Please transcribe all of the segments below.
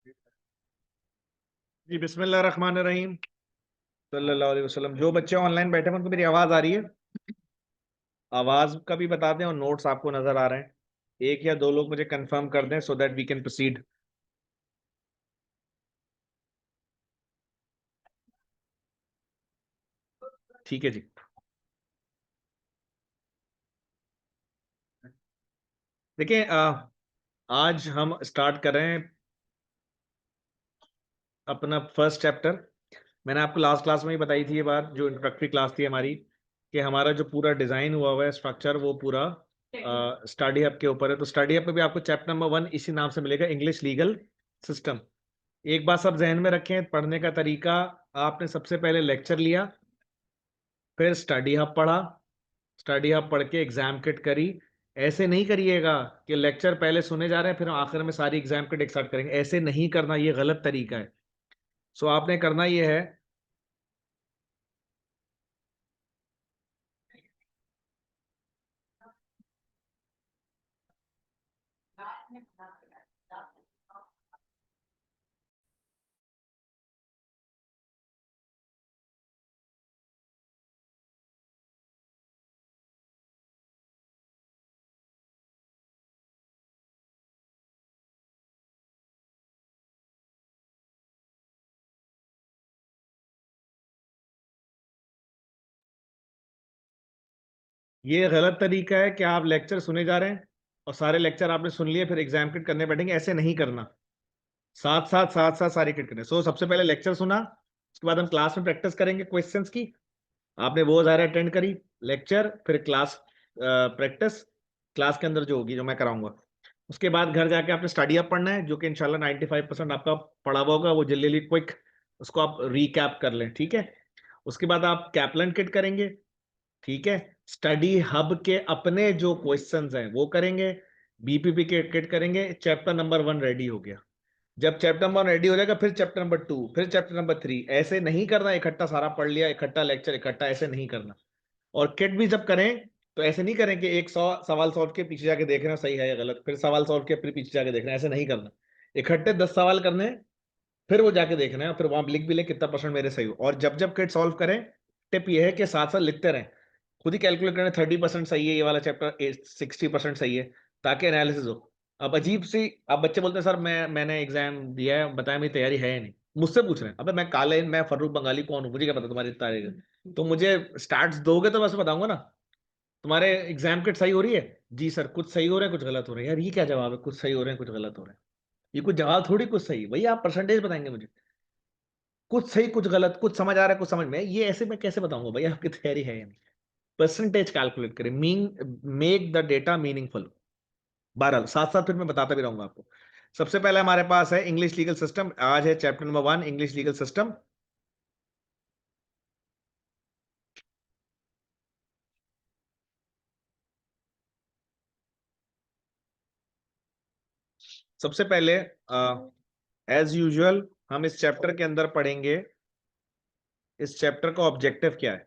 जी बिस्मिल्लाह रहमान रहीम सल्लल्लाहु अलैहि वसल्लम। जो बच्चे ऑनलाइन बैठे हैं उनको मेरी आवाज आ रही है? आवाज का भी बता दें और नोट्स आपको नजर आ रहे हैं। एक या दो लोग मुझे कंफर्म कर दें so that we can proceed. ठीक है जी। देखिए आज हम स्टार्ट कर रहे हैं अपना फर्स्ट चैप्टर। मैंने आपको लास्ट क्लास में ही बताई थी ये बात, जो इंट्रोडक्टरी क्लास थी हमारी, कि हमारा जो पूरा डिजाइन हुआ हुआ है स्ट्रक्चर वो पूरा स्टडी हब के ऊपर है। तो स्टडी हब पे भी आपको चैप्टर नंबर 1 इसी नाम से मिलेगा, इंग्लिश लीगल सिस्टम। एक बात सब जहन में रखें, पढ़ने का तरीका। आपने सबसे पहले लेक्चर लिया, फिर स्टडी हब पढ़ा, स्टडी हब पढ़ के एग्जाम किट करी। ऐसे नहीं करिएगा कि लेक्चर पहले सुने जा रहे हैं फिर आखिर में सारी एग्जाम किट एक साथ करेंगे। ऐसे नहीं करना, ये गलत तरीका है। सो आपने करना ये है, ये गलत तरीका है कि आप लेक्चर सुने जा रहे हैं और सारे लेक्चर आपने सुन लिए फिर एग्जाम किट करने बैठेंगे। ऐसे नहीं करना, साथ साथ सारी किट करें। सो सबसे पहले लेक्चर सुना, उसके बाद हम क्लास में प्रैक्टिस करेंगे क्वेश्चंस की। आपने वो सारे अटेंड करी, लेक्चर फिर क्लास प्रैक्टिस, क्लास के अंदर जो होगी जो मैं कराऊंगा। उसके बाद घर जाके आपने स्टडी अप पढ़ना है, जो कि इंशाल्लाह 95% आपका पढ़ा हुआ होगा। वो जल्दी जल्दी क्विक उसको आप रीकैप कर लें, ठीक है। उसके बाद आप कैपलन किट करेंगे, ठीक है। स्टडी हब के अपने जो क्वेश्चंस हैं वो करेंगे, बीपीपी के किट करेंगे। चैप्टर नंबर 1 रेडी हो गया। जब चैप्टर नंबर रेडी हो जाएगा फिर चैप्टर नंबर 2, फिर चैप्टर नंबर 3। ऐसे नहीं करना इकट्ठा सारा पढ़ लिया, इकट्ठा लेक्चर इकट्ठा, ऐसे नहीं करना। और किट भी जब करें तो ऐसे नहीं करें कि एक 100 सवाल सॉल्व के पीछे जाके देख रहे हैं सही है या गलत, फिर सवाल सॉल्व के फिर पीछे जाके देख रहे हैं। ऐसे नहीं करना, इकट्ठे 10 सवाल करने हैं, फिर वो जाके देखना है, फिर वहां लिख भी ले कितना परसेंट मेरे सही हो। और जब जब किट सॉल्व करें, टिप ये है कि साथ साथ लिखते रहें। खुद ही कैलकुलेट करें 30% सही है ये वाला चैप्टर, 60% सही है, ताकि एनालिसिस हो। अब अजीब सी, अब बच्चे बोलते हैं सर मैंने एग्जाम दिया है, बताया मेरी तैयारी है या नहीं। मुझसे पूछ रहे हैं, अबे मैं काले, मैं फर्रुख बंगाली कौन हूँ, मुझे क्या पता तुम्हारी तैयारी। तो मुझे स्टार्ट्स दोगे तो मैं बताऊंगा ना। तुम्हारे एग्जाम किट सही हो रही है? जी सर, कुछ सही हो रहा है कुछ गलत हो रहा है। यार ये क्या जवाब है, कुछ सही हो रहे हैं कुछ गलत हो रहे हैं? ये कुछ जवाब थोड़ी कुछ सही भैया, आप परसेंटेज बताएंगे मुझे। कुछ सही कुछ गलत, कुछ समझ आ रहा है कुछ समझ में, ये ऐसे मैं कैसे बताऊंगा भैया आपकी तैयारी है या नहीं? परसेंटेज कैलकुलेट करें, mean make the data meaningful. बहरहाल साथ साथ फिर मैं बताता भी रहूंगा आपको। सबसे पहले हमारे पास है इंग्लिश लीगल सिस्टम। आज है chapter number 1, English legal system. सबसे पहले एज यूजुअल हम इस चैप्टर के अंदर पढ़ेंगे इस चैप्टर का ऑब्जेक्टिव क्या है।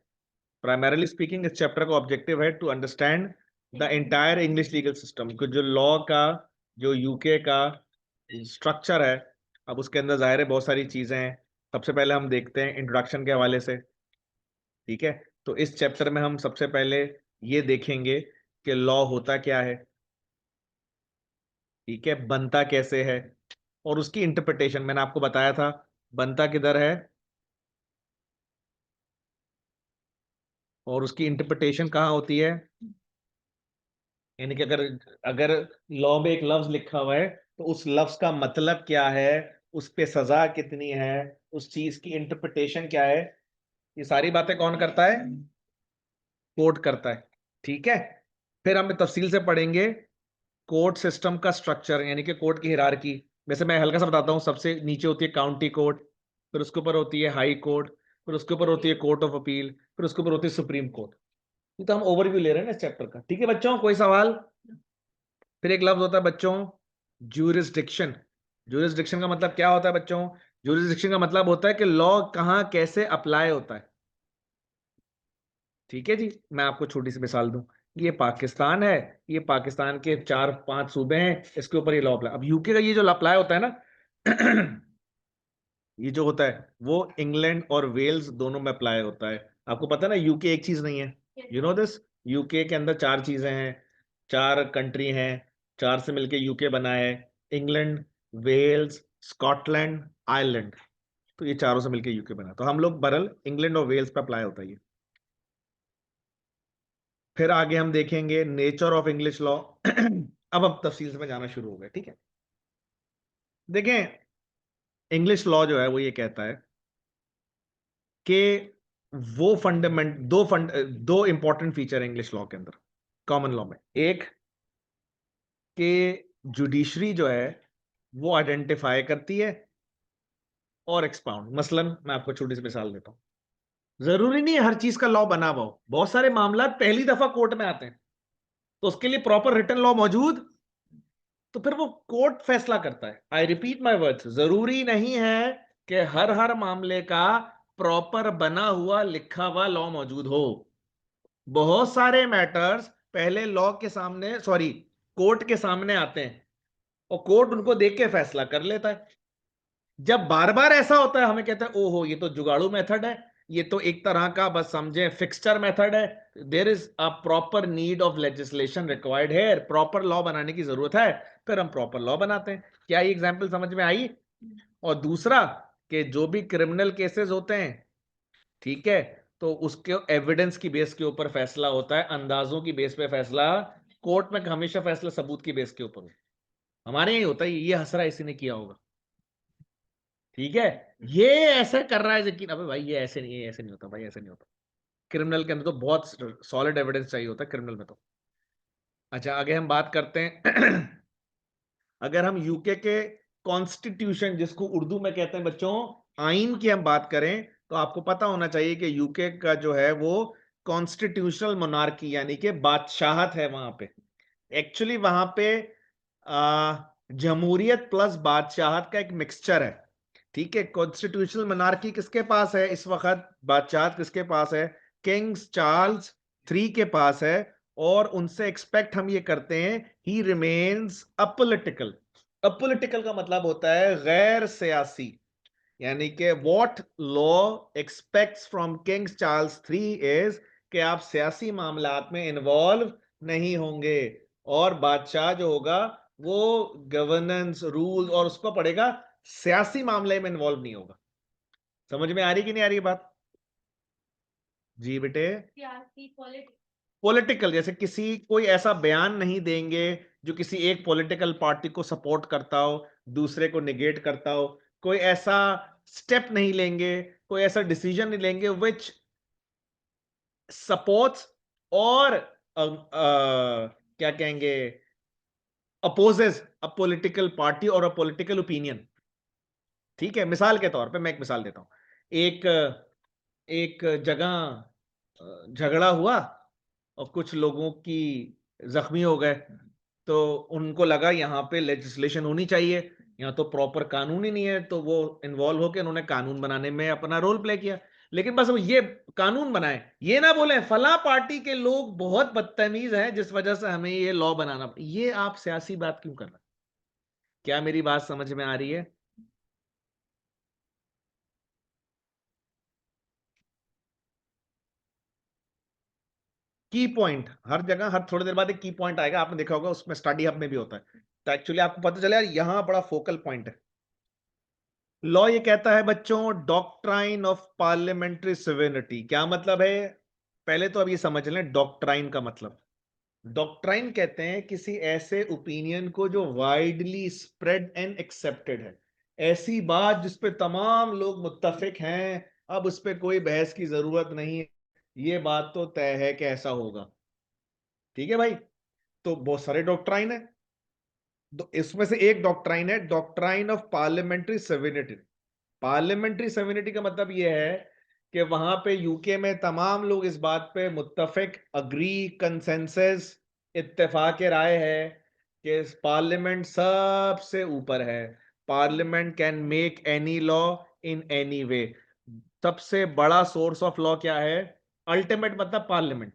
प्राइमरली स्पीकिंग इस चैप्टर का ऑब्जेक्टिव है to understand the entire English legal system, जो लॉ का, जो यूके का स्ट्रक्चर है। अब उसके अंदर जाहिर है बहुत सारी चीजें हैं। सबसे पहले हम देखते हैं इंट्रोडक्शन के हवाले से, ठीक है। तो इस चैप्टर में हम सबसे पहले ये देखेंगे कि लॉ होता क्या है, ठीक है, बनता कैसे है, और उसकी इंटरप्रिटेशन मैंने आपको बताया था। बनता किधर है और उसकी इंटरप्रिटेशन कहाँ होती है। यानी कि अगर अगर लॉ में एक लफ्ज लिखा हुआ है तो उस लफ्ज का मतलब क्या है, उस पे सजा कितनी है, उस चीज की इंटरप्रिटेशन क्या है, ये सारी बातें कौन करता है? कोर्ट करता है, ठीक है। फिर हम तफसील से पढ़ेंगे कोर्ट सिस्टम का स्ट्रक्चर, यानी कि कोर्ट की हिरारकी। वैसे मैं हल्का सा बताता हूँ, सबसे नीचे होती है काउंटी कोर्ट, फिर उसके ऊपर होती है हाई कोर्ट, फिर उसके ऊपर होती है कोर्ट ऑफ अपील, फिर उसके ऊपर होती है सुप्रीम कोर्ट। ये तो हम ओवरव्यू ले रहे हैं ना इस चैप्टर का, ठीक है बच्चों, कोई सवाल? फिर एक लफ्ज होता है बच्चों, ज्यूरिसडिक्शन। ज्यूरिसडिक्शन का मतलब क्या होता है बच्चों? ज्यूरिसडिक्शन का मतलब होता है कि लॉ कहाँ कैसे अप्लाई होता है, ठीक है जी। मैं आपको छोटी सी मिसाल दूं, ये पाकिस्तान है, ये पाकिस्तान के 4-5 सूबे हैं, इसके ऊपर ये लॉ अप्लाई। अब यूके का ये जो अप्लाई होता है ना, ये जो होता है वो इंग्लैंड और वेल्स दोनों में अप्लाई होता है। आपको पता है ना, यूके एक चीज नहीं है, यू नो दिस। यूके के अंदर 4 चीजें हैं, 4 कंट्री हैं, 4 से मिलके यूके बना है। इंग्लैंड, वेल्स, स्कॉटलैंड, आयरलैंड, तो ये चारों से मिलके यूके बना। तो हम लोग बरल इंग्लैंड और वेल्स पे अप्लाई होता है ये। फिर आगे हम देखेंगे नेचर ऑफ इंग्लिश लॉ। अब तफसील में जाना शुरू हो गया, ठीक है। देखें, इंग्लिश लॉ जो है वो ये कहता है कि वो दो इंपॉर्टेंट फीचर है इंग्लिश लॉ के अंदर, कॉमन लॉ में। एक कि जुडिशरी जो है वो आइडेंटिफाई करती है और एक्सपाउंड। मसलन मैं आपको छोटी सी मिसाल देता हूं, जरूरी नहीं है हर चीज का लॉ बना हुआ हो, बहुत सारे मामला पहली दफा कोर्ट में आते हैं, तो उसके लिए प्रॉपर रिटन लॉ मौजूद, तो फिर वो कोर्ट फैसला करता है। आई रिपीट माई वर्ड्स, जरूरी नहीं है कि हर मामले का प्रॉपर बना हुआ लिखा हुआ लॉ मौजूद हो। बहुत सारे मैटर्स पहले लॉ के सामने, सॉरी, कोर्ट के सामने आते हैं और कोर्ट उनको देख के फैसला कर लेता है। जब बार बार ऐसा होता है, हमें कहते हैं ओहो ये तो जुगाड़ू मेथड है, ये तो एक तरह का बस समझे फिक्सचर मेथड है। There is a proper need of legislation required है, प्रॉपर लॉ बनाने की जरूरत है। फिर हम प्रॉपर लॉ बनाते हैं। क्या ये एग्जाम्पल समझ में आई? और दूसरा, कि जो भी क्रिमिनल केसेस होते हैं, ठीक है, तो उसके एविडेंस की बेस के ऊपर फैसला होता है, अंदाजों की बेस पे फैसला। कोर्ट में हमेशा फैसला सबूत की बेस के ऊपर हो। हमारे यही होता है, ये हंस रहा है इसी ने किया होगा, ठीक है, ये ऐसे कर रहा है यकीन, अबे भाई ये ऐसे नहीं, ये ऐसे नहीं होता भाई, ऐसे नहीं होता। क्रिमिनल के अंदर तो बहुत सॉलिड एविडेंस चाहिए होता है क्रिमिनल में तो। अच्छा, आगे हम बात करते हैं। अगर हम यूके के कॉन्स्टिट्यूशन, जिसको उर्दू में कहते हैं बच्चों आइन, की हम बात करें, तो आपको पता होना चाहिए कि यूके का जो है वो कॉन्स्टिट्यूशनल मोनार्की यानी कि बादशाहत है वहां पे। एक्चुअली वहां पे जमहूरियत प्लस बादशाहत का एक मिक्सचर है, ठीक है। कॉन्स्टिट्यूशनल मोनार्की किसके पास है इस वक्त? बादशाहत किसके पास है? किंग्स चार्ल्स 3 के पास है। और उनसे एक्सपेक्ट हम ये करते हैं ही रिमेन्स अपोलिटिकल। अपोलिटिकल का मतलब होता है गैर सियासी, यानी कि what law aspects from Kings Charles 3 is कि आप सियासी मामलात में इन्वॉल्व नहीं होंगे, और बादशाह जो होगा वो गवर्नेंस रूल और उसको पढ़ेगा, सियासी मामले में इन्वॉल्व नहीं होगा। समझ में आ रही कि नहीं आ रही बात? जी बेटे। पॉलिटिकल, जैसे किसी कोई ऐसा बयान नहीं देंगे जो किसी एक पॉलिटिकल पार्टी को सपोर्ट करता हो, दूसरे को निगेट करता हो। कोई ऐसा स्टेप नहीं लेंगे, कोई ऐसा डिसीजन नहीं लेंगे विच सपोर्ट्स और क्या कहेंगे, अपोजेस अ पॉलिटिकल पार्टी और अ पॉलिटिकल ओपिनियन। ठीक है, मिसाल के तौर पे मैं एक मिसाल देता हूं। एक एक जगह झगड़ा हुआ और कुछ लोगों की जख्मी हो गए, तो उनको लगा यहाँ पे लेजिस्लेशन होनी चाहिए, यहाँ तो प्रॉपर कानून ही नहीं है, तो वो इन्वॉल्व होकर उन्होंने कानून बनाने में अपना रोल प्ले किया। लेकिन बस वो ये कानून बनाए, ये ना बोले फला पार्टी के लोग बहुत बदतमीज हैं जिस वजह से हमें ये लॉ बनाना। ये आप सियासी बात क्यों कर रहे हैं? क्या मेरी बात समझ में आ रही है? की पॉइंट हर जगह, हर थोड़ी देर बाद एक की पॉइंट आएगा, आपने देखा होगा उसमें स्टडी हब में भी होता है, तो एक्चुअली आपको पता चले यार यहां बड़ा फोकल पॉइंट है। लॉ ये कहता है बच्चों, डॉक्ट्राइन ऑफ पार्लियामेंट्री सोवेरेनिटी। क्या मतलब है? पहले तो अब ये समझ लें डॉक्ट्राइन का मतलब। डॉक्ट्राइन कहते हैं किसी ऐसे ओपिनियन को जो वाइडली स्प्रेड एंड एक्सेप्टेड है, ऐसी बात जिस पे तमाम लोग मुत्तफिक हैं, अब उस पे कोई बहस की जरूरत नहीं है, ये बात तो तय है कि ऐसा होगा। ठीक है भाई, तो बहुत सारे डॉक्ट्राइन है, तो इसमें से एक डॉक्ट्राइन है डॉक्ट्राइन ऑफ पार्लियामेंट्री सोवेरेनिटी। पार्लियामेंट्री सोवेरेनिटी का मतलब यह है कि वहां पे यूके में तमाम लोग इस बात पे मुत्तफिक, अग्री, कंसेंसस, इत्तेफाक राय है कि पार्लियामेंट सबसे ऊपर है। Parliament can make any law in any way. सबसे बड़ा सोर्स ऑफ लॉ क्या है? अल्टीमेट मतलब पार्लियामेंट।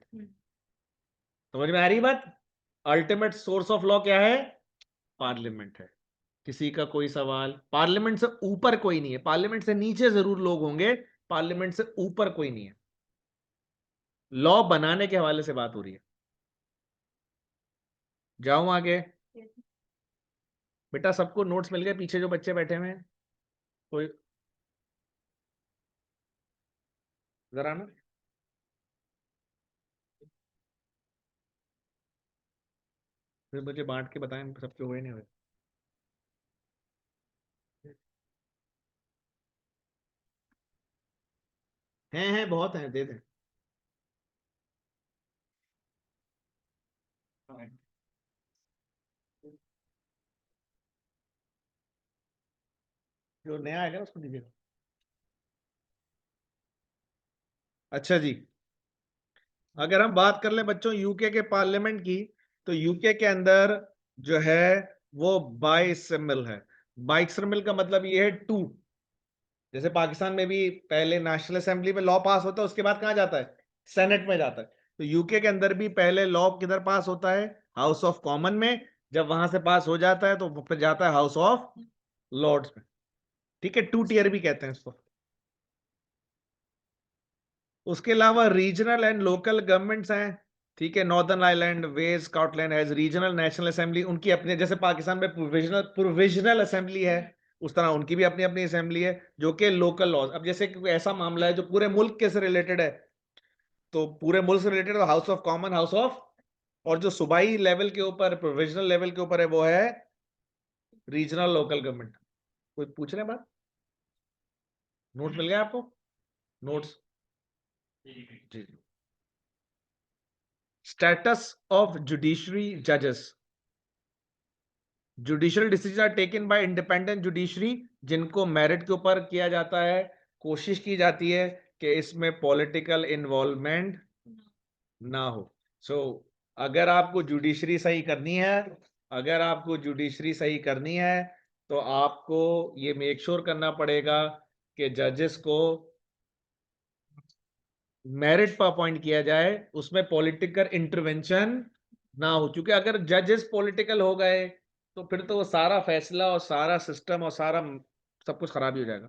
समझ में आ रही बात? अल्टीमेट सोर्स ऑफ लॉ क्या है? पार्लियामेंट है। किसी का कोई सवाल? पार्लियामेंट से ऊपर कोई नहीं है, पार्लियामेंट से नीचे जरूर लोग होंगे, पार्लियामेंट से ऊपर कोई नहीं है। लॉ बनाने के हवाले से बात हो रही है। जाऊं आगे? बेटा सबको नोट्स मिल गए? पीछे जो बच्चे बैठे हुए हैं कोई जरा ना, फिर मुझे बांट के बताएं सबके हुए नहीं हुए। हैं बहुत हैं, दे दें। जो नया आएगा उसको दीजिएगा। अच्छा जी, अगर हम बात कर ले बच्चों यूके के पार्लियामेंट की, तो यूके के अंदर जो है वो बाइसेमिल है। बाइसेमिल का मतलब ये है टू। जैसे पाकिस्तान में भी पहले नेशनल असेंबली में लॉ पास होता है, उसके बाद कहां जाता है? सेनेट में जाता है। तो यूके के अंदर भी पहले लॉ किधर पास होता है? हाउस ऑफ कॉमन में। जब वहां से पास हो जाता है तो फिर जाता है हाउस ऑफ लॉर्ड्स में। ठीक है, टू टीयर भी कहते हैं इसको। उसके अलावा रीजनल एंड लोकल गवर्नमेंट्स हैं। ठीक है, Northern Island, Wales, Scotland has regional national assembly, उनकी अपने, जैसे पाकिस्तान में प्रोविजनल असेंबली है, उस तरह उनकी भी अपनी अपनी असेंबली है जो कि लोकल लॉज। अब जैसे कोई ऐसा मामला है जो पूरे मुल्क के से रिलेटेड है, तो पूरे मुल्क से related house of common, house of, और जो सूबाई लेवल के ऊपर, प्रोविजनल लेवल के ऊपर है, वो है रीजनल लोकल गवर्नमेंट। कोई पूछ रहे हैं बात? नोट मिल गया आपको? नोट्स? जी जी। स्टेटस ऑफ जुडिशरी जजेस। Judicial decision are taken by independent judiciary, जिनको मेरिट के ऊपर किया जाता है। कोशिश की जाती है कि इसमें पॉलिटिकल इन्वॉल्वमेंट ना हो। सो अगर आपको जुडिशरी सही करनी है, अगर आपको जुडिशरी सही करनी है, तो आपको ये मेक श्योर करना पड़ेगा कि जजेस को मेरिट पर अपॉइंट किया जाए, उसमें पॉलिटिकल इंटरवेंशन ना हो। क्योंकि अगर जजेस पॉलिटिकल हो गए तो फिर तो वो सारा फैसला और सारा सिस्टम और सारा सब कुछ खराब ही हो जाएगा।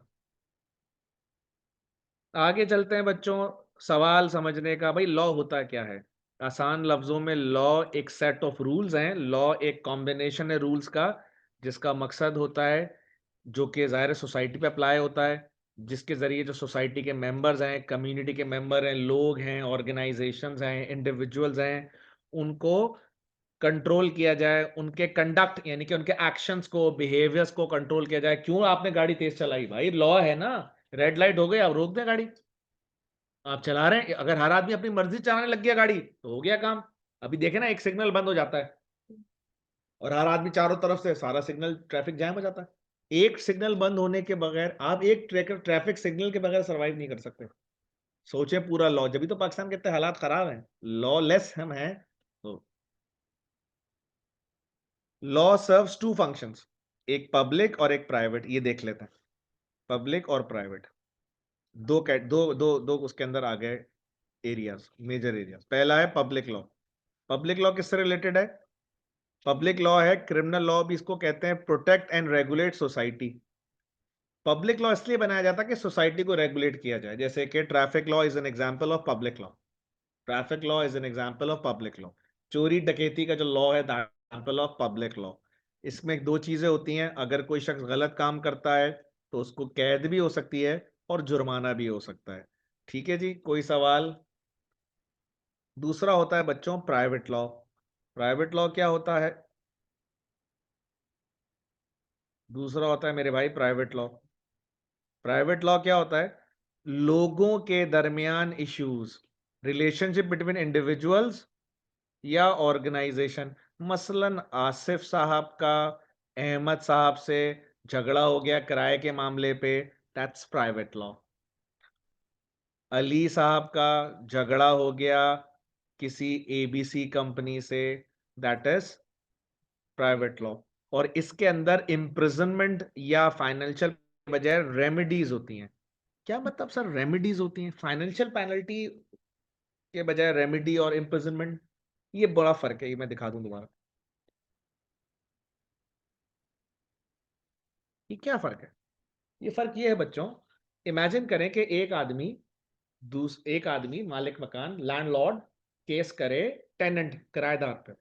आगे चलते हैं बच्चों, सवाल समझने का। भाई लॉ होता क्या है? आसान लफ्जों में लॉ एक सेट ऑफ रूल्स हैं। लॉ एक कॉम्बिनेशन है रूल्स का, जिसका मकसद होता है, जो कि ज़ाहिर सोसाइटी पे अप्लाई होता है, जिसके ज़रिए जो सोसाइटी के मेंबर्स हैं, कम्युनिटी के मेंबर हैं, लोग हैं, ऑर्गेनाइजेशंस हैं, इंडिविजुअल्स हैं, उनको कंट्रोल किया जाए, उनके कंडक्ट यानी कि उनके एक्शंस को, बिहेवियर्स को कंट्रोल किया जाए। क्यों आपने गाड़ी तेज चलाई? भाई लॉ है ना, रेड लाइट हो गई, आप रोक दें गाड़ी। आप चला रहे हैं, अगर हर आदमी अपनी मर्जी से चलाने लग गया गाड़ी तो हो गया काम। अभी देखे ना, एक सिग्नल बंद हो जाता है और हर आदमी चारों तरफ से, सारा सिग्नल ट्रैफिक जैम हो जाता है। एक सिग्नल बंद होने के बगैर आप एक ट्रैफिक सिग्नल के बगैर सरवाइव नहीं कर सकते। सोचे पूरा लॉ, जब भी तो पाकिस्तान के इतने हालात खराब हैं, लॉ लेस हम हैं। तो लॉ सर्व्स टू फंक्शंस, एक पब्लिक और एक प्राइवेट। ये देख लेते हैं, पब्लिक और प्राइवेट, दो कैट दो दो दो उसके अंदर आ गए एरियाज, मेजर एरियाज। पहला है पब्लिक लॉ। पब्लिक लॉ किससे रिलेटेड है? पब्लिक लॉ है क्रिमिनल लॉ भी इसको कहते हैं, protect and regulate society. Public law इसलिए बनाया जाता है कि सोसाइटी को रेगुलेट किया जाए। जैसे कि traffic law is an example of public law. Traffic law is an example of public law. चोरी डकैती का जो लॉ है, एग्जांपल ऑफ पब्लिक लॉ। इसमें दो चीजें होती हैं, अगर कोई शख्स गलत काम करता है तो उसको कैद भी हो सकती है और जुर्माना भी हो सकता है। ठीक है जी, कोई सवाल? दूसरा होता है बच्चों प्राइवेट लॉ। प्राइवेट लॉ क्या होता है? दूसरा होता है मेरे भाई प्राइवेट लॉ। प्राइवेट लॉ क्या होता है? लोगों के दरमियान इश्यूज, रिलेशनशिप बिटवीन इंडिविजुअल्स या ऑर्गेनाइजेशन। मसलन आसिफ साहब का अहमद साहब से झगड़ा हो गया किराए के मामले पे, दैट्स प्राइवेट लॉ। अली साहब का झगड़ा हो गया किसी एबीसी कंपनी से, दैट इज प्राइवेट लॉ। और इसके अंदर इम्प्रिजनमेंट या फाइनेंशियल बजाय रेमेडीज होती हैं। क्या मतलब सर रेमेडीज होती हैं? फाइनेंशियल पेनल्टी के बजाय रेमेडी और इम्प्रिजनमेंट, ये बड़ा फर्क है, ये मैं दिखा दूं दोबारा। ये क्या फर्क है? ये फर्क ये है बच्चों, इमेजिन करें कि एक आदमी मालिक मकान लैंडलॉर्ड केस करे टेनेंट किराएदार पे,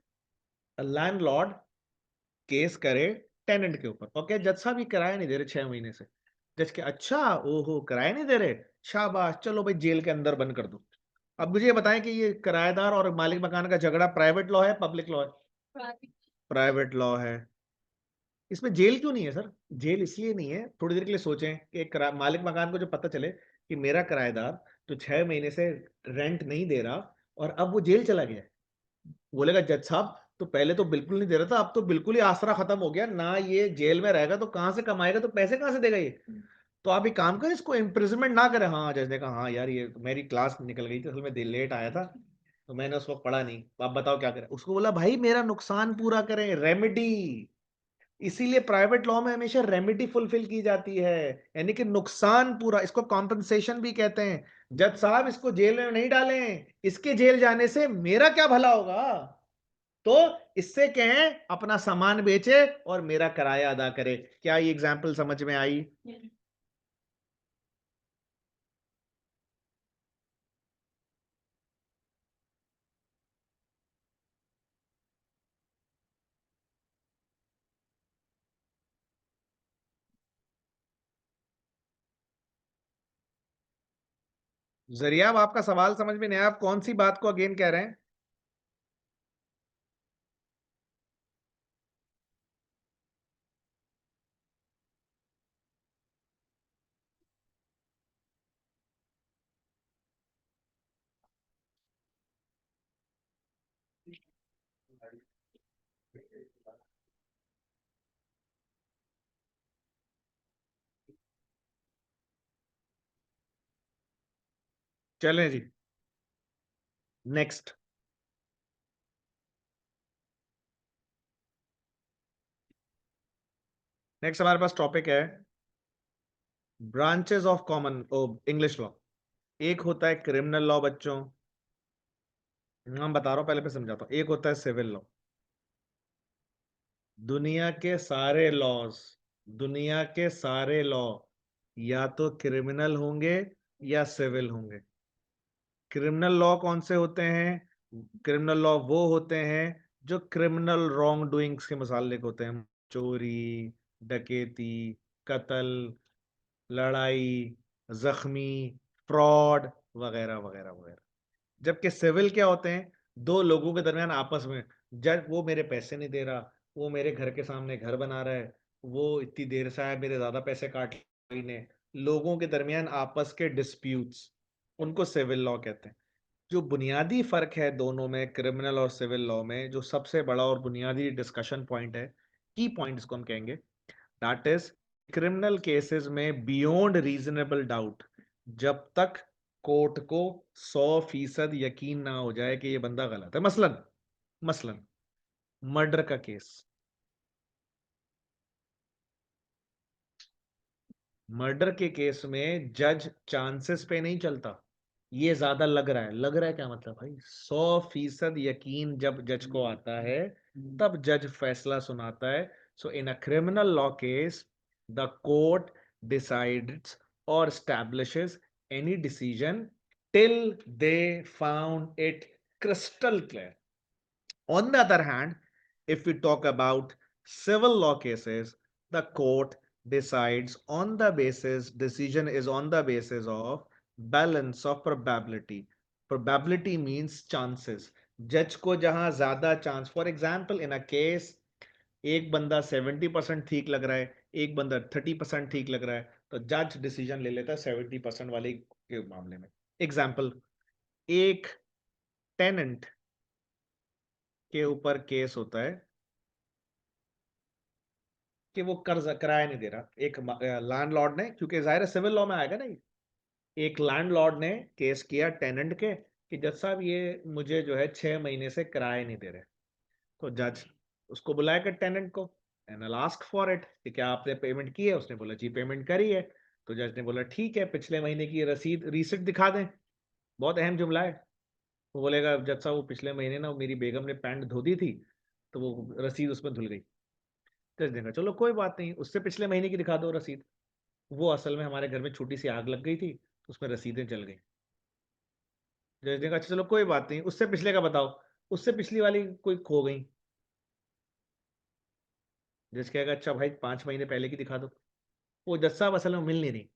लैंडलॉर्ड केस करे टेनेंट के ऊपर। ओके, जज साहब ये किराया नहीं दे रहे 6 महीने से। जज के अच्छा, ओहो किराया नहीं दे रहे, शाबाश, चलो भाई जेल के अंदर बंद कर दो। अब मुझे ये बताएं कि ये किराएदार और मालिक मकान का झगड़ा प्राइवेट लॉ है पब्लिक लॉ है? प्राइवेट लॉ है। इसमें जेल क्यों नहीं है सर? जेल इसलिए नहीं है, थोड़ी देर के लिए सोचें कि मालिक मकान को जो पता चले कि मेरा किराएदार तो 6 महीने से रेंट नहीं दे रहा और अब वो जेल चला गया, बोलेगा जज साहब तो पहले तो बिल्कुल नहीं दे रहा था, अब तो बिल्कुल ही आसरा खत्म हो गया ना, ये जेल में रहेगा तो कहां से कमाएगा, तो पैसे कहां से देगा ये? तो आप एक काम करें, इसको इम्प्रिजनमेंट ना करें। हाँ, जज ने कहा हाँ यार ये मेरी क्लास निकल गई थी, असल में लेट आया था तो मैंने उस वक्त पढ़ा नहीं, तो आप बताओ क्या करें? उसको बोला भाई मेरा नुकसान पूरा करें, रेमेडी। इसीलिए प्राइवेट लॉ में हमेशा रेमेडी फुलफिल की जाती है, यानी कि नुकसान पूरा, इसको कॉम्पनसेशन भी कहते हैं। जज साहब इसको जेल में नहीं डालें, इसके जेल जाने से मेरा क्या भला होगा, तो इससे कहें अपना सामान बेचे और मेरा किराया अदा करे। क्या ये एग्जाम्पल समझ में आई? जरिया, अब आपका सवाल समझ में नहीं आया, आप कौन सी बात को अगेन कह रहे हैं? चलें जी, नेक्स्ट। नेक्स्ट हमारे पास टॉपिक है branches of common English law. एक होता है क्रिमिनल लॉ बच्चों, नाम बता रहा हूं, पहले पे समझाता हूं। एक होता है सिविल लॉ। दुनिया के सारे लॉज, दुनिया के सारे लॉ या तो क्रिमिनल होंगे या सिविल होंगे। क्रिमिनल लॉ कौन से होते हैं? क्रिमिनल लॉ वो होते हैं जो क्रिमिनल रॉन्ग डूइंग्स के मुतालिक होते हैं, चोरी, डकैती, कत्ल, लड़ाई, जख्मी, फ्रॉड, वगैरह वगैरह वगैरह। जबकि सिविल क्या होते हैं? दो लोगों के दरमियान आपस में, जब वो मेरे पैसे नहीं दे रहा, वो मेरे घर के सामने घर बना रहा है, वो इतनी देर से आया, मेरे ज्यादा पैसे काट लिए ने, लोगों के दरमियान आपस के डिस्प्यूट्स, उनको सिविल लॉ कहते हैं। जो बुनियादी फर्क है दोनों में, क्रिमिनल और सिविल लॉ में, जो सबसे बड़ा और बुनियादी डिस्कशन पॉइंट है, की पॉइंट इसको हम कहेंगे, दैट इज क्रिमिनल केसेस में बियॉन्ड रीजनेबल डाउट, जब तक कोर्ट को 100% यकीन ना हो जाए कि ये बंदा गलत है। मसलन मसलन मर्डर का केस, मर्डर के केस में जज चांसेस पे नहीं चलता, ये ज्यादा लग रहा है। लग रहा है क्या मतलब भाई? 100% यकीन जब जज को आता है तब जज फैसला सुनाता है। So in a criminal law case the court decides और establishes any decision till they found it crystal clear. On the other hand, if we talk about civil law cases, the court decides on the basis, decision is on the basis of balance of probability. Probability means chances. जज को जहां ज्यादा chance, for example in a case एक बंदा 70% ठीक लग रहा है, एक बंदा 30% ठीक लग रहा है, तो जज डिसीजन ले लेता है 70% वाले के मामले में। एग्जाम्पल, एक टेनेंट के ऊपर केस होता है कि वो कर्ज किराया नहीं दे रहा। एक लैंडलॉर्ड ने, क्योंकि जाहिर है सिविल लॉ में आएगा ना, एक लैंडलॉर्ड ने केस किया टेनेंट के कि जज साहब ये मुझे जो है 6 महीने से किराया नहीं दे रहे। तो जज उसको बुलाएगा टेनेंट को एंड आस्क फॉर इट कि क्या आपने पेमेंट की है? उसने बोला जी पेमेंट करी है। तो जज ने बोला ठीक है, पिछले महीने की रसीद रिसिप्ट दिखा दें। बहुत अहम जुमला है। वो बोलेगा जज साहब वो पिछले महीने ना मेरी बेगम ने पैंट धो दी थी तो वो रसीद उसमें धुल गई। जज देगा चलो कोई बात नहीं, उससे पिछले महीने की दिखा दो रसीद, वो असल में हमारे घर में छोटी सी आग लग गई थी, उसमें रसीदें जल गई। जज देगा अच्छा चलो कोई बात नहीं, उससे पिछले का बताओ, उससे पिछली वाली कोई खो गई। जज कहेगा अच्छा भाई 5 महीने पहले की दिखा दो, वो जज साहब असल में मिल नहीं रही।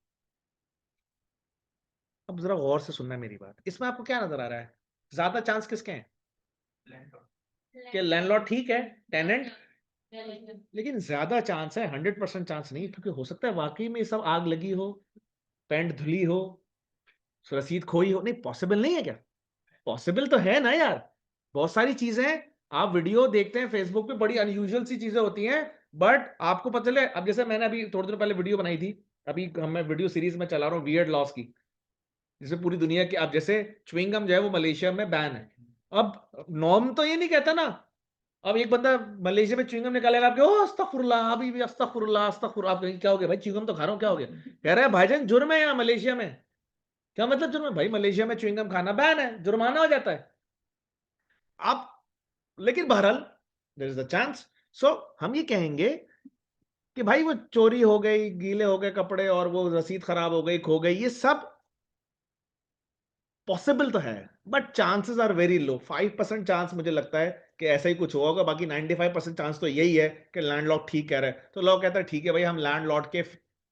अब जरा गौर से सुनना मेरी बात, इसमें आपको क्या नजर आ रहा है, ज्यादा चांस किसके हैं? कि लैंडलॉर्ड ठीक है, टेनेंट, लेकिन ज्यादा चांस है, 100% चांस नहीं, क्योंकि हो सकता है वाकई में सब आग लगी हो, पेंट धुली हो, रसीद खोई हो। नहीं, पॉसिबल नहीं है क्या? पॉसिबल तो है ना यार, बहुत सारी चीजें आप वीडियो देखते हैं फेसबुक पे, बड़ी अनयूजुअल सी चीजें होती हैं, बट आपको पता चले। अब जैसे मैंने अभी थोड़ी देर पहले वीडियो बनाई थी, अभी मैं वीडियो सीरीज में चला रहा हूँ वियर्ड लॉस की, जिसमें पूरी दुनिया की, अब जैसे च्युइंगम जो है वो मलेशिया में बैन है। अब नॉर्म तो ये नहीं कहता ना, अब एक बंदा मलेशिया में च्युइंगम निकालेगा, आपके ओ अस्तगफुरुल्लाह, अभी भी अस्तगफुरुल्लाह अस्तगफुर, आप कहेंगे क्या हो गया भाई, च्युइंगम तो खा रहा हूं, क्या हो गया? कह रहा है भाईजान जुर्म है यहाँ मलेशिया में। क्या मतलब जुर्म है? भाई मलेशिया में च्युइंगम खाना बैन है, जुर्माना हो जाता है। आप, लेकिन बहरहाल देयर इज अ चांस। सो हम ये कहेंगे कि भाई वो चोरी हो गई, गीले हो गए कपड़े, और वो रसीद खराब हो गई, खो गई, ये सब पॉसिबल तो है, but chances are very low. 5% chance मुझे लगता है कि ऐसा ही कुछ होगा, बाकी 95% चांस तो यही है कि लैंडलॉर्ड ठीक कह रहा है। तो लोग कहता है ठीक है भाई, हम लैंडलॉर्ड के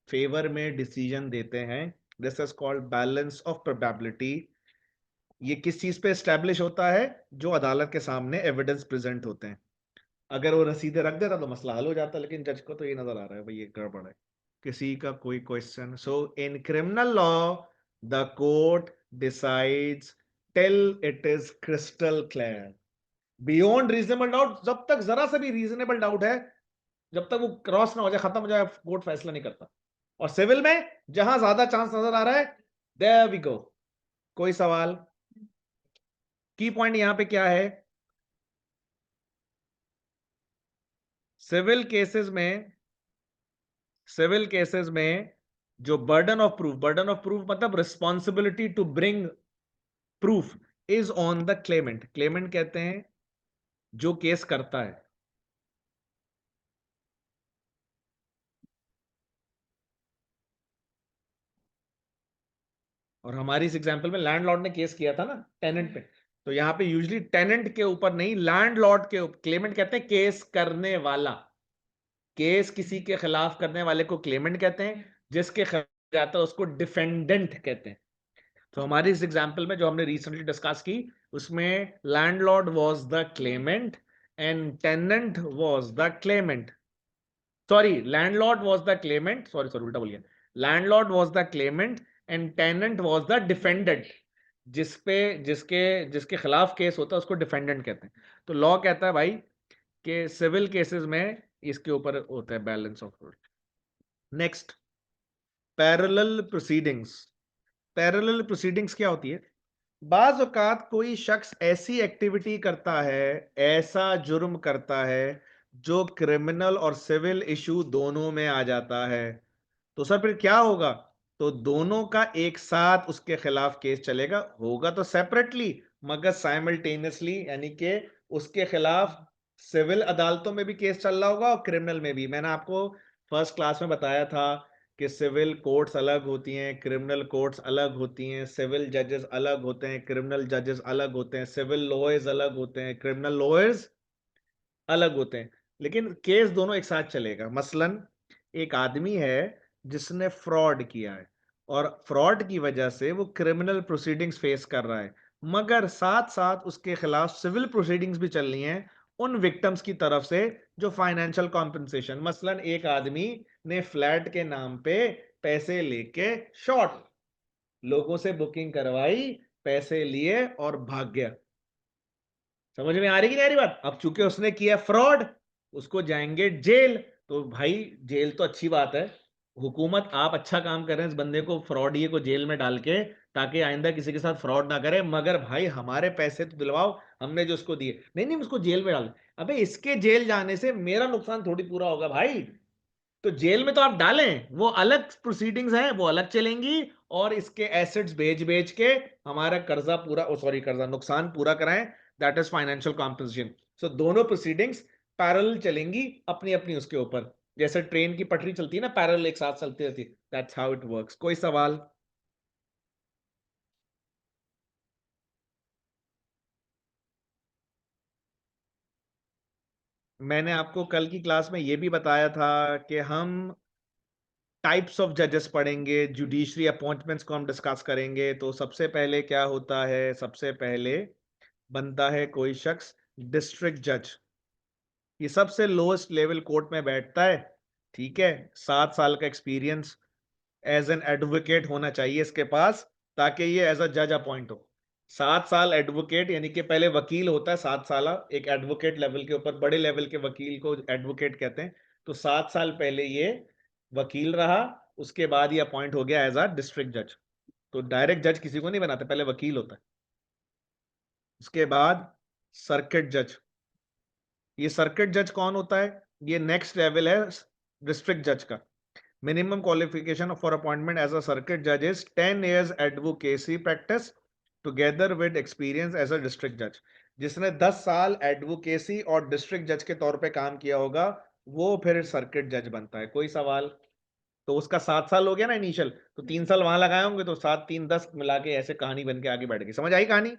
फेवर में डिसीजन देते हैं। This is called balance of probability. ये किस चीज पे एस्टेब्लिश होता है? जो अदालत के सामने एविडेंस प्रेजेंट होते हैं। अगर वो रसीदें रख देता तो मसला हल हो जाता, लेकिन जज को तो ये नजर आ रहा है भाई ये गड़बड़ है। किसी का कोई question? So in criminal law the court decides till it is crystal clear, beyond reasonable doubt. जब तक जरा सा भी रीजनेबल डाउट है, जब तक वो क्रॉस ना हो जाए, खत्म हो जाए, कोर्ट फैसला नहीं करता। और सिविल में जहां ज्यादा चांस नजर आ रहा है, देयर वी गो। कोई सवाल? की पॉइंट यहां पे क्या है? सिविल केसेस में, सिविल केसेस में जो बर्डन ऑफ प्रूफ मतलब responsibility to bring proof is on the claimant. Claimant कहते हैं जो केस करता है। और हमारी इस एग्जांपल में लैंडलॉर्ड ने केस किया था ना टेनेंट पे, तो यहां पे यूजली टेनेंट के ऊपर नहीं, लैंडलॉर्ड के ऊपर। क्लेमेंट कहते हैं केस करने वाला, केस किसी के खिलाफ करने वाले को क्लेमेंट कहते हैं, जिसके खिलाफ जाता है उसको डिफेंडेंट कहते हैं। तो हमारी इस एग्जांपल में जो हमने रिसेंटली डिस्कस की, उसमें landlord was the claimant and tenant was the claimant. Sorry, landlord was the claimant, sorry sorry उल्टा बोल गया। Landlord was the claimant and tenant was the defendant. जिसपे जिसके जिसके खिलाफ केस होता है उसको डिफेंडेंट कहते हैं। तो लॉ कहता है भाई कि सिविल केसेस में इसके ऊपर होता है balance of power. Next, parallel proceedings. Parallel proceedings क्या होती है? बाज औकात कोई शख्स ऐसी एक्टिविटी करता है, ऐसा जुर्म करता है जो क्रिमिनल और सिविल इशू दोनों में आ जाता है। तो सर फिर क्या होगा? तो दोनों का एक साथ उसके खिलाफ केस चलेगा, होगा तो सेपरेटली मगर साइमल्टेनियसली, यानी कि उसके खिलाफ सिविल अदालतों में भी केस चल रहा होगा और क्रिमिनल में भी। मैंने आपको फर्स्ट क्लास में बताया था कि सिविल कोर्ट्स अलग होती हैं, क्रिमिनल कोर्ट्स अलग होती हैं, सिविल जजेस अलग होते हैं, क्रिमिनल जजेस अलग होते हैं, सिविल लॉयर्स अलग होते हैं, क्रिमिनल लॉयर्स अलग होते हैं, लेकिन केस दोनों एक साथ चलेगा। मसलन एक आदमी है जिसने फ्रॉड किया है और फ्रॉड की वजह से वो क्रिमिनल प्रोसीडिंग्स फेस कर रहा है, मगर साथ साथ उसके खिलाफ सिविल प्रोसीडिंग्स भी चल रही हैं उन विक्टिम्स की तरफ से जो फाइनेंशियल कॉम्पनसेशन। मसलन एक आदमी ने फ्लैट के नाम पे पैसे लेके शॉर्ट, लोगों से बुकिंग करवाई, पैसे लिए और भाग गया। समझ में आ रही कि नहीं आ रही बात? अब चूंकि उसने किया फ्रॉड, उसको जाएंगे जेल। तो भाई जेल तो अच्छी बात है, हुकूमत आप अच्छा काम कर रहे हैं इस बंदे को, फ्रॉड ये को जेल में डाल के, ताकि आइंदा किसी के साथ फ्रॉड ना करे, मगर भाई हमारे पैसे तो दिलवाओ, हमने जो उसको दिए। नहीं नहीं, उसको जेल में डाल। अबे इसके जेल जाने से मेरा नुकसान थोड़ी पूरा होगा भाई। तो जेल में तो आप डालें, वो अलग प्रोसीडिंग्स हैं, वो अलग चलेंगी, और इसके एसेट्स बेच बेच के हमारा कर्जा पूरा, सॉरी कर्जा नुकसान पूरा कराएं, दैट इज फाइनेंशियल कॉम्पनसेशन। सो दोनों प्रोसीडिंग्स पैरेलल चलेंगी अपनी अपनी उसके ऊपर, जैसे ट्रेन की पटरी चलती है ना, पैरेलल एक साथ चलती रहती है, दैट्स हाउ इट वर्क्स। कोई सवाल? मैंने आपको कल की क्लास में ये भी बताया था कि हम टाइप्स ऑफ जजेस पढ़ेंगे, जुडिशरी अपॉइंटमेंट्स को हम डिस्कस करेंगे। तो सबसे पहले क्या होता है, सबसे पहले बनता है कोई शख्स डिस्ट्रिक्ट जज। ये सबसे लोएस्ट लेवल कोर्ट में बैठता है, ठीक है। 7 साल का एक्सपीरियंस एज एन एडवोकेट होना चाहिए इसके पास, ताकि ये एज अ जज अपॉइंट हो। 7 साल एडवोकेट, यानी कि पहले वकील होता है 7 साल, एक एडवोकेट लेवल के ऊपर, बड़े लेवल के वकील को एडवोकेट कहते हैं। तो 7 साल पहले ये वकील रहा, उसके बाद ये अपॉइंट हो गया एज अ डिस्ट्रिक्ट जज। तो डायरेक्ट जज किसी को नहीं बनाते, पहले वकील होता है। उसके बाद सर्किट जज। ये सर्किट जज कौन होता है? ये नेक्स्ट लेवल है डिस्ट्रिक्ट जज का। Minimum qualification for appointment as a circuit जज is 10 years advocacy practice together with experience as a district जज। जिसने 10 साल एडवोकेसी और डिस्ट्रिक्ट जज के तौर पे काम किया होगा, वो फिर सर्किट जज बनता है। कोई सवाल? तो उसका 7 साल हो गया ना इनिशियल, तो 3 साल वहां लगाए होंगे, तो 7 3 10 मिला के ऐसे कहानी बन के आगे बढ़ गई। समझ आई कहानी?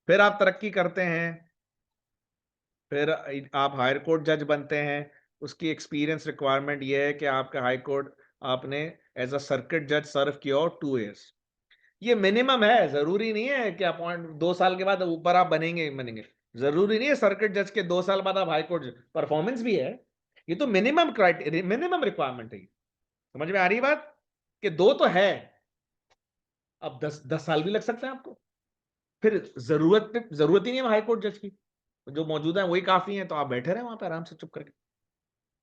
फिर आप तरक्की करते हैं, फिर आप हायर कोर्ट जज बनते हैं। उसकी एक्सपीरियंस रिक्वायरमेंट ये है कि आपका हाई कोर्ट आपने एज अ सर्किट जज सर्व किया और 2 years। ये मिनिमम है, जरूरी नहीं है कि अपॉइंट 2 साल के बाद ऊपर आप बनेंगे। जरूरी नहीं है सर्किट जज के 2 साल बाद आप हाई कोर्ट जज, परफॉर्मेंस भी है। ये तो मिनिमम क्राइटेरिया, मिनिमम रिक्वायरमेंट है। समझ में आ रही बात? कि दो तो है, अब 10 10 साल भी लग सकते हैं आपको। फिर जरूरत ही नहीं है हाई कोर्ट जज की, जो मौजूदा है वही काफी है, तो आप बैठे रहे वहां पे आराम से चुप करके।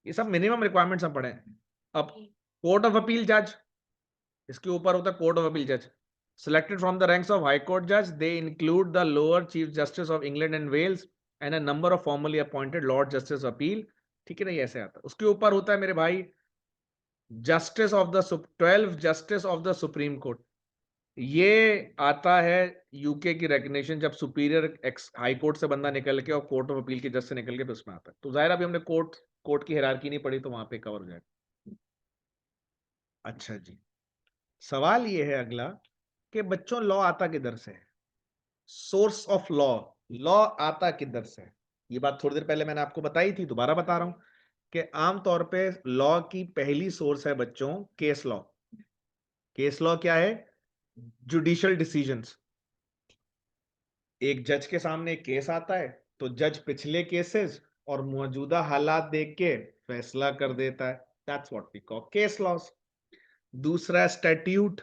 ये सब मिनिमम रिक्वायरमेंट्स हम पढ़े हैं। अब कोर्ट ऑफ अपील जज, इसके ऊपर होता है कोर्ट ऑफ अपील जज। Selected from the ranks of High Court judge, they include the lower Chief Justice of England and Wales and a number of formally appointed Lord Justice of Appeal। ठीक है ना, ये ऐसे आता है। उसके ऊपर होता है मेरे भाई justice of the 12 justice of the supreme court. ये आता है यूके की रेकग्निशन, जब सुपीरियर एक्स हाई कोर्ट से बंदा निकल के और कोर्ट ऑफ अपील के जज से निकल के, तो उसमें आता है। तो जाहिर अभी हमने कोर्ट की हायरार्की नहीं पढ़ी, तो वहां पे कवर हो जाएगा। अच्छा जी, सवाल ये है अगला कि बच्चों लॉ आता किधर से है? सोर्स ऑफ लॉ, लॉ आता किधर से है? ये बात थोड़ी देर पहले मैंने आपको बताई थी, दोबारा बता रहा हूं कि आमतौर पे लॉ की पहली सोर्स है बच्चों केस लॉ। केस लॉ क्या है? Judicial decisions. एक जज के सामने एक केस आता है, तो जज पिछले केसेस और मौजूदा हालात देख के फैसला कर देता है। That's what we call case laws. दूसरा स्टैट्यूट।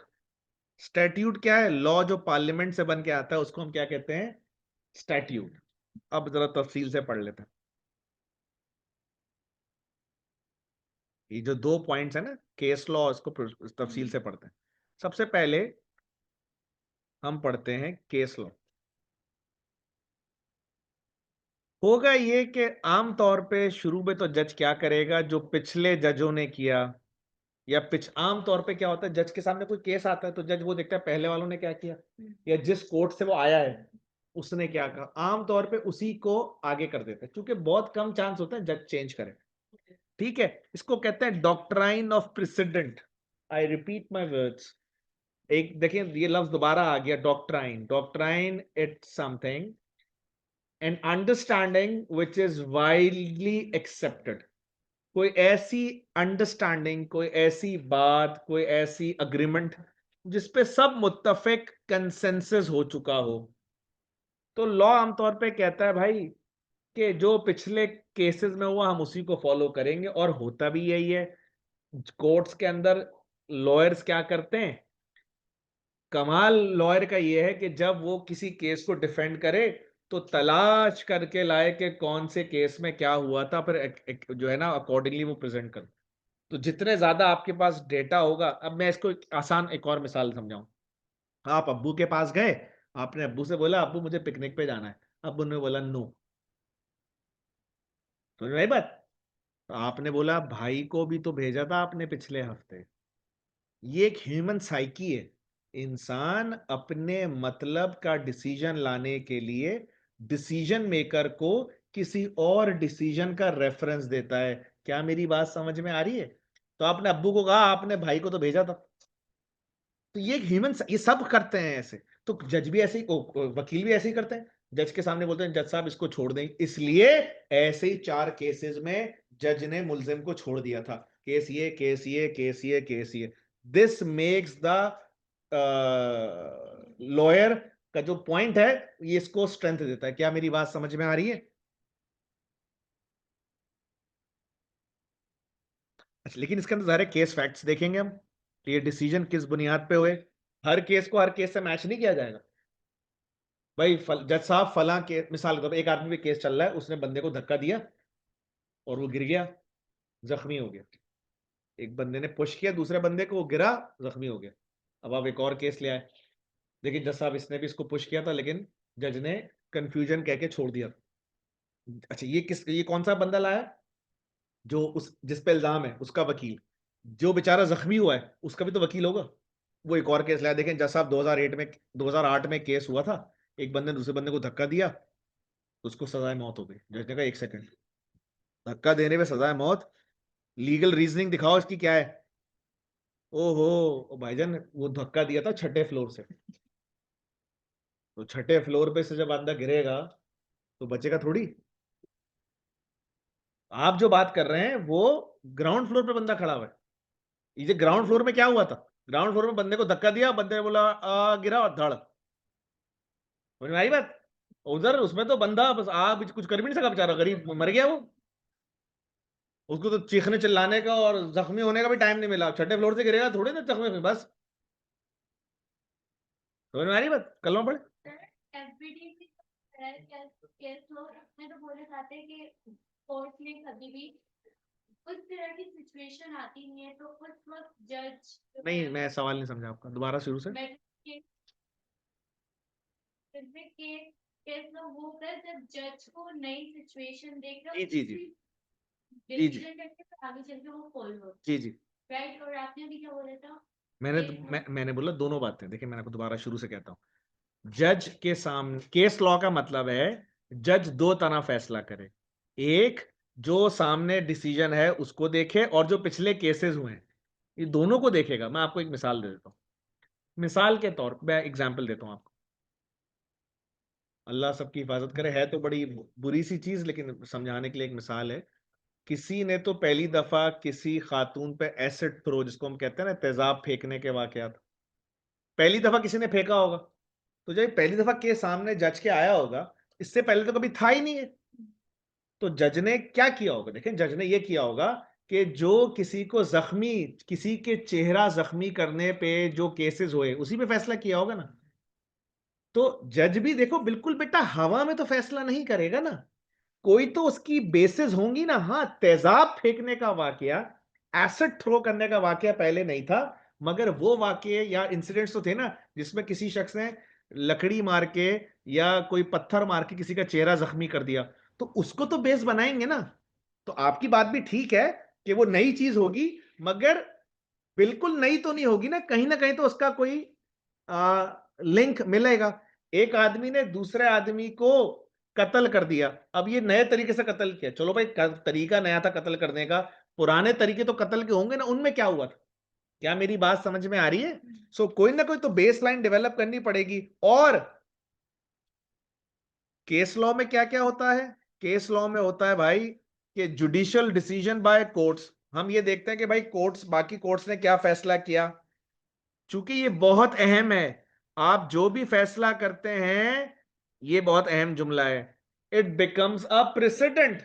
स्टैट्यूट क्या है? लॉ जो पार्लियामेंट से बन के आता है उसको हम क्या कहते हैं? स्टैट्यूट। अब जरा तफसील से पढ़ लेते हैं। ये जो 2 पॉइंट्स है ना, केस लॉ, इसको तफसील से पढ़ते हैं। सबसे पहले हम पढ़ते हैं केस लॉ। होगा ये कि आमतौर पे शुरू में तो जज क्या करेगा, जो पिछले जजों ने किया, या आम तौर पे क्या होता है, जज के सामने कोई केस आता है तो जज वो देखता है पहले वालों ने क्या किया, या जिस कोर्ट से वो आया है उसने क्या कहा, आम तौर पे उसी को आगे कर देता है, क्योंकि बहुत कम चांस होता है जज चेंज करे। ठीक है, इसको कहते हैं doctrine of president. I repeat my words. एक देखिए, ये लफ्ज दोबारा आ गया, doctrine. Doctrine it's something, an understanding which is widely accepted. कोई ऐसी अंडरस्टैंडिंग, कोई ऐसी बात, कोई ऐसी अग्रीमेंट जिसपे सब मुत्तफिक कंसेंसस हो चुका हो। तो लॉ आमतौर पे कहता है भाई कि जो पिछले केसेस में हुआ हम उसी को फॉलो करेंगे, और होता भी यही है। कोर्ट्स के अंदर लॉयर्स क्या करते हैं, कमाल लॉयर का ये है कि जब वो किसी केस को डिफेंड करे तो तलाश करके लाए कि कौन से केस में क्या हुआ था, फिर जो है ना अकॉर्डिंगली वो प्रेजेंट कर। तो जितने ज्यादा आपके पास डेटा होगा, अब मैं इसको आसान एक और मिसाल समझाऊं। आप अब्बू के पास गए, आपने अब्बू से बोला अब्बू मुझे पिकनिक पे जाना है, अब्बू ने बोला नो। समझ में आई बात? तो आपने बोला भाई को भी तो भेजा था आपने पिछले हफ्ते। ये एक ह्यूमन साइकी है। इंसान अपने मतलब का डिसीजन लाने के लिए डिसीजन मेकर को किसी और डिसीजन का रेफरेंस देता है। क्या मेरी बात समझ में आ रही है? तो आपने अब्बू को कहा, आपने भाई को तो भेजा था। तो ये ह्यूमन, ये सब करते हैं ऐसे। तो जज भी ऐसे ही, वकील भी ऐसे ही करते हैं। जज के सामने बोलते हैं जज साहब इसको छोड़ दें, इसलिए ऐसे ही 4 केसेस में जज ने मुलजिम को छोड़ दिया था। केस ये, केस ये, केस ये, केस ये। दिस मेक्स द लॉयर का जो पॉइंट है, ये इसको स्ट्रेंथ देता है। क्या मेरी बात समझ में आ रही है? अच्छा, लेकिन इसके अंदर सारे केस फैक्ट्स देखेंगे हम, ये डिसीजन किस बुनियाद पे हुए। हर केस को हर केस से मैच नहीं किया जाएगा भाई। जज साहब फला के, मिसाल के तौर पर एक आदमी पे केस चल रहा है, उसने बंदे को धक्का दिया और वो गिर गया, जख्मी हो गया। एक बंदे ने पुश किया दूसरे बंदे को, वो गिरा, जख्मी हो गया। अब आप एक और केस ले आए, देखिए जज साहब इसने भी इसको पुश किया था, लेकिन जज ने कंफ्यूजन कह के छोड़ दिया। अच्छा, ये कौन सा बंदा लाया? जो उस जिस पे इल्जाम है उसका वकील। जो बेचारा जख्मी हुआ है उसका भी तो वकील होगा। वो एक और केस लाया, देखें जज साहब 2008 में केस हुआ था। एक बंदे ने दूसरे बंदे को धक्का दिया, उसको सजाए मौत हो गई। जज ने कहा एक सेकंड, धक्का देने पे सजाए मौत, लीगल रीजनिंग दिखाओ इसकी क्या है। ओहो, ओ भाईजान वो धक्का दिया था 6ठे फ्लोर से। तो 6ठे फ्लोर पे से जब बंदा गिरेगा तो बचेगा थोड़ी। आप जो बात कर रहे हैं वो ग्राउंड फ्लोर पे बंदा खड़ा हुआ है। ये ग्राउंड फ्लोर में क्या हुआ था? ग्राउंड फ्लोर में बंदे को धक्का दिया, बंदे ने बोला गिरा और धड़। समझ में आई बात? उधर उसमें तो बंदा बस कुछ कर भी नहीं सका, बेचारा गरीब मर गया वो। उसको तो चीखने चिल्लाने का और जख्मी होने का भी टाइम नहीं मिला। 6ठे फ्लोर से गिरेगा थोड़ी ना जख्मी में, बस। समझ में आ रही बात? कल में पढ़े। तो बोले जाते हैं कि कोर्ट में कभी भी उस तरह की सिचुएशन आती नहीं है, तो उस वक्त जज नहीं, मैं सवाल नहीं समझा आपका, दोबारा शुरू से। केस वो होता है जब जज को नई सिचुएशन देखकर जी जी जी डिसीजन करके आगे चल के वो फॉलो हो। जी जी राइट। और आपने भी क्या बोला था? मैंने बोला दोनों बातें। देखिए मैंने आपको दोबारा शुरू से कहता हूँ। जज के सामने, केस लॉ का मतलब है जज दो तरह फैसला करे। एक, जो सामने डिसीजन है उसको देखे, और जो पिछले केसेस हुए हैं ये दोनों को देखेगा। मैं आपको एक मिसाल दे देता हूँ। मिसाल के तौर पर मैं एग्जाम्पल देता हूँ आपको। अल्लाह सबकी हिफाजत करे, है तो बड़ी बुरी सी चीज, लेकिन समझाने के लिए एक मिसाल है। किसी ने तो पहली दफा किसी खातून पे एसिड थ्रो, जिसको हम कहते हैं ना तेजाब फेंकने के वाकयात, पहली दफा किसी ने फेंका होगा। तो जब पहली दफा के सामने जज के आया होगा, इससे पहले तो कभी था ही नहीं है। तो जज ने क्या किया होगा? देखें, जज ने यह किया होगा कि जो किसी को जख्मी, किसी के चेहरा जख्मी करने पे जो केसेस हुए उसी पे फैसला किया होगा ना। तो जज भी देखो बिल्कुल बेटा हवा में तो फैसला नहीं करेगा ना, कोई तो उसकी बेसिस होंगी ना। हाँ, तेजाब फेंकने का वाकया, एसिड थ्रो करने का वाकया पहले नहीं था, मगर वो वाकये या इंसिडेंट्स तो थे ना जिसमें किसी शख्स ने लकड़ी मार के या कोई पत्थर मार के किसी का चेहरा जख्मी कर दिया। तो उसको तो बेस बनाएंगे ना। तो आपकी बात भी ठीक है कि वो नई चीज होगी, मगर बिल्कुल नई तो नहीं होगी ना कहीं तो उसका कोई लिंक मिलेगा। एक आदमी ने दूसरे आदमी को कत्ल कर दिया, अब ये नए तरीके से कत्ल किया, चलो भाई तरीका नया था कत्ल करने का, पुराने तरीके तो कत्ल के होंगे ना, उनमें क्या हुआ था? क्या मेरी बात समझ में आ रही है? सो कोई ना कोई तो बेस लाइन डेवलप करनी पड़ेगी। और केस लॉ में क्या क्या होता है? केस लॉ में होता है भाई कि जुडिशियल डिसीजन बाय कोर्ट्स। हम ये देखते हैं कि भाई कोर्ट्स, बाकी कोर्ट्स ने क्या फैसला किया। चूंकि ये बहुत अहम है, आप जो भी फैसला करते हैं, ये बहुत अहम जुमला है, इट बिकम्स अ प्रेसिडेंट।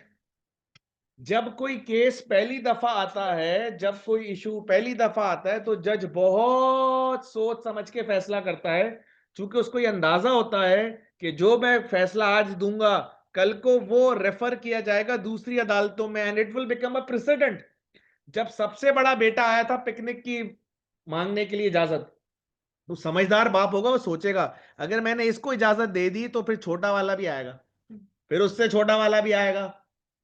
जब कोई केस पहली दफा आता है, जब कोई इशू पहली दफा आता है, तो जज बहुत सोच समझ के फैसला करता है। चूंकि उसको ये अंदाजा होता है कि जो मैं फैसला आज दूंगा, कल को वो रेफर किया जाएगा दूसरी अदालतों में, and it will become a president. जब सबसे बड़ा बेटा आया था पिकनिक की मांगने के लिए इजाजत, तो समझदार बाप होगा, वो सोचेगा अगर मैंने इसको इजाजत दे दी तो फिर छोटा वाला भी आएगा, फिर उससे छोटा वाला भी आएगा,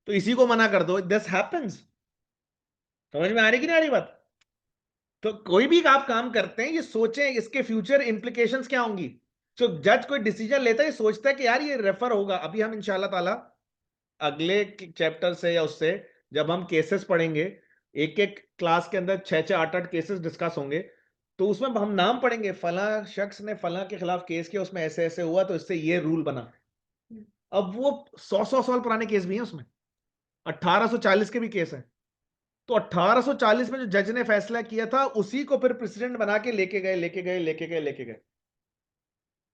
तो इसी को मना कर दो। This happens. समझ में आ रही कि नहीं आ रही बात? तो कोई भी आप काम करते हैं, ये सोचें इसके फ्यूचर इंप्लीकेशंस क्या होंगी। तो जज कोई डिसीजन लेता है, ये सोचता है कि यार ये रेफर होगा। अभी हम इंशाल्लाह ताला अगले चैप्टर से या उससे जब हम केसेस पढ़ेंगे, एक एक क्लास के अंदर 6-6 8-8 केसेस डिस्कस होंगे, तो उसमें हम नाम पढ़ेंगे, फला शख्स ने फला के खिलाफ केस किया, उसमें ऐसे ऐसे हुआ, तो इससे ये रूल बना। अब वो 100-100 साल पुराने केस भी हैं उसमें, 1840 के भी केस हैं। तो 1840 में जो जज ने फैसला किया था, उसी को फिर प्रेसिडेंट बना के लेके गए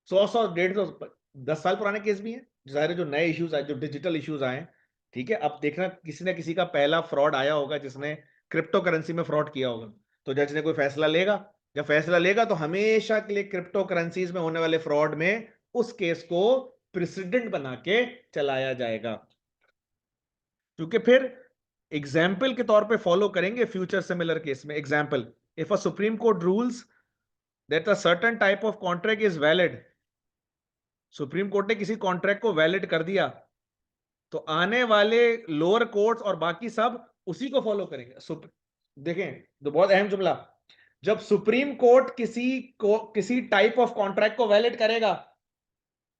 100-100 150 10 साल पुराने केस भी हैं। जाहिर है जो नए इश्यूज आए, जो डिजिटल इश्यूज आए, ठीक है, अब देखना किसी ना किसी का पहला फ्रॉड आया होगा जिसने क्रिप्टो करेंसी में फ्रॉड किया होगा, तो जज ने कोई फैसला लेगा। जब फैसला लेगा तो हमेशा के लिए क्रिप्टो करेंसीज में होने वाले फ्रॉड में उस केस को प्रेसिडेंट बना के चलाया जाएगा, क्योंकि फिर एग्जाम्पल के तौर पे फॉलो करेंगे फ्यूचर सिमिलर केस में। Example, if a supreme court rules that a certain type of contract is valid, supreme court ने किसी कॉन्ट्रैक्ट को वैलिड कर दिया, तो आने वाले लोअर कोर्ट्स और बाकी सब उसी को फॉलो करेंगे। देखें तो बहुत अहम जुमला, जब सुप्रीम कोर्ट किसी टाइप ऑफ कॉन्ट्रैक्ट को वैलिड करेगा,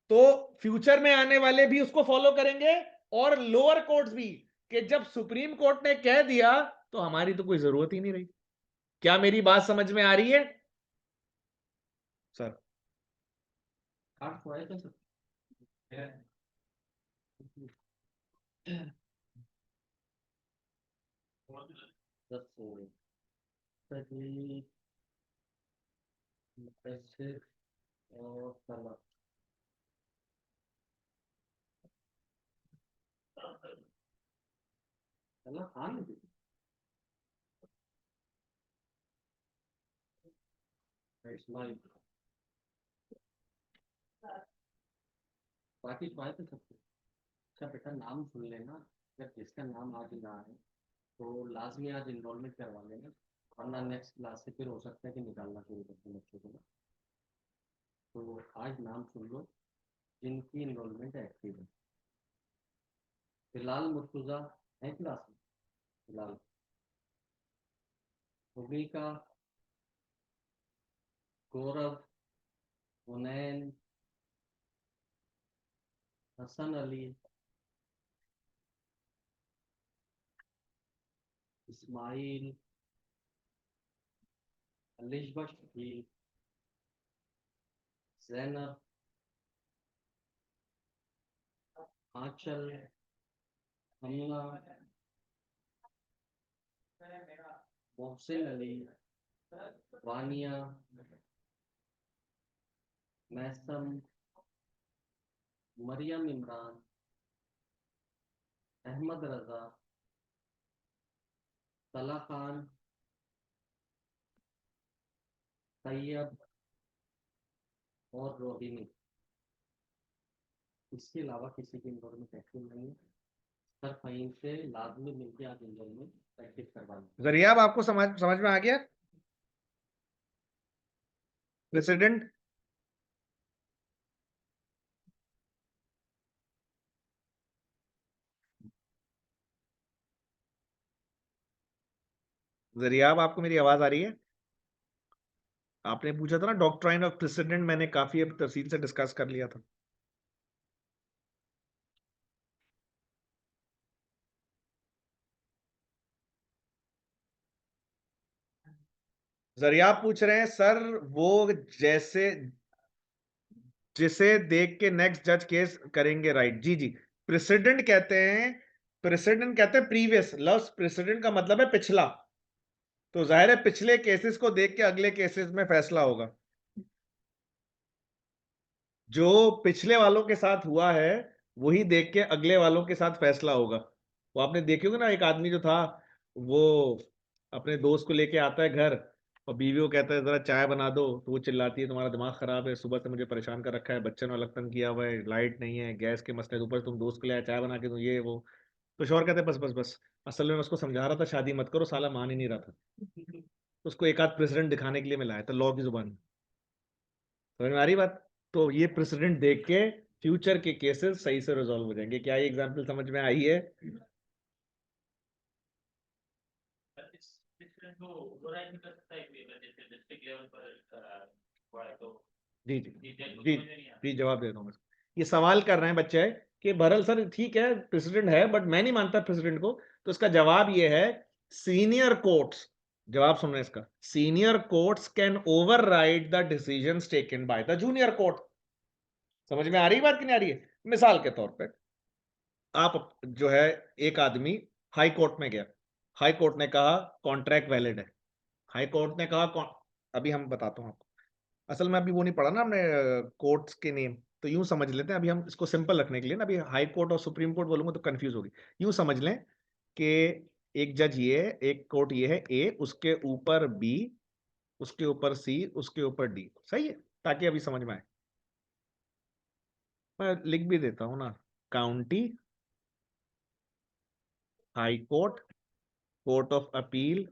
तो फ्यूचर में आने वाले भी उसको फॉलो करेंगे, और लोअर कोर्ट्स भी, कि जब सुप्रीम कोर्ट ने कह दिया तो हमारी तो कोई जरूरत ही नहीं रही। क्या मेरी बात समझ में आ रही है सर? बाकी बात है सबसे अच्छा बेटा नाम सुन लेना, जब जिसका नाम आ ही रहा है तो लाजमी आज इनरोलमेंट करवा लेना, वरना नेक्स्ट क्लास से फिर हो सकता है कि निकालना शुरू करते हैं बच्चों को ना। तो आज नाम सुन लो जिनकी इनरोलमेंट एक्टिव है। फिलहाल मुर्तुजा है क्लास में, फिलहाल भूमिका, गौरव, हुनैन, हसन अली, इस्माइल, अलिशबा शकील, जैनब, आंचल, हमला, मोहसिन अली, वानिया, मैसम, मरियम इमरान, अहमद रजा, तला खान, तैयब और रोहिणी। इसके अलावा किसी की इन्वॉल्वमेंट एक्टिव नहीं है। सर फहीम से लाजमी मिलकर आप इन्वॉल्वमेंट प्रैक्टिस करवाएं। जरिया, अब आपको समझ में आ गया प्रेसिडेंट? जरिया, अब आपको मेरी आवाज आ रही है? आपने पूछा था ना डॉक्ट्राइन ऑफ प्रेसिडेंट, मैंने काफी तफसील से डिस्कस कर लिया था। जरिया पूछ रहे हैं सर, वो जैसे जिसे देख के नेक्स्ट जज केस करेंगे, राइट? जी जी। प्रेसिडेंट कहते हैं, प्रीवियस, लफ्ज प्रेसिडेंट का मतलब है पिछला, तो जाहिर है पिछले केसेस को देख के अगले केसेस में फैसला होगा। जो पिछले वालों के साथ हुआ है वही देख के अगले वालों के साथ फैसला होगा। वो आपने देखे होगे ना, एक आदमी जो था, वो अपने दोस्त को लेके आता है घर, और बीवी को कहता है जरा चाय बना दो, तो वो चिल्लाती है तुम्हारा दिमाग खराब है, सुबह से मुझे परेशान कर रखा है, बच्चे ने अलग तंग किया हुआ है, लाइट नहीं है, गैस के मसले, ऊपर तुम दोस्त को ले आए चाय बना के, तो ये वो। तो शौहर कहते हैं बस बस बस, असल में मैं उसको समझा रहा था शादी मत करो, साला मान ही नहीं रहा था। तो उसको एक आध प्रेसिडेंट दिखाने के लिए मिला है, तो लॉ की जुबान में। समझ में आ रही बात? तो ये प्रेसिडेंट देख के फ्यूचर के केसेस सही से रिजॉल्व हो जाएंगे। क्या ये एग्जांपल समझ में आई है? जी जी जी जी, जवाब दे रहा हूँ मैं। ये सवाल कर रहे हैं बच्चे, कि भरल सर ठीक है प्रेसिडेंट है बट मैं नहीं मानता प्रेसिडेंट को, तो इसका जवाब ये है सीनियर कोर्ट्स, जवाब सुन रहे हैं इसका, senior courts can override the decisions taken by the junior court. समझ में आ रही बात कि नहीं आ रही है? मिसाल के तौर पे आप जो है एक आदमी हाई कोर्ट में गया, हाई कोर्ट ने कहा कॉन्ट्रैक्ट वैलिड है, हाई कोर्ट ने कहा अभी हम बताता हूं आपको, असल में अभी वो नहीं पढ़ा ना हमने कोर्ट्स के नेम, तो यूं समझ लेते हैं, अभी हम इसको सिंपल रखने के लिए ना, अभी हाई कोर्ट और सुप्रीम कोर्ट बोलूंगा तो कंफ्यूज होगी, यूं समझ लें कि एक जज ये है, एक कोर्ट ये है ए, उसके ऊपर बी, उसके ऊपर सी, उसके ऊपर डी, सही है, ताकि अभी समझ में आए। मैं लिख भी देता हूं ना, county, high court, court of appeal,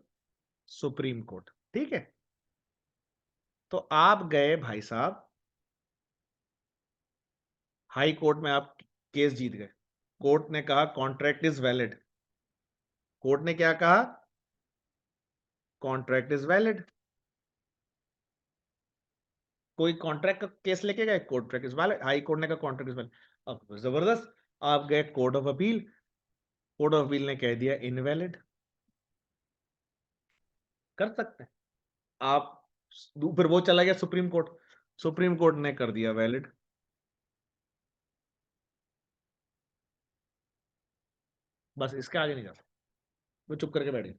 supreme court, ठीक है। तो आप गए भाई साहब हाई कोर्ट में, आप केस जीत गए, कोर्ट ने कहा कॉन्ट्रैक्ट इज वैलिड, कोर्ट ने क्या कहा, कॉन्ट्रैक्ट इज वैलिड, कोई कॉन्ट्रैक्ट का केस लेके गए, contract is valid, high court ने कहा कॉन्ट्रैक्ट इज वैलिड, अब जबरदस्त, आप गए court of appeal, court of appeal ने कह दिया इनवैलिड, कर सकते हैं आप, फिर वो चला गया सुप्रीम कोर्ट, सुप्रीम कोर्ट ने कर दिया वैलिड, बस इसके आगे नहीं जा सकते, वो चुप करके बैठ गए,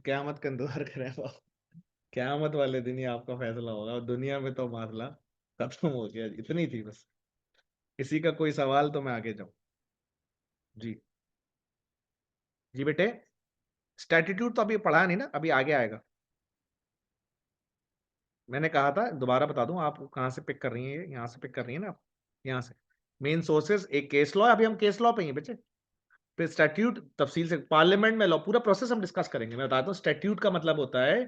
क्यामत का इंतजार कर रहे हैं आप। क्यामत वाले दिन ही आपका फैसला होगा, और दुनिया में तो मामला खत्म हो गया, इतनी थी बस। किसी का कोई सवाल तो मैं आगे जाऊं। जी जी बेटे, स्टैटिट्यूड तो अभी पढ़ा नहीं ना, अभी आगे आएगा। मैंने कहा था, दोबारा बता दूं, आप कहां से पिक कर रही हैं, यहां से पिक कर रही है ना आप, यहां से मेन सोर्सेज, एक केस लॉ, अभी हम केस लॉ पे ही हैं बच्चे, फिर स्टैट्यूट तफसील से, पार्लियामेंट में लॉ, पूरा प्रोसेस हम डिस्कस करेंगे। मैं बताता हूँ, स्टैट्यूट का मतलब होता है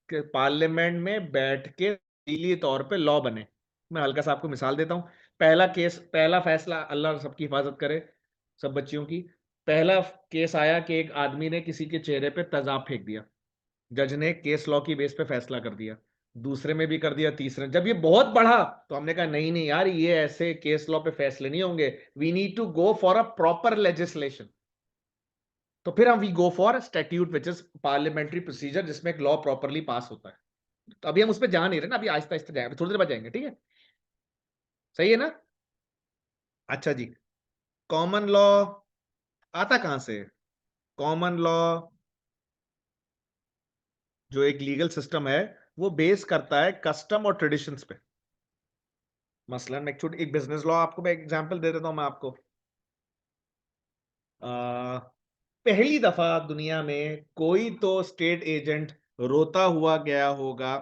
कि पार्लियामेंट में बैठ के तफसीली तौर पे लॉ बने। मैं हल्का सा आपको मिसाल देता हूँ, पहला केस, पहला फैसला, अल्लाह सबकी हिफाजत करे, सब बच्चियों की, पहला केस आया कि एक आदमी ने किसी के चेहरे पे तेजाब फेंक दिया, जज ने केस लॉ की बेस पे फैसला कर दिया, दूसरे में भी कर दिया, तीसरे, जब ये बहुत बढ़ा तो हमने कहा नहीं नहीं यार, ये ऐसे केस लॉ पे फैसले नहीं होंगे, we need to go for a proper legislation, तो फिर हम we go for statute which is parliamentary procedure, जिसमें एक लॉ प्रॉपरली पास होता है। तो अभी हम उस पर जा नहीं रहे ना, अभी आहिस्ता आहिस्ता जाएंगे, थोड़ी देर बाद जाएंगे, ठीक है, सही है ना? अच्छा जी, कॉमन लॉ आता कहां से? कॉमन लॉ जो एक लीगल सिस्टम है, वो बेस करता है कस्टम और ट्रेडिशंस पे। मसलन एक बिजनेस लॉ, आपको मैं एग्जांपल दे देता हूं मैं आपको, पहली दफा दुनिया में कोई तो स्टेट एजेंट रोता हुआ गया होगा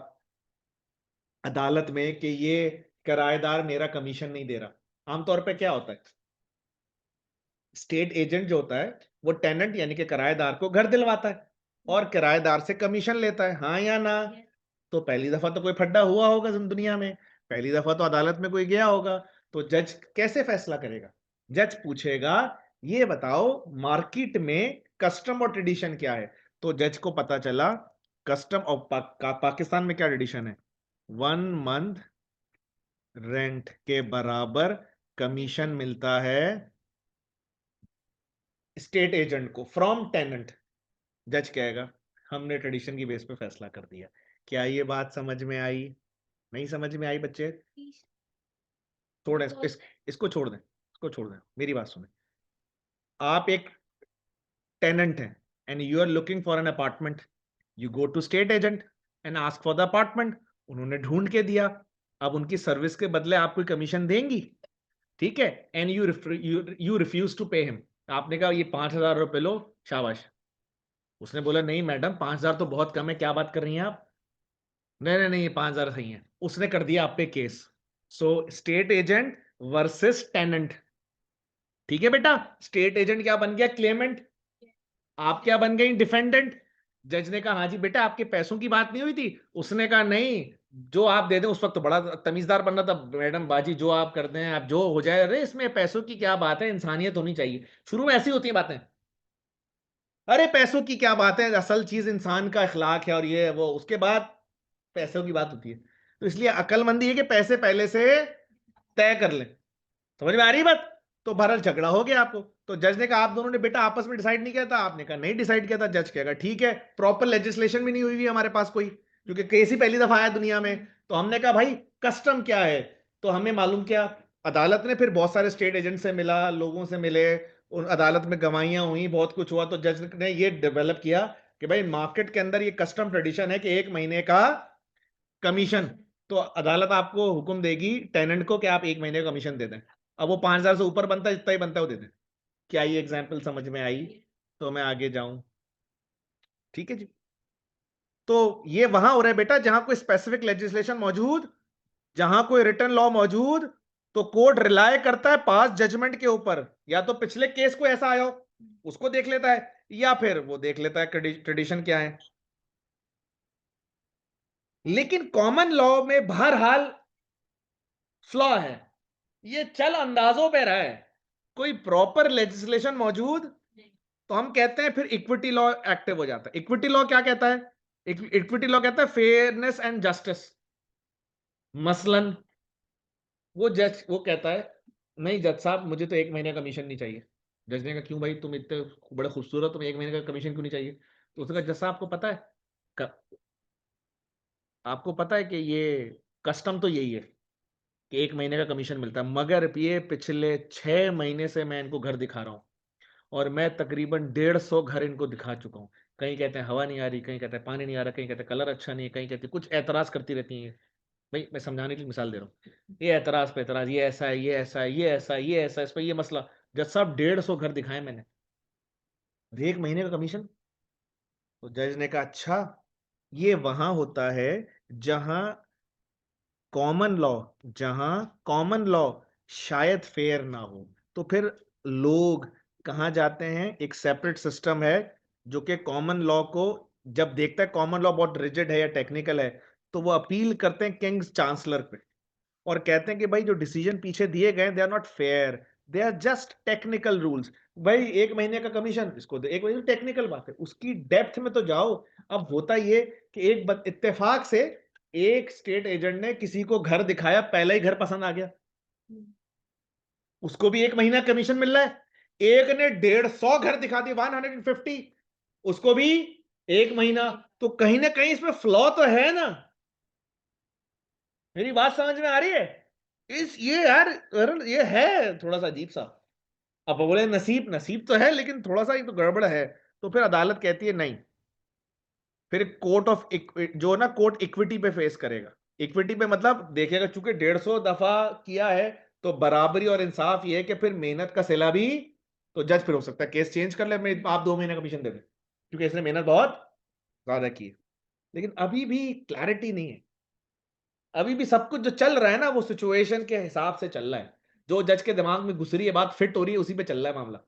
अदालत में कि ये किराएदार मेरा कमीशन नहीं दे रहा। आमतौर पे क्या होता है, स्टेट एजेंट जो होता है वो टेनेंट यानी कि किराएदार को घर दिलवाता है और किराएदार से कमीशन लेता है, हाँ या ना? तो पहली दफा तो कोई फड्डा हुआ होगा दुनिया में, पहली दफा तो अदालत में कोई गया होगा, तो जज कैसे फैसला करेगा? जज पूछेगा ये बताओ मार्केट में कस्टम और ट्रेडिशन क्या है, तो जज को पता चला कस्टम और पाकिस्तान में क्या ट्रेडिशन है, 1 मंथ रेंट के बराबर कमीशन मिलता है स्टेट एजेंट को फ्रॉम टेनेंट। जज कहेगा हमने ट्रेडिशन की बेस पे फैसला कर दिया। क्या ये बात समझ में आई? नहीं समझ में आई बच्चे? छोड़ इसको छोड़ दें, इसको छोड़ दें, मेरी बात सुने, आप एक टेनेंट हैं and you are looking for an apartment, you go to state agent and ask for the apartment, उन्होंने ढूंढ के दिया, अब उनकी सर्विस के बदले आप कोई कमीशन देंगी, ठीक है, and you refuse to pay him, आपने कहा ये 5,000 रुपए लो, शाबाश, उसने बोला नहीं मैडम 5,000 तो बहुत कम है, क्या बात कर रही हैं आप, नहीं नहीं नहीं ये 5,000 सही है, उसने कर दिया आप पे केस, सो स्टेट एजेंट वर्सेस टेनेंट, ठीक है बेटा, स्टेट एजेंट क्या बन गया, क्लेमेंट, आप क्या बन गई, डिफेंडेंट। जज ने कहा हाँ जी बेटा आपके पैसों की बात नहीं हुई थी, उसने कहा नहीं, जो आप दे दें, उस वक्त तो बड़ा तमीजदार बनना था, मैडम बाजी जो आप करते हैं आप जो हो जाए, अरे इसमें पैसों की क्या बात है, इंसानियत होनी चाहिए, शुरू में ऐसी होती है बातें, अरे पैसों की क्या बात है, असल चीज इंसान का अखलाक है और ये है वो, उसके बाद पैसों की बात होती है। तो इसलिए अकलमंदी है कि पैसे पहले से तय कर लें, समझ में आ रही है बात? तो बहरहाल झगड़ा हो गया आपको, तो जज ने कहा आप दोनों ने बेटा आपस में डिसाइड नहीं किया था, आपने कहा नहीं डिसाइड किया था। जज कहेगा ठीक है, प्रॉपर लेजिस्लेशन भी नहीं हुई हमारे पास कोई, क्योंकि केस ही पहली दफा आया दुनिया में। तो हमने कहा भाई कस्टम क्या है, तो हमें मालूम क्या, अदालत ने फिर बहुत सारे स्टेट एजेंट से मिला, लोगों से मिले, उन अदालत में गवाहियां हुई, बहुत कुछ हुआ, तो जज ने ये डेवलप किया कि भाई मार्केट के अंदर ये कस्टम ट्रेडिशन है कि 1 महीने का कमीशन। तो अदालत आपको हुक्म देगी टेनेंट को कि आप 1 महीने का कमीशन दे दें। अब वो 5,000 से ऊपर बनता है, जितना ही बनता है वो दे दें। क्या ये एग्जाम्पल समझ में आई? तो मैं आगे जाऊं? ठीक है जी। तो ये वहां हो रहा है बेटा जहां कोई स्पेसिफिक लेजिस्लेशन मौजूद, जहां कोई रिटर्न लॉ मौजूद, तो कोर्ट रिलाय करता है पास जजमेंट के ऊपर। या तो पिछले केस को ऐसा आया हो उसको देख लेता है, या फिर वो देख लेता है ट्रेडिशन क्या है। लेकिन कॉमन लॉ में बहरहाल फ्लॉ है, ये चल अंदाजों पे रहा है, कोई प्रॉपर लेजिस्लेशन मौजूद, तो हम कहते हैं फिर इक्विटी लॉ एक्टिव हो जाता है। इक्विटी लॉ क्या कहता है? इक्विटी लॉ कहता है फेयरनेस एंड जस्टिस। मसलन वो कहता है नहीं जज साहब मुझे तो 1 महीने का कमीशन नहीं चाहिए। जज ने कहा क्यों भाई, तुम इतने बड़े खूबसूरत, तुम्हें 1 महीने का कमीशन क्यों नहीं चाहिए? तो उसने कहा जज साहब आपको पता है, क- आपको पता है कि ये कस्टम तो यही है कि 1 महीने का कमीशन मिलता है, मगर ये पिछले 6 महीने से मैं इनको घर दिखा रहा हूं, और मैं तकरीबन 150 घर इनको दिखा चुका हूं। कहीं कहते हैं हवा नहीं आ रही, कहीं कहते हैं पानी नहीं आ रहा, कहीं कहते हैं कलर अच्छा नहीं है, कहीं कहते हैं कुछ एतराज करती रहती हैं। भाई मैं समझाने के लिए मिसाल दे रहा हूँ, ये एतराज पे एतराज, ये ऐसा है, ये ऐसा है, ये ऐसा है, ये ऐसा है, इस पर ये मसला। जज साहब 150 घर दिखाए मैंने, 1 महीने का कमीशन। तो जज ने कहा अच्छा, ये वहां होता है जहां कॉमन लॉ, जहां कॉमन लॉ शायद फेयर ना हो। तो फिर लोग कहाँ जाते हैं? एक सेपरेट सिस्टम है जो कि कॉमन लॉ को जब देखता है कॉमन लॉ बहुत रिजिड है या टेक्निकल है, तो वो अपील करते हैं किंग्स चांसलर पे, और कहते हैं कि भाई जो डिसीजन पीछे दिए गए they are not fair, they are just technical rules. भाई 1 महीने का कमीशन इसको दे, 1 महीने टेक्निकल बात है, उसकी डेप्थ में तो जाओ। अब होता ये कि इत्तेफाक से एक स्टेट एजेंट ने किसी को घर दिखाया, पहला ही घर पसंद आ गया, उसको भी 1 महीना कमीशन मिल रहा है। एक ने 150 घर दिखा दिए, 150, उसको भी 1 महीना। तो कहीं ना कहीं इसमें फ्लॉ तो है ना? मेरी बात समझ में आ रही है? इस ये यार ये है थोड़ा सा अजीब सा। अब बोले नसीब, नसीब तो है लेकिन थोड़ा सा ये तो गड़बड़ है। तो फिर अदालत कहती है नहीं, फिर कोर्ट ऑफ जो ना कोर्ट इक्विटी पे फेस करेगा। इक्विटी पे मतलब देखेगा चूंकि 150 दफा किया है, तो बराबरी और इंसाफ ये है कि फिर मेहनत का सिला भी, तो जज फिर हो सकता है केस चेंज कर ले, आप 2 महीने का कमीशन दे दें क्योंकि इसने मेहनत बहुत ज्यादा की है। लेकिन अभी भी क्लैरिटी नहीं है, अभी भी सब कुछ जो चल रहा है ना वो सिचुएशन के हिसाब से चल रहा है, जो जज के दिमाग में घुस रही है बात, फिट हो रही है, उसी पे चल रहा है मामला।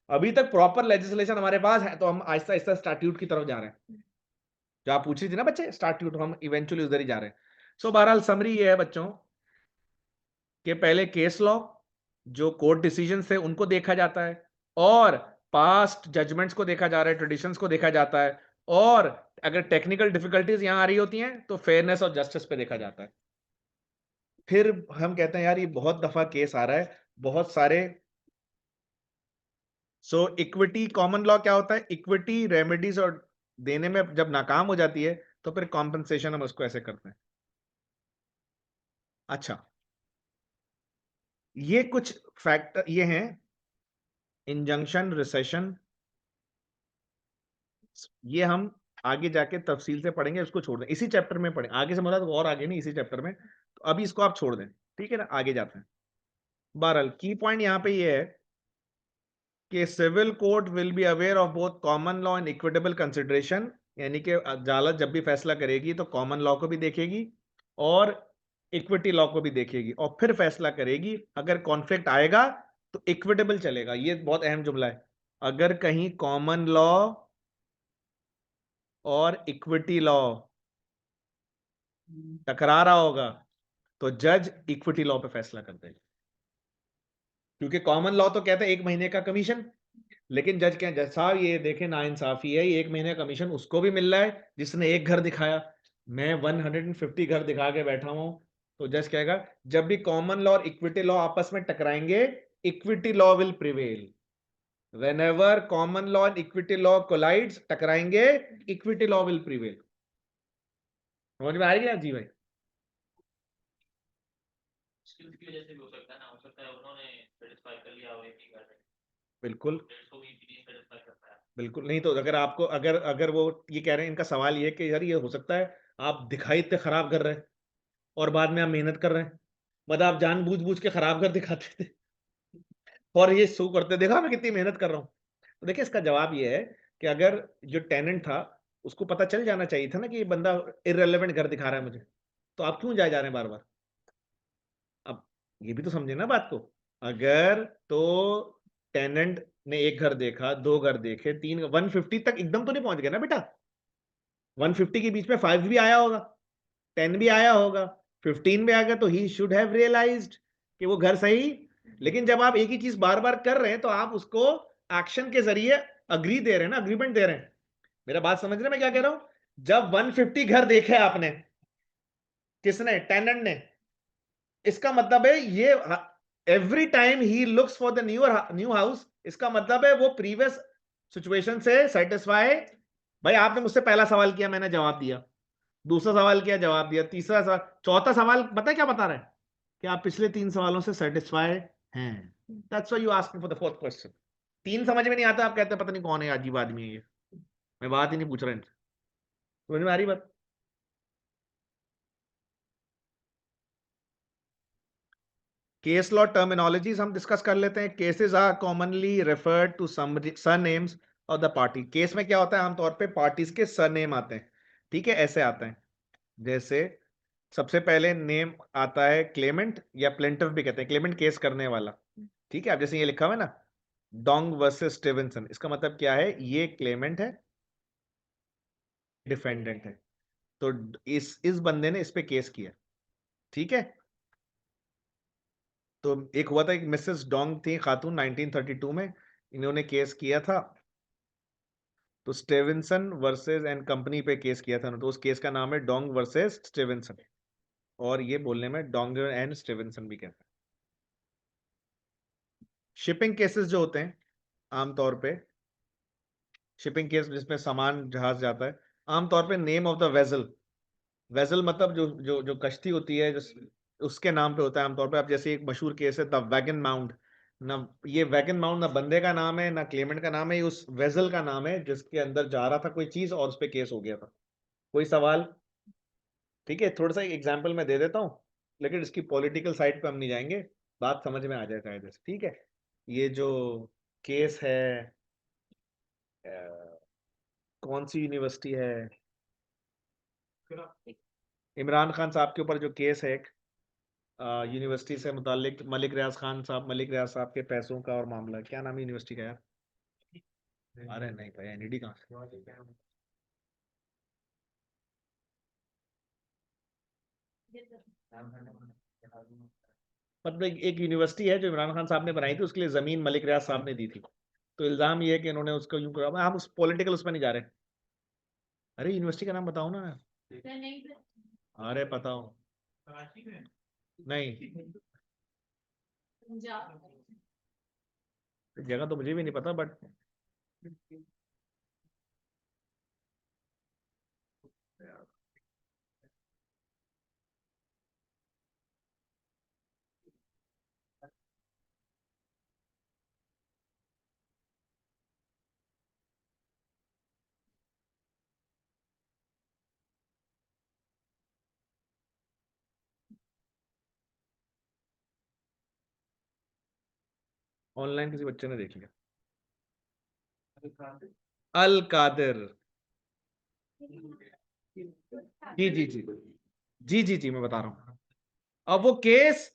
अभी तक प्रॉपर लेजिस्लेशन हमारे पास है, तो हम आहिस्ता आहिस्ता स्टैट्यूट की तरफ जा रहे हैं। जो आप पूछ रही थी ना बच्चे, स्टैट्यूट, हम इवेंचुअली उधर ही जा रहे हैं। सो बहरहाल समरी ये है बच्चों कि पहले केस लॉ, जो कोर्ट डिसीजन थे उनको देखा जाता है, और पास्ट जजमेंट्स को देखा जा रहा है, ट्रेडिशंस को देखा जाता है, और अगर टेक्निकल डिफिकल्टीज यहां आ रही होती हैं तो फेयरनेस और जस्टिस पे देखा जाता है। फिर हम कहते हैं यार ये बहुत दफा केस आ रहा है, बहुत सारे। सो इक्विटी कॉमन लॉ क्या होता है? इक्विटी रेमेडीज और देने में जब नाकाम हो जाती है तो फिर कॉम्पनसेशन हम उसको ऐसे करते हैं। अच्छा, ये कुछ फैक्टर ये हैं, इंजंक्शन, रिसेशन, ये हम आगे जाके तफसील से पढ़ेंगे, इसको छोड़ दें, इसी चैप्टर में पढ़ें, आगे से मतलब तो और आगे नहीं, इसी चैप्टर में, तो अभी इसको आप छोड़ दें, ठीक है ना? आगे जाते हैं। बहरहाल की पॉइंट यहां पे ये है कि civil court will be aware of both common law and equitable consideration, यानी कि अदालत जब भी फैसला करेगी तो कॉमन लॉ को भी देखेगी और इक्विटी लॉ को भी देखेगी, और फिर फैसला करेगी। अगर कॉन्फ्लिक्ट आएगा तो इक्विटेबल चलेगा, ये बहुत अहम जुमला है। अगर कहीं कॉमन लॉ और इक्विटी लॉ टकरा रहा होगा तो जज इक्विटी लॉ पे फैसला कर देगा, क्योंकि कॉमन लॉ तो कहता है 1 महीने का कमीशन, लेकिन जज क्या, जज साहब ये देखे ना इंसाफी है, ये 1 महीने का कमीशन उसको भी मिल रहा है जिसने एक घर दिखाया, मैं 150 घर दिखा के बैठा हूं, तो जज कहेगा जब भी कॉमन लॉ और इक्विटी लॉ आपस में टकराएंगे, equity law will prevail. whenever common law and equity law collides, टकराएंगे, इक्विटी लॉ विल प्रिवेल। समझ में आ रही है जी भाई? स्किल्स की वजह से भी हो सकता है ना, हो सकता है उन्होंने सेटिस्फाई कर लिया हो एक ही घर में, बिल्कुल तो भी नहीं सेटिस्फाई करता है। बिल्कुल नहीं, तो अगर आपको अगर अगर वो ये कह रहे हैं, इनका सवाल ये है कि यार ये हो सकता है आप दिखाई इतने खराब कर रहे हैं और बाद में आप मेहनत कर रहे हैं, मतलब आप जानबूझ के खराब कर दिखाते थे और ये शो करते, देखा मैं कितनी मेहनत कर रहा हूँ। तो देखिए इसका जवाब ये है कि अगर जो टेनेंट था उसको पता चल जाना चाहिए था ना कि ये बंदा इररिलेवेंट घर दिखा रहा है मुझे, तो आप क्यों जाए जा रहे हैं बार बार? अब ये भी तो समझे ना बात को। अगर तो टेनेंट ने एक घर देखा, दो घर देखे, तीन, 150 तक एकदम तो नहीं पहुंच गया ना बेटा। 150 के बीच में 5 भी आया होगा, 10 भी आया होगा, 15 भी आ गया, तो ही शुड हैव रियलाइज्ड कि वो घर सही। लेकिन जब आप एक ही चीज बार बार कर रहे हैं तो आप उसको एक्शन के जरिए अग्री दे रहे हैं ना, अग्रीमेंट दे रहे हैं। मेरा बात समझ रहे हैं मैं क्या कह रहा हूं? जब 150 घर देखे आपने, किसने? टेनेंट ने। इसका मतलब है ये every time he looks for the new house, इसका मतलब है वो प्रीवियस सिचुएशन से सेटिस्फाई। भाई आपने मुझसे पहला सवाल किया, मैंने जवाब दिया, दूसरा सवाल किया, जवाब दिया, तीसरा सवाल, चौथा सवाल पता है क्या बता रहा है? कि आप पिछले 3 सवालों से सेटिस्फाई हैं। That's why you asking for the fourth question. 3 समझ में नहीं आता, आप कहते हैं पता नहीं कौन है, अजीब आदमी है ये, मैं बात ही नहीं पूछ रहा इनसे। समझ में आ रही बात? केस लॉ टर्मिनोलॉजीज हम डिस्कस कर लेते हैं। Cases are commonly referred to surnames of the party. Case में क्या होता है? आमतौर पे पार्टीज के सरनेम आते हैं, ठीक है, ऐसे आते हैं। जैसे सबसे पहले नेम आता है क्लेमेंट, या प्लेंटिफ भी कहते हैं, क्लेमेंट केस करने वाला, ठीक है। अब जैसे ये लिखा हुआ है ना, डोंग वर्सेस स्टीवेंसन, इसका मतलब क्या है? ये क्लेमेंट है, डिफेंडेंट है, तो इस बंदे ने इस पे केस किया, ठीक है। तो एक हुआ था, एक मिसेस डोंग थी खातून, 1932 में इन्होंने केस किया था, तो स्टीवेंसन वर्सेस एंड कंपनी पे केस किया था, तो उस केस का नाम है डोंग वर्सेस स्टीवेंसन, और ये बोलने में डोंग एंड स्टीवेंसन भी कहते हैं। शिपिंग केसेस जो होते हैं आमतौर पे, शिपिंग केस जिसमें सामान जहाज जाता है, आमतौर पे name of the vessel, vessel मतलब जो जो जो कश्ती होती है, जो उसके नाम पे होता है आमतौर पे। अब जैसे एक मशहूर केस है द वैगन माउंट, ना ये वैगन माउंट ना बंदे का नाम है ना क्लेमेंट का नाम है, ये उस वेसल का नाम है जिसके अंदर जा रहा था कोई चीज और उस पे केस हो गया था। कोई सवाल? ठीक है, थोड़ा सा एग्जाम्पल मैं दे देता हूँ, लेकिन इसकी पॉलिटिकल साइड पे हम नहीं जाएंगे, बात समझ में आ जाए कायदे से, ठीक है। ये जो केस है, कौन सी यूनिवर्सिटी है, इमरान खान साहब के ऊपर जो केस है एक यूनिवर्सिटी से मुतालिक, मलिक रियाज खान साहब, मलिक रियाज साहब के पैसों का और मामला, क्या नाम है यूनिवर्सिटी का यार? अरे नहीं भाई, एनईडी कहाँ से? मतलब एक यूनिवर्सिटी है जो इमरान खान साहब ने बनाई थी, उसके लिए जमीन मलिक रियाज साहब ने दी थी, तो इल्जाम ये है कि इन्होंने उसको यूं करा। हम उस पॉलिटिकल उसमें नहीं जा रहे। अरे यूनिवर्सिटी का नाम बताओ ना। अरे बताओ। नहीं, जगह तो मुझे भी नहीं पता, बट ऑनलाइन किसी बच्चे ने देख लिया। अल कादिर, जी जी जी जी जी जी मैं बता रहा हूँ। अब वो केस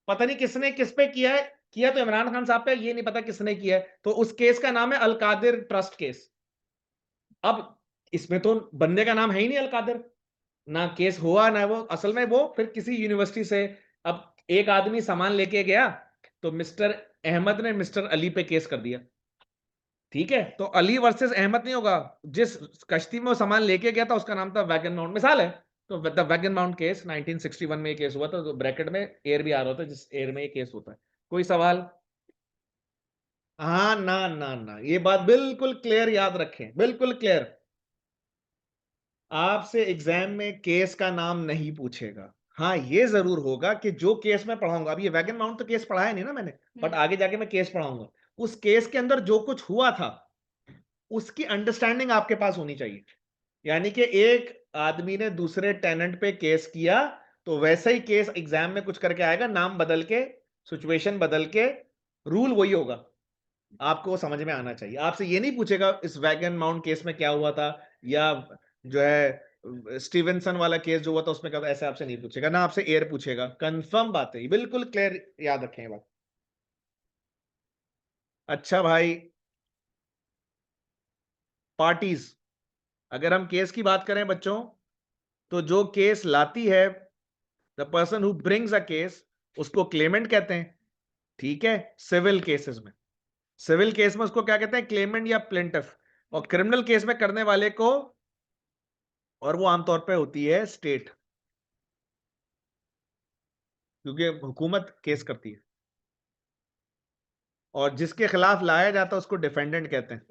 पता नहीं किसने किस पे किया है, किया तो इमरान खान साहब पे, ये नहीं पता किसने किया है, तो उस केस का नाम है अल कादिर ट्रस्ट केस। अब इसमें तो बंदे का नाम है ही नहीं अल कादिर, ना केस हुआ ना वो, असल में वो फिर किसी यूनिवर्सिटी से, अब एक आदमी सामान लेके गया तो मिस्टर अहमद ने मिस्टर अली पे केस कर दिया, ठीक है, तो अली वर्सेस अहमद नहीं होगा, जिस कश्ती में वो सामान लेके गया था उसका नाम था वैगन माउंट, मिसाल है। तो द वैगन माउंट केस 1961 में ये केस हुआ था, तो ब्रैकेट में एयर भी आ रहा होता है, जिस एयर में ये केस होता है। कोई सवाल? हाँ ना ना ना, ये बात बिल्कुल क्लियर याद रखें, बिल्कुल क्लियर। आपसे एग्जाम में केस का नाम नहीं पूछेगा। हाँ ये जरूर होगा कि जो केस मैं पढ़ाऊंगा, अभी ये वैगन माउंट तो केस पढ़ाया नहीं ना मैंने, बट आगे जाके मैं केस पढ़ाऊंगा, उस केस के अंदर जो कुछ हुआ था उसकी अंडरस्टैंडिंग आपके पास होनी चाहिए। यानी कि एक आदमी ने दूसरे टेनेंट पे केस किया, तो वैसा ही केस एग्जाम में कुछ करके आएगा, नाम बदल के, सिचुएशन बदल के, रूल वही होगा। आपको वो समझ में आना चाहिए। आपसे ये नहीं पूछेगा इस वैगन माउंट केस में क्या हुआ था, या जो है स्टीवेंसन वाला केस जो हुआ था उसमें क्या था, ऐसे आपसे नहीं पूछेगा ना, आपसे एयर पूछेगा। कंफर्म बात है, बिल्कुल क्लियर याद रखें ये बात। अच्छा भाई, पार्टीज, अगर हम केस की बात करें बच्चों, तो जो केस लाती है, the person who brings a case, उसको क्लेमेंट कहते हैं। ठीक है, सिविल केसेस में, सिविल केस में उसको क्या कहते हैं, क्लेमेंट या प्लेंटिफ। और क्रिमिनल केस में करने वाले को, और वो आमतौर पे होती है स्टेट, क्योंकि हुकूमत केस करती है। और जिसके खिलाफ लाया जाता है उसको डिफेंडेंट कहते हैं।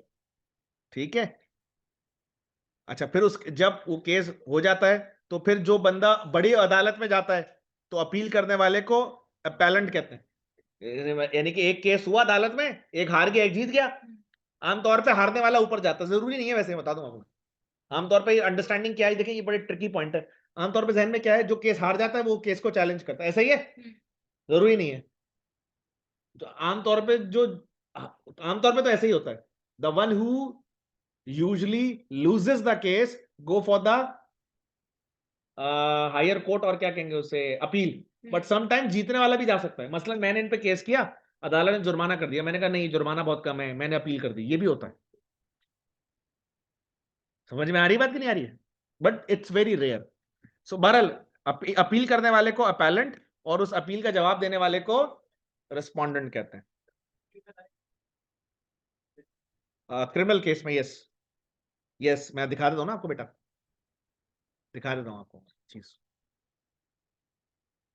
ठीक है। अच्छा, फिर उस जब वो केस हो जाता है, तो फिर जो बंदा बड़ी अदालत में जाता है, तो अपील करने वाले को अपेलेंट कहते हैं। यानी कि एक केस हुआ अदालत में, एक हार गया एक जीत गया। आमतौर पे हारने वाला ऊपर जाता है, जरूरी नहीं है वैसे, बता दूं आपको। आमतौर पे अंडरस्टैंडिंग क्या है, देखिए ये बड़े ट्रिकी पॉइंट है। आमतौर पे जहन में क्या है, जो केस हार जाता है वो केस को चैलेंज करता है, ऐसा ही है, जरूरी नहीं है। तो आमतौर पे जो, आमतौर पे तो ऐसे ही होता है, the one who usually loses the case go for the higher court, और क्या कहेंगे उसे, अपील। बट समटाइम जीतने वाला भी जा सकता है। मसलन मैंने इन पे केस किया, अदालत ने जुर्माना कर दिया, मैंने कहा नहीं जुर्माना बहुत कम है, मैंने अपील कर दी, ये भी होता है। समझ में आ रही बात कि नहीं आ रही है? But it's very rare. So बहरहाल, अपील करने वाले को अपैलेंट, और उस अपील का जवाब देने वाले को रिस्पोंडेंट कहते हैं। क्रिमिनल केस में, यस यस, मैं दिखा देता हूं ना आपको बेटा, दिखा देता हूं आपको चीज,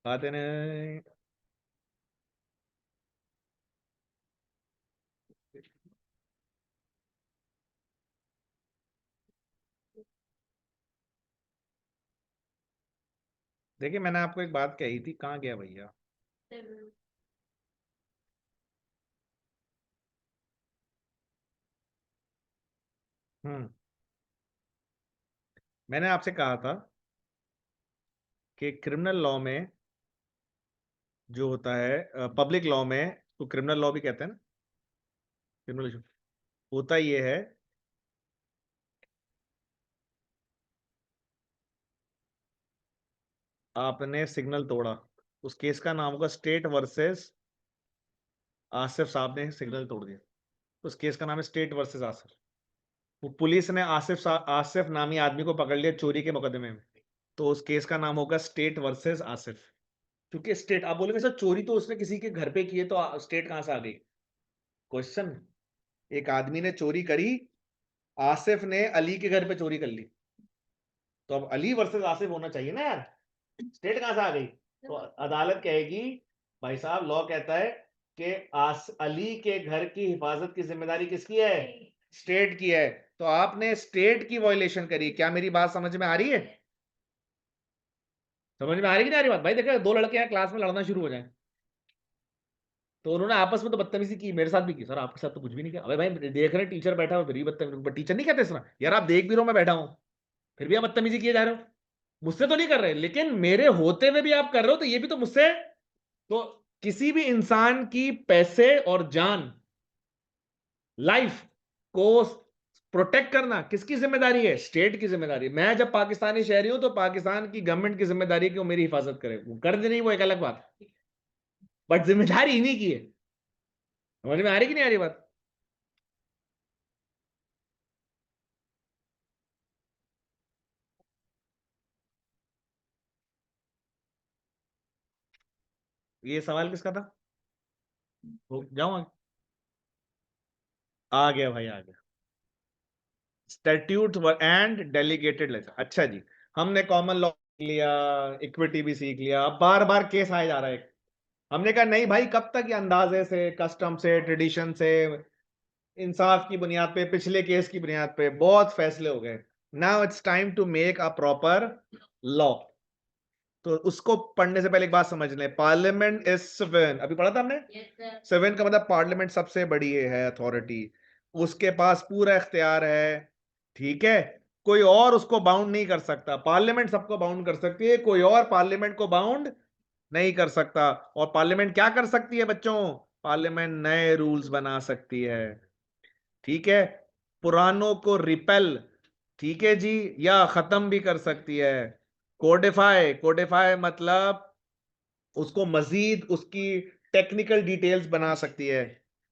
आते ने। देखिए मैंने आपको एक बात कही थी, कहाँ गया भैया? मैंने आपसे कहा था कि क्रिमिनल लॉ में जो होता है, पब्लिक लॉ में तो क्रिमिनल लॉ भी कहते हैं ना, क्रिमिनल होता ये है, आपने सिग्नल तोड़ा, उस केस का नाम होगा स्टेट वर्सेस आसिफ साहब ने सिग्नल तोड़ दिया, उस केस का नाम है स्टेट वर्सेस आसिफ। वो पुलिस ने आसिफ नामी आदमी को पकड़ लिया चोरी के मुकदमे में, तो उस केस का नाम होगा स्टेट वर्सेस आसिफ। क्योंकि स्टेट, आप बोलेंगे सर चोरी तो उसने किसी के घर पे की है, तो स्टेट कहां से आ गई? क्वेश्चन, एक आदमी ने चोरी करी, आसिफ ने अली के घर पे चोरी कर ली, तो अब अली वर्सेस आसिफ होना चाहिए ना यार, स्टेट कहां से आ गई? तो अदालत कहेगी भाई साहब, लॉ कहता है कि अली के घर की हिफाजत की जिम्मेदारी किसकी है? स्टेट की है। तो आपने स्टेट की वायलेशन करी। क्या मेरी बात समझ में आ रही है? समझ में आ रही कि नहीं आ रही बात? भाई देखो, दो लड़के हैं क्लास में लड़ना शुरू हो जाए, तो उन्होंने आपस में तो बदतमीजी की, मेरे साथ भी की, सर आपके साथ तो कुछ भी नहीं किया। अबे भाई देख रहे टीचर बैठा हो, फिर भी बदतमीजी, टीचर नहीं कहते इस तरह, यार आप देख भी रहो मैं बैठा हूं, फिर भी आप बदतमीजी किए जा रहे हो। मुझसे तो नहीं कर रहे, लेकिन मेरे होते हुए भी आप कर रहे हो, तो ये भी तो मुझसे। तो किसी भी इंसान की पैसे और जान, लाइफ को प्रोटेक्ट करना किसकी जिम्मेदारी है? स्टेट की जिम्मेदारी है। मैं जब पाकिस्तानी शहरी हूं, तो पाकिस्तान की गवर्नमेंट की जिम्मेदारी है कि वो मेरी हिफाजत करे, वो कर दे नहीं, वो एक अलग बात है, बट जिम्मेदारी इन्हीं की है। समझ में आ रही कि नहीं आ रही बात? ये सवाल किसका था? जाऊं, आ गया भाई, आ गया। स्टैट्यूट एंड डेलीगेटेड लेजर, अच्छा जी, हमने कॉमन लॉ लिया, इक्विटी भी सीख लिया, अब बार बार केस आया जा रहा है। हमने कहा नहीं भाई, कब तक ये अंदाजे से, कस्टम से, ट्रेडिशन से, इंसाफ की बुनियाद पे, पिछले केस की बुनियाद पे बहुत फैसले हो गए। Now it's time to make a proper law. तो उसको पढ़ने से पहले एक बात समझ लें, पार्लियामेंट इज सोवेरेन, अभी पढ़ा था हमने। सोवेरेन का मतलब पार्लियामेंट सबसे बड़ी है अथॉरिटी, उसके पास पूरा इख्तियार है, ठीक है। कोई और उसको बाउंड नहीं कर सकता। पार्लियामेंट सबको बाउंड कर सकती है, कोई और पार्लियामेंट को बाउंड नहीं कर सकता। और पार्लियामेंट क्या कर सकती है बच्चों? पार्लियामेंट नए रूल्स बना सकती है, ठीक है, पुरानों को रिपेल, ठीक है जी, या खत्म भी कर सकती है। कोडिफाई, कोडिफाई मतलब उसको मजीद उसकी टेक्निकल डिटेल्स बना सकती है।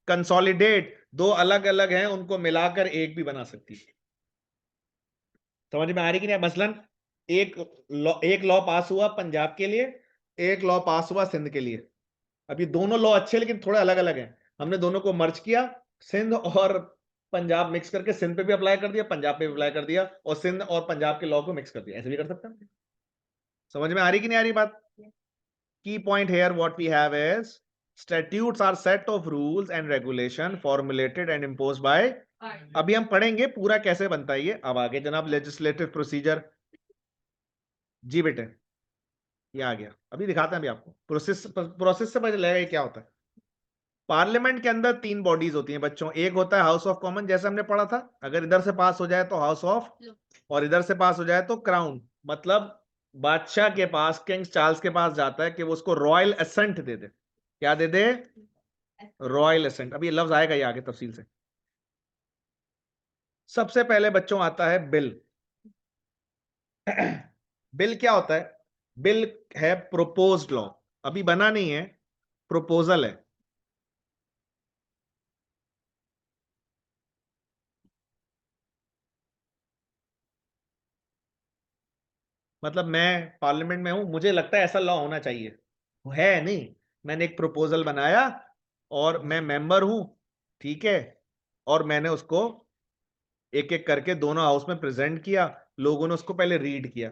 कंसोलिडेट, दो अलग अलग हैं उनको मिलाकर एक भी बना सकती है। समझ में आ रही कि नहीं? मसलन एक लॉ पास हुआ पंजाब के लिए, एक लॉ पास हुआ सिंध के लिए। अब ये दोनों लॉ अच्छे लेकिन थोड़े अलग अलग हैं। हमने दोनों को मर्ज किया, सिंध और पंजाब मिक्स करके सिंध पे भी अप्लाई कर दिया, पंजाब पे भी अप्लाई कर दिया, और सिंध और पंजाब के लॉ को मिक्स कर दिया। ऐसे भी कर सकते हैं। समझ में आ रही कि नहीं आ रही बात? Key point here what we have is statutes are set of rules and regulation formulated and imposed by, अभी हम पढ़ेंगे पूरा कैसे बनता है ये। अब आगे जनाब लेजिस्लेटिव प्रोसीजर। जी बेटे, ये आ गया, अभी दिखाते हैं अभी आपको प्रोसेस। प्रोसेस से पता चलेगा ये क्या होता है। पार्लियामेंट के अंदर तीन बॉडीज होती हैं बच्चों। एक होता है हाउस ऑफ कॉमन, जैसे हमने पढ़ा था, अगर इधर से पास हो जाए तो हाउस ऑफ, और इधर से पास हो जाए तो क्राउन। मतलब बादशाह के पास, किंग चार्ल्स के पास जाता है कि वो उसको रॉयल असेंट दे दे। क्या दे दे? Royal ascent. अब ये लफ्ज आएगा ये आगे तफसील से। सबसे पहले बच्चों आता है बिल। बिल क्या होता है? बिल है प्रोपोज्ड लॉ, अभी बना नहीं है, प्रोपोजल है। मतलब मैं पार्लियामेंट में हूं, मुझे लगता है ऐसा लॉ होना चाहिए, वो है नहीं, मैंने एक प्रपोजल बनाया और मैं मेंबर हूं, ठीक है, और मैंने उसको एक एक करके दोनों हाउस में प्रेजेंट किया, लोगों ने उसको पहले रीड किया।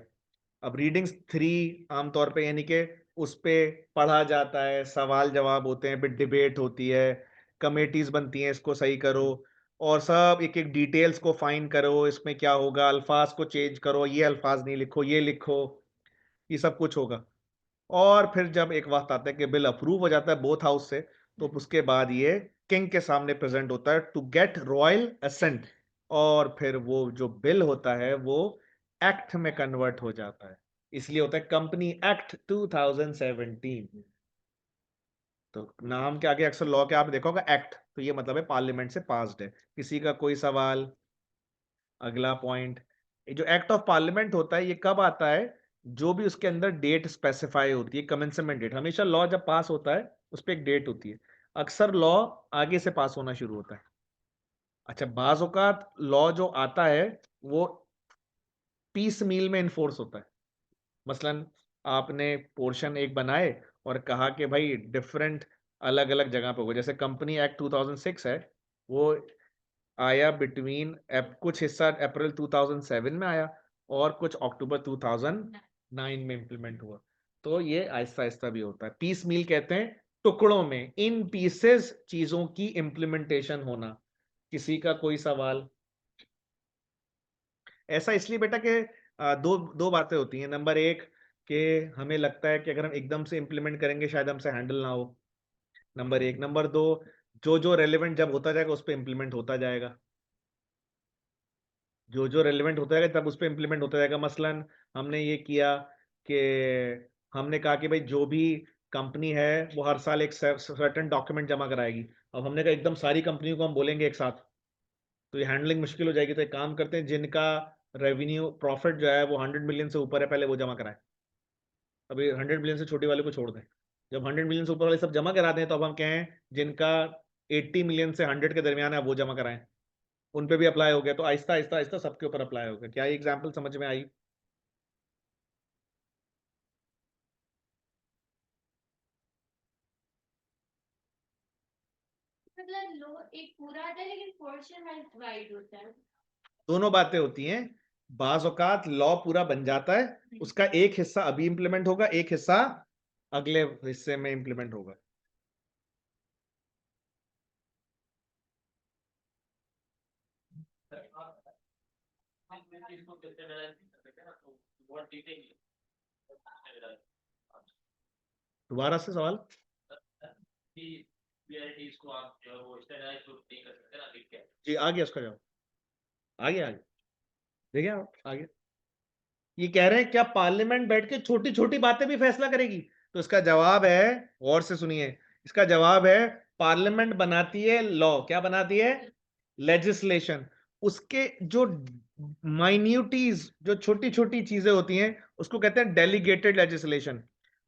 अब रीडिंग्स 3 आमतौर पे, यानी कि उस पे पढ़ा जाता है, सवाल जवाब होते हैं, फिर डिबेट होती है, कमेटीज बनती हैं, इसको सही करो, और सब एक एक डिटेल्स को फाइन करो, इसमें क्या होगा, अल्फाज को चेंज करो, ये अल्फाज नहीं लिखो, ये लिखो, ये सब कुछ होगा। और फिर जब एक वक्त आता है कि बिल अप्रूव हो जाता है बोथ हाउस से, तो उसके बाद ये किंग के सामने प्रेजेंट होता है टू गेट रॉयल असेंट, और फिर वो जो बिल होता है वो एक्ट में कन्वर्ट हो जाता है। इसलिए होता है कंपनी एक्ट 2017। तो नाम के आगे अक्सर लॉ के आप देखोगे एक्ट, तो ये मतलब है पार्लियामेंट से पास्ड है। किसी का कोई सवाल? अगला पॉइंट, जो एक्ट ऑफ पार्लियामेंट होता है ये कब आता है? जो भी उसके अंदर डेट स्पेसिफाई होती है, कमेंसमेंट डेट। हमेशा लॉ जब पास होता है उस पर एक डेट होती है, अक्सर लॉ आगे से पास होना शुरू होता है। अच्छा, बाज औकात लॉ जो आता है वो पीस मील में इन्फोर्स होता है। मसलन आपने पोर्शन एक बनाए और कहा कि भाई डिफरेंट अलग अलग जगह पे होगा, जैसे कंपनी एक्ट 2006 है, वो आया बिटवीन कुछ हिस्सा अप्रैल 2007 में आया और कुछ अक्टूबर 2009 में इंप्लीमेंट हुआ। तो ये आहिस्ता आहिस्ता भी होता है। पीस मील कहते हैं टुकड़ों में, इन पीसेस चीजों की इंप्लीमेंटेशन होना। किसी का कोई सवाल? ऐसा इसलिए बेटा कि दो दो बातें होती हैं। नंबर एक, कि हमें लगता है कि अगर हम एकदम से इंप्लीमेंट करेंगे शायद हमसे हैंडल ना हो, नंबर एक। नंबर दो, जो जो रेलेवेंट जब होता जाएगा उस पर इंप्लीमेंट होता जाएगा, जो जो रेलेवेंट होता जाएगा तब उस पर इंप्लीमेंट होता जाएगा। मसलन हमने ये किया कि हमने कहा कि भाई जो भी कंपनी है वो हर साल एक सर्टेन डॉक्यूमेंट जमा कराएगी। अब हमने कहा एकदम सारी कंपनियों को हम बोलेंगे एक साथ, तो ये हैंडलिंग मुश्किल हो जाएगी। तो एक काम करते हैं, जिनका रेवेन्यू प्रॉफिट जो है वो 100 मिलियन से ऊपर है पहले वो जमा कराएं। अभी 100 मिलियन से छोटी वाले को छोड़ दें। जब 100 मिलियन से ऊपर वाले सब जमा करा दें तो अब हम कहें जिनका 80 मिलियन से 100 के दरमियान है वो जमा कराएं, उन पे भी अप्लाई हो गया। तो आहिस्ता आहिस्ता आहिस्ता सबके ऊपर अप्लाई हो गया। क्या ये एग्जाम्पल समझ में आई? मतलब लो एक पूरा आता है लेकिन पोर्शन वाइज डिवाइड होता है। दोनों बातें होती हैं। बाज़ औकात लॉ पूरा बन जाता है, उसका एक हिस्सा अभी इंप्लीमेंट होगा, एक हिस्सा अगले हिस्से में इंप्लीमेंट होगा। इसको स्टैंडर्डाइज नहीं कर सकते ना, तो बहुत डिटेल स्टैंडर्डाइज दोबारा से सवाल। की क्लियरिटी इसको आप जो है वो स्टैंडर्डाइज तो नहीं कर सकते ना, लिख के। जी आ गया उसका जवाब, आगे आगे देखिए आप आगे। ये कह रहे हैं क्या पार्लियामेंट बैठ के छोटी छोटी बातें भी फैसला करेगी? तो इसका जवाब है, गौर से सुनिए, इसका जवाब है पार्लियामेंट बनाती है लॉ। क्या बनाती है? लेजिस्लेशन। उसके जो माइन्यूटीज, जो छोटी छोटी चीजें होती हैं, उसको कहते हैं डेलीगेटेड लेजिस्लेशन।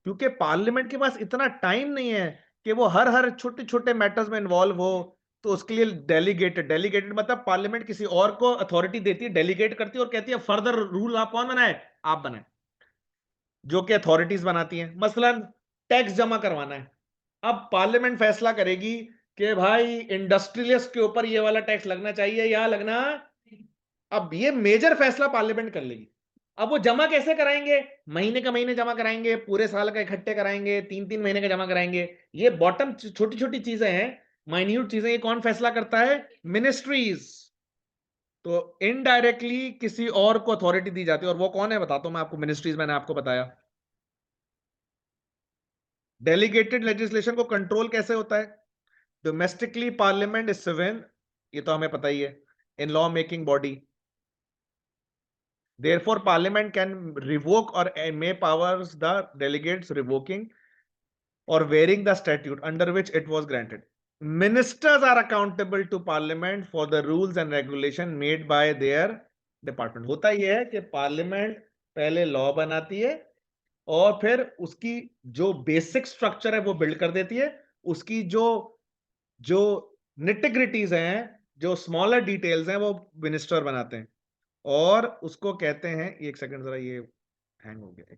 क्योंकि पार्लियामेंट के पास इतना टाइम नहीं है कि वो हर हर छोटे छोटे मैटर्स में इन्वॉल्व हो, तो उसके लिए डेलीगेटेड, डेलीगेटेड मतलब पार्लियामेंट किसी और को अथॉरिटी देती है, डेलीगेट करती है और कहती है फर्दर रूल आप कौन बनाए? आप बनाए, जो कि अथॉरिटीज बनाती हैं। मसलन टैक्स जमा करवाना है, अब पार्लियामेंट फैसला करेगी कि भाई इंडस्ट्रियलिस्ट के ऊपर ये वाला टैक्स लगना चाहिए या लगना, अब ये मेजर फैसला पार्लियामेंट कर लेगी। अब वो जमा कैसे कराएंगे? महीने का महीने जमा कराएंगे, पूरे साल का इकट्ठे कराएंगे, 3-3 महीने का जमा कराएंगे। ये बॉटम छोटी छोटी चीजें हैं, माइन्यूट चीजें, ये कौन फैसला करता है? मिनिस्ट्रीज। तो इनडायरेक्टली किसी और को अथॉरिटी दी जाती है, और वो कौन है बताता हूं मैं आपको। मिनिस्ट्रीज मैंने आपको बताया। डेलीगेटेड लेजिस्लेशन को कंट्रोल कैसे होता है? डोमेस्टिकली पार्लियामेंट इज सिविल, ये तो हमें पता ही है, in law making body. Therefore, Parliament can revoke or may powers the delegates revoking or varying the statute under which it was granted. Ministers are accountable to Parliament for the rules and regulation made by their department. होता यह है कि parliament पहले law बनाती है और फिर उसकी जो बेसिक स्ट्रक्चर है वो बिल्ड कर देती है, उसकी जो जो निटिग्रिटीज हैं, जो स्मॉलर डिटेल्स हैं, वो मिनिस्टर बनाते हैं और उसको कहते हैं, एक सेकंड जरा ये हैंग हो गया।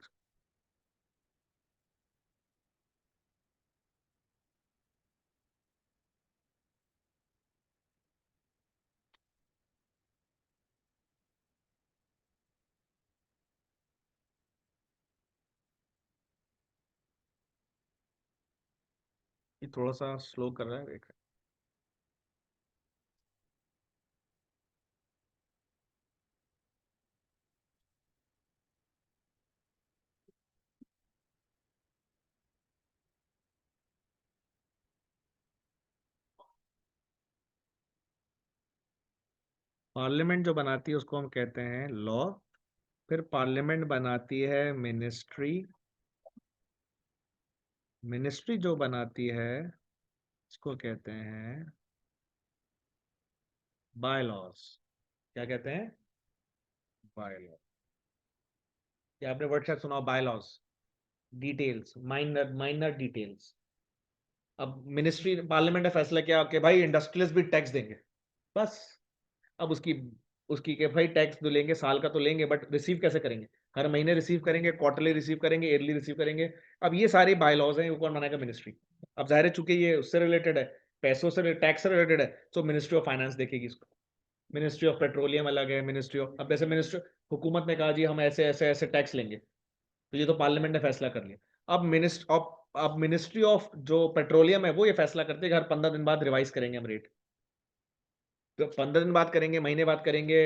ये थोड़ा सा स्लो कर रहा है, एक पार्लियामेंट जो बनाती है उसको हम कहते हैं लॉ, फिर पार्लियामेंट बनाती है मिनिस्ट्री, मिनिस्ट्री जो बनाती है उसको कहते हैं बाय लॉज। क्या कहते हैं? By law. क्या आपने वर्ड शायद सुना, by laws? Details, minor minor details. अब मिनिस्ट्री, पार्लियामेंट ने फैसला किया कि भाई इंडस्ट्रियलिस्ट भी टैक्स देंगे, बस। अब उसकी उसकी के भाई टैक्स तो लेंगे, साल का तो लेंगे, बट रिसीव कैसे करेंगे? हर महीने रिसीव करेंगे, क्वार्टरली रिसीव करेंगे, ईयरली रिसीव करेंगे। अब ये सारी बाय लॉज हैं, वो कौन बनाएगा? मिनिस्ट्री। अब जाहिर है चूंकि ये उससे रिलेटेड है, पैसों से, टैक्स से रिलेटेड है, तो मिनिस्ट्री ऑफ फाइनेंस देखेगी इसको। मिनिस्ट्री ऑफ पेट्रोलियम अलग है, मिनिस्ट्री ऑफ, अब जैसे मिनिस्ट्री, हुकूमत ने कहा जी हम ऐसे ऐसे ऐसे टैक्स लेंगे, तो ये तो पार्लियामेंट ने फैसला कर लिया। अब मिनिस्ट्री ऑफ जो पेट्रोलियम है वो ये फैसला करते हैं कि हर 15 दिन बाद रिवाइज करेंगे हम रेट। तो 15 दिन बाद करेंगे, महीने बाद करेंगे,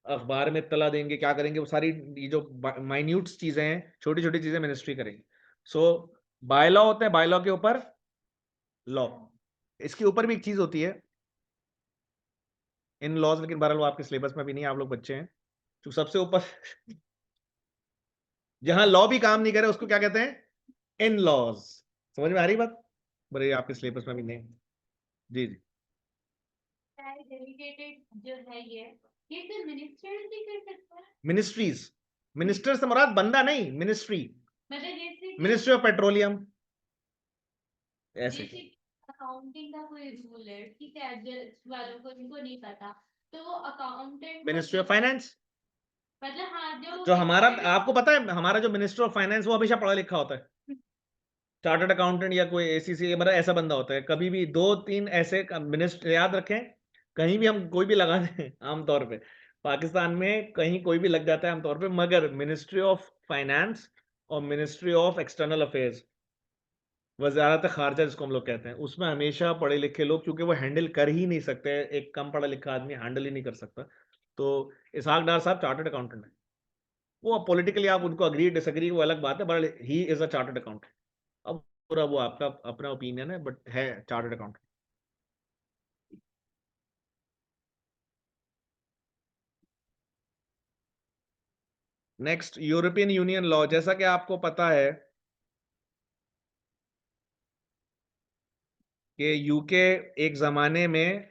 अखबार में इत्तला देंगे, क्या करेंगे, वो सारी ये जो माइन्यूट चीजें हैं, छोटी छोटी चीजें मिनिस्ट्री करेंगी। सो बाय लॉ होते हैं, बाय लॉ के ऊपर लॉ। इसके ऊपर भी एक चीज होती है, इन लॉज, लेकिन बहरहाल वो आपके सिलेबस में भी नहीं, आप लोग बच्चे हैं। तो सबसे ऊपर जहां लॉ भी काम नहीं करे उसको क्या कहते हैं? In laws. समझ में आ रही बात? बड़े आपके सिलेबस में भी नहीं। जी जी। डेलीगेटेड जो है ये सिर्फ मिनिस्टर्स ही कर सकता है। मिनिस्ट्रीज, मिनिस्टर से मुराद बंदा नहीं, मिनिस्ट्री, मतलब जैसे मिनिस्ट्री ऑफ पेट्रोलियम, ऐसे। जैसे अकाउंटिंग का कोई रूल है, ठीक है, जज वालों को इनको नहीं पता, तो वो अकाउंटेंट मिनिस्ट्री ऑफ फाइनेंस, मतलब हाँ जो हमारा, आपको पता है हमारा जो मिनिस्टर ऑफ फाइनेंस वो हमेशा पढ़ा लिखा होता है, चार्टर्ड अकाउंटेंट या कोई एसीसी, मतलब ऐसा बंदा होता है। कभी भी 2-3 ऐसे मिनिस्टर याद रखें, कहीं भी हम कोई भी लगा दें आमतौर पे, पाकिस्तान में कहीं कोई भी लग जाता है आमतौर पे, मगर मिनिस्ट्री ऑफ फाइनेंस और मिनिस्ट्री ऑफ एक्सटर्नल अफेयर्स, वजारत खारजा जिसको हम लोग कहते हैं, उसमें हमेशा पढ़े लिखे लोग, क्योंकि वो हैंडल कर ही नहीं सकते, एक कम पढ़ा लिखा आदमी हैंडल ही नहीं कर सकता। तो इसहाक डार साहब चार्टर्ड अकाउंटेंट है। वो पॉलिटिकली आप उनको अग्री डिसएग्री वो अलग बात है, but he is a chartered accountant. अब पूरा वो आपका अपना ओपिनियन है, बट है chartered accountant. Next, European union law. जैसा कि आपको पता है कि यूके एक जमाने में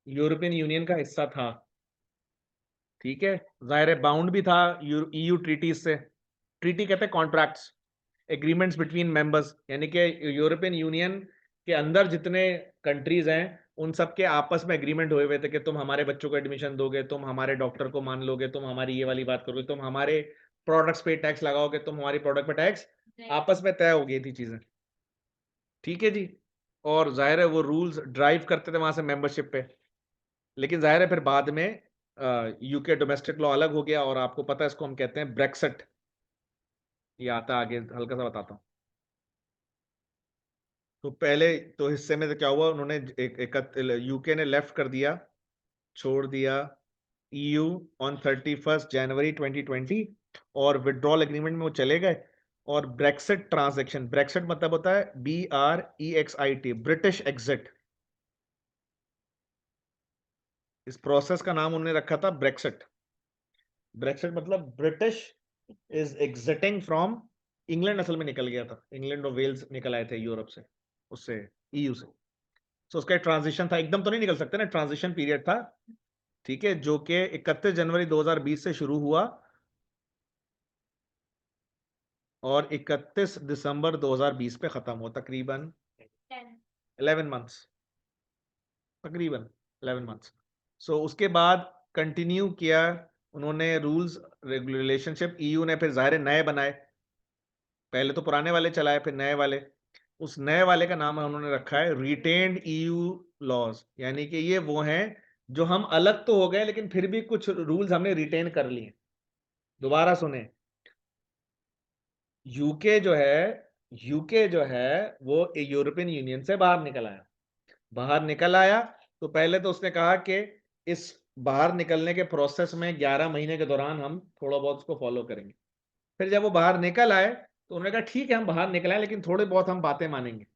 यूरोपियन यूनियन का हिस्सा था, ठीक है, जाहिर है बाउंड भी था ईयू ट्रीटीज से। ट्रीटी कहते हैं कॉन्ट्रैक्ट्स, एग्रीमेंट्स बिटवीन मेंबर्स, यानी कि यूरोपियन यूनियन के अंदर जितने कंट्रीज हैं उन सब के आपस में एग्रीमेंट हुए हुए थे कि तुम हमारे बच्चों को एडमिशन दोगे, तुम हमारे डॉक्टर को मान लोगे, तुम हमारी ये वाली बात करोगे, तुम हमारे प्रोडक्ट्स पे टैक्स लगाओगे, तुम हमारी प्रोडक्ट पे टैक्स, आपस में तय हो गई थी चीजें, ठीक है जी। और जाहिर है वो रूल्स ड्राइव करते थे वहां से मेंबरशिप पे। लेकिन जाहिर है फिर बाद में यूके डोमेस्टिक लॉ अलग हो गया, और आपको पता है इसको हम कहते हैं ब्रेक्सिट। ये आता है आगे, हल्का सा बताता हूँ। तो पहले तो हिस्से में तो क्या हुआ, उन्होंने यूके ने लेफ्ट कर दिया, छोड़ दिया ईयू ऑन 31 जनवरी 2020, और विड्रॉल एग्रीमेंट में वो चले गए। और ब्रेक्सिट ट्रांजैक्शन, ब्रेक्सिट मतलब होता है BREXIT, ब्रिटिश एग्जिट। इस प्रोसेस का नाम उन्होंने रखा था ब्रेक्सिट। ब्रेक्सिट मतलब British is exiting from, England असल में निकल गया था, इंग्लैंड और वेल्स निकल आए थे यूरोप से, उससे, ईयू से। तो उसका ट्रांजिशन था, एकदम तो नहीं निकल सकते ना, ट्रांजिशन पीरियड था, ठीक है, जो कि 31 जनवरी 2020 से शुरू हुआ और 31 दिसंबर 2020 पे खत्म हुआ, तकरीबन 11 मंथ्स, तकरीबन 11 मंथ्स। सो उसके बाद कंटिन्यू किया उन्होंने रूल्स रिलेशनशिप, ईयू ने फिर जाहिर नए बनाए, पहले तो पुराने वाले चलाए फिर नए वाले। उस नए वाले का नाम उन्होंने रखा है रिटेन्ड ईयू लॉज, यानी कि ये वो हैं जो हम अलग तो हो गए लेकिन फिर भी कुछ रूल्स हमने रिटेन कर लिए। दोबारा सुने, यूके जो है वो यूरोपियन यूनियन से बाहर निकल आया। बाहर निकल आया तो पहले तो उसने कहा कि इस बाहर निकलने के प्रोसेस में 11 महीने के दौरान हम थोड़ा बहुत उसको फॉलो करेंगे। फिर जब वो बाहर निकल आए तो उन्होंने कहा ठीक है हम बाहर निकल आए लेकिन थोड़ी बहुत हम बातें मानेंगे।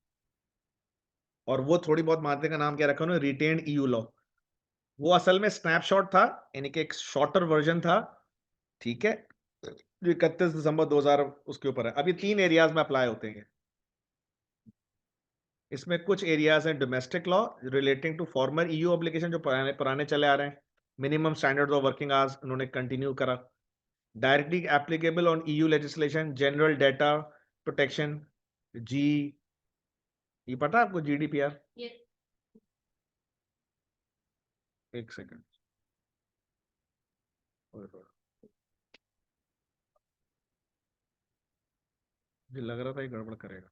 और वो थोड़ी बहुत बातें का नाम क्या रखा उन्होंने, रिटेन्ड ईयू लॉ। वो असल में स्नैपशॉट था, यानी कि एक शॉर्टर वर्जन था, ठीक है, जो 31 दिसंबर 2000 उसके ऊपर है। अब ये 3 एरियाज में अप्लाई होते हैं। इसमें कुछ एरियाज हैं domestic law relating to former EU obligation, जो पुराने पुराने चले आ रहे हैं। Minimum standard of working hours उन्होंने कंटिन्यू करा। Directly applicable on EU legislation, general data protection, जी, ये पता है आपको GDPR? एक सेकंड, मुझे लग रहा था ये गड़बड़ करेगा।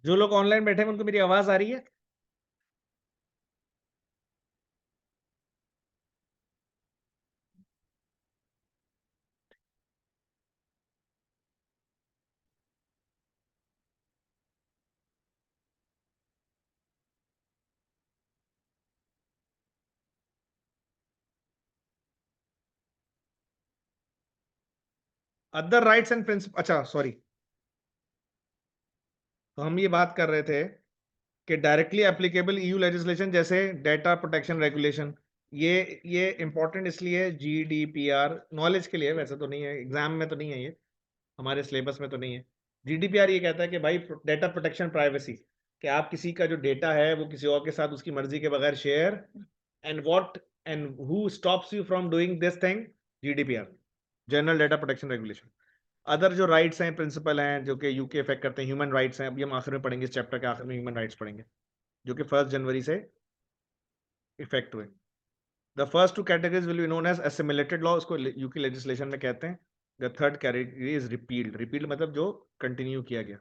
जो लोग ऑनलाइन बैठे हैं उनको मेरी आवाज आ रही है? अदर राइट्स एंड प्रिंसिपल, अच्छा सॉरी, तो हम ये बात कर रहे थे कि डायरेक्टली एप्लीकेबल ईयू लेजिस्लेशन जैसे डेटा प्रोटेक्शन रेगुलेशन, ये इंपॉर्टेंट इसलिए जीडीपीआर नॉलेज के लिए, वैसे तो नहीं है एग्जाम में, तो नहीं है ये हमारे सिलेबस में, तो नहीं है। जीडीपीआर ये कहता है कि भाई डेटा प्रोटेक्शन प्राइवेसी, कि आप किसी का जो डेटा है वो किसी और के साथ उसकी मर्जी के बगैर share, and what and who stops you from doing this thing, GDPR, general data protection regulation. Other जो राइट्स हैं, प्रिंसिपल हैं जो कि यूके इफेक्ट करते हैं, ह्यूमन राइट्स हैं, अभी हम आखिर में पढ़ेंगे, इस चैप्टर के आखिर में ह्यूमन राइट्स पढ़ेंगे, जो कि 1 जनवरी से इफेक्ट हुए। The first two categories will be known as assimilated law, उसको यूके लेजिस्लेशन में कहते हैं। The third category is repealed, repealed मतलब जो कंटिन्यू किया गया।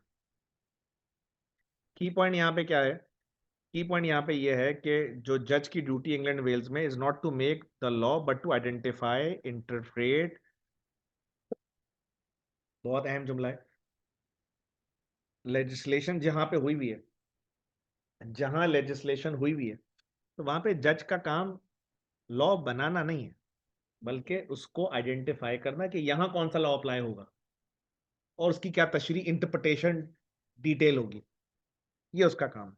की पॉइंट यहाँ पे क्या है? की पॉइंट यहाँ पे ये है कि जो जज की ड्यूटी इंग्लैंड वेल्स में is not to make the law but to identify, interpret, बहुत अहम जुमला है, लेजिस्लेशन जहां पे हुई हुई है, जहां लेजिस्लेशन हुई हुई है, तो वहां पे जज का काम लॉ बनाना नहीं है, बल्कि उसको आइडेंटिफाई करना कि यहां कौन सा लॉ अप्लाई होगा और उसकी क्या तशरी इंटरप्रिटेशन डिटेल होगी, ये उसका काम है।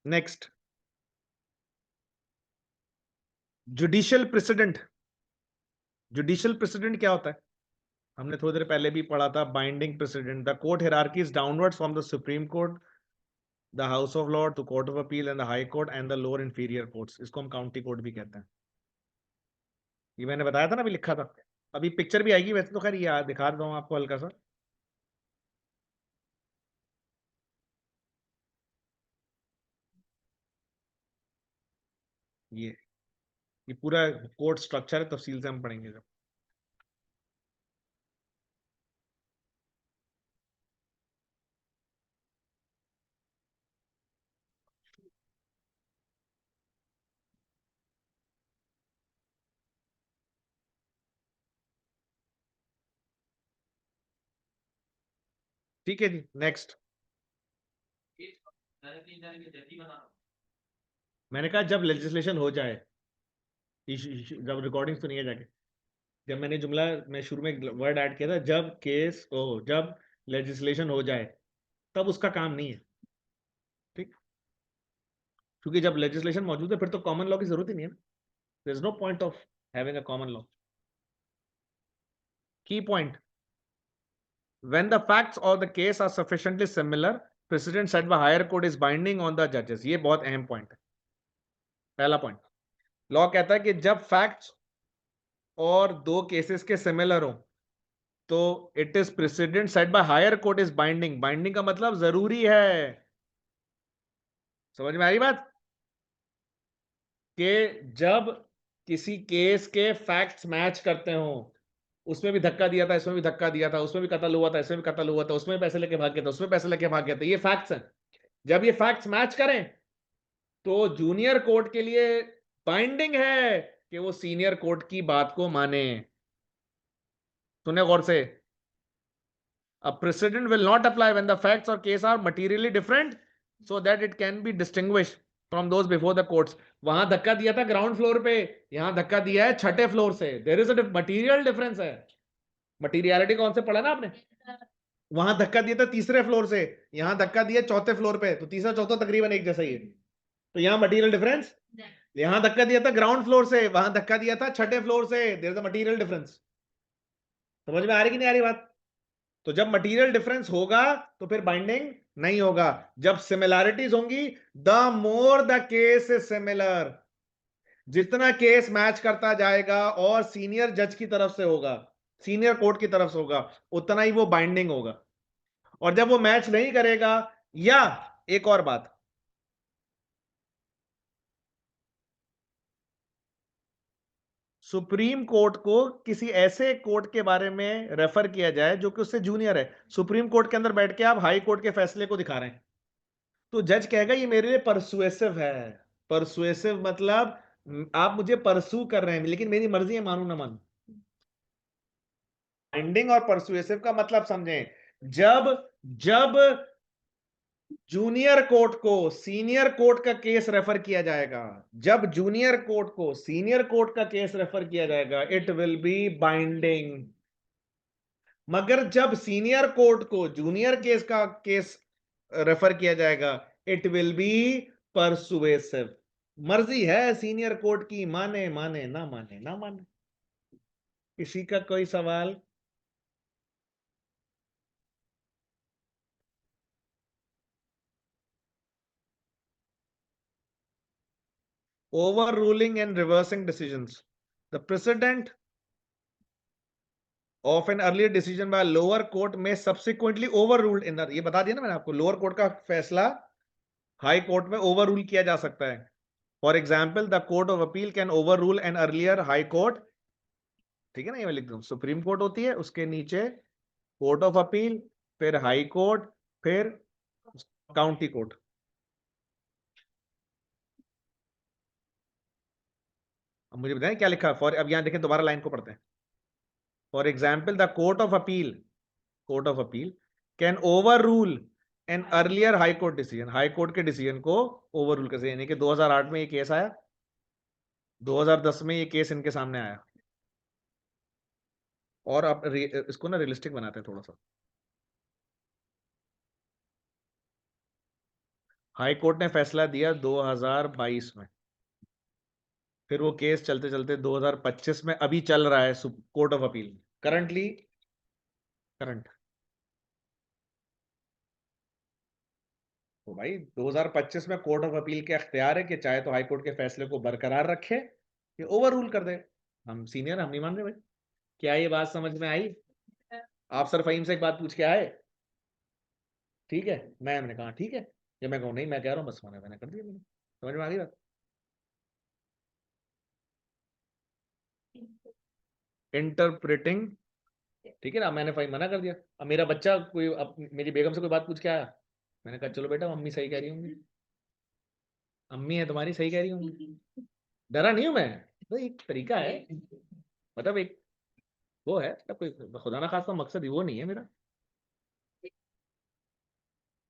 Next, judicial president. Judicial president क्या होता है? हमने थोड़ी देर पहले भी पढ़ा था, binding precedent, the court hierarchy is downwards from the supreme court, the house of lord to court of appeal and the high court and the lower inferior courts, इसको हम काउंटी कोर्ट भी कहते हैं। ये मैंने बताया था ना, अभी लिखा था, अभी पिक्चर भी आएगी, वैसे तो खैर ये दिखा देता हूँ आपको हल्का सा। ये पूरा कोर्ट स्ट्रक्चर है, तफसील से हम पढ़ेंगे जब। ठीक है जी, नेक्स्ट। मैंने कहा जब लेजिस्लेशन हो जाए, जब रिकॉर्डिंग सुनिए जाके, जब मैंने जुमला में शुरू में वर्ड ऐड किया था, जब केस हो, जब लेजिस्लेशन हो जाए, तब उसका काम नहीं है, ठीक, क्योंकि जब लेजिस्लेशन मौजूद है फिर तो कॉमन लॉ की जरूरत ही नहीं है, there is no point of having a common law. Key point, when the facts or the case are sufficiently similar, precedent set by higher court is binding on the judges। ये बहुत अहम point है। पहला point, law कहता है कि जब facts और दो केसेस के सिमिलर हो तो it is precedent set by higher court is binding. Binding का मतलब जरूरी है, समझ में आ रही बात? कि जब किसी केस के फैक्ट्स मैच करते हो, उसमें भी धक्का दिया था, इसमें भी धक्का दिया था, उसमें भी कत्ल हुआ था, इसमें भी कत्ल हुआ था, उसमें पैसे लेके भाग गया था, उसमें पैसे लेके भाग गया था, ये फैक्ट्स हैं। जब ये फैक्ट्स मैच करें तो जूनियर कोर्ट के लिए बाइंडिंग है कि वो सीनियर कोर्ट की बात को माने। सुने गौर से, a precedent will not apply when the facts or case are materially different so that it can be distinguished from those before the courts। वहां धक्का दिया था ग्राउंड फ्लोर पे, यहां धक्का दिया है छठे फ्लोर से, there is a material difference है। मटीरियलिटी कौन से पढ़ा ना आपने? वहां धक्का दिया था तीसरे फ्लोर से, यहां धक्का दिया चौथे फ्लोर पे, तो तीसरा चौथा तकरीबन एक जैसा ही है, तो यहां मटीरियल डिफरेंस। यहां धक्का दिया था ग्राउंड फ्लोर से, वहां धक्का दिया था छठे फ्लोर से, there is a material difference. समझ में आ रही कि नहीं आ रही बात? तो जब मटेरियल डिफरेंस होगा तो फिर बाइंडिंग नहीं होगा। जब सिमिलैरिटीज होंगी, the more the case is similar, जितना केस मैच करता जाएगा और सीनियर जज की तरफ से होगा, सीनियर कोर्ट की तरफ से होगा, उतना ही वो बाइंडिंग होगा। और जब वो मैच नहीं करेगा, या एक और बात, सुप्रीम कोर्ट को किसी ऐसे कोर्ट के बारे में रेफर किया जाए जो कि उससे जूनियर है। सुप्रीम कोर्ट के अंदर बैठ के आप हाई कोर्ट के फैसले को दिखा रहे हैं, तो जज कहेगा ये मेरे लिए परसुएसिव है। परसुएसिव मतलब आप मुझे परसू कर रहे हैं, लेकिन मेरी मर्जी है मानू ना मानू। बाइंडिंग और परसुएसिव का मतलब समझें। जब जब जूनियर कोर्ट को सीनियर कोर्ट का केस रेफर किया जाएगा, जब जूनियर कोर्ट को सीनियर कोर्ट का केस रेफर किया जाएगा, इट विल बी बाइंडिंग। मगर जब सीनियर कोर्ट को जूनियर केस रेफर किया जाएगा, इट विल बी परसुएसिव। मर्जी है सीनियर कोर्ट की, माने माने ना माने ना माने। किसी का कोई सवाल? Overruling and reversing decisions. The precedent of an earlier decision by a lower court may subsequently overruled in the, ये बता दिया ना मैंने आपको, लोअर कोर्ट का फैसला हाई कोर्ट में ओवररूल किया जा सकता है। For example the court of appeal can overrule an earlier high court. ठीक है ना, ये मैं लिख दूं, सुप्रीम कोर्ट होती है, उसके नीचे कोर्ट ऑफ अपील, फिर हाई कोर्ट, फिर काउंटी कोर्ट। अब मुझे बताएं क्या लिखा फॉर, अब यहां देखें, दोबारा लाइन को पढ़ते हैं। For example the court of appeal can over rule an earlier high court decision. High court के डिसीजन को ओवर रूल कैसे, यानी कि 2008 में ये केस आया, 2010 में ये केस इनके सामने आया। और आप इसको ना रियलिस्टिक बनाते हैं थोड़ा सा। हाई कोर्ट ने फैसला दिया 2022 में, फिर वो केस चलते चलते 2025 में अभी चल रहा है court of appeal, currently current. तो भाई 2025 में कोर्ट ऑफ अपील के अख्तियार है कि चाहे तो हाई कोर्ट के फैसले को बरकरार रखे या ओवर रूल कर दे। हम सीनियर, हम नहीं मान रहे भाई। क्या ये बात समझ में आई? आप सर फहीम से एक बात पूछ के आए, ठीक है, मैंने कहा ठीक है, या मैं कहूँ नहीं मैं कह रहा हूँ बस, मैंने कर दिया, मैंने समझ में आ गई बात। इंटरप्रेटिंग, ठीक है ना, मैंने फहीम मना कर दिया। अब मेरा बच्चा कोई, अब मेरी बेगम से कोई बात पूछ के आया, मैंने कहा चलो बेटा मम्मी सही कह रही होंगी, अम्मी है तुम्हारी सही कह रही होंगी। डरा नहीं हूं मैं, तो एक तरीका है, मतलब एक वो है, मतलब कोई खुदा ना खास्ता मकसद वो नहीं है मेरा।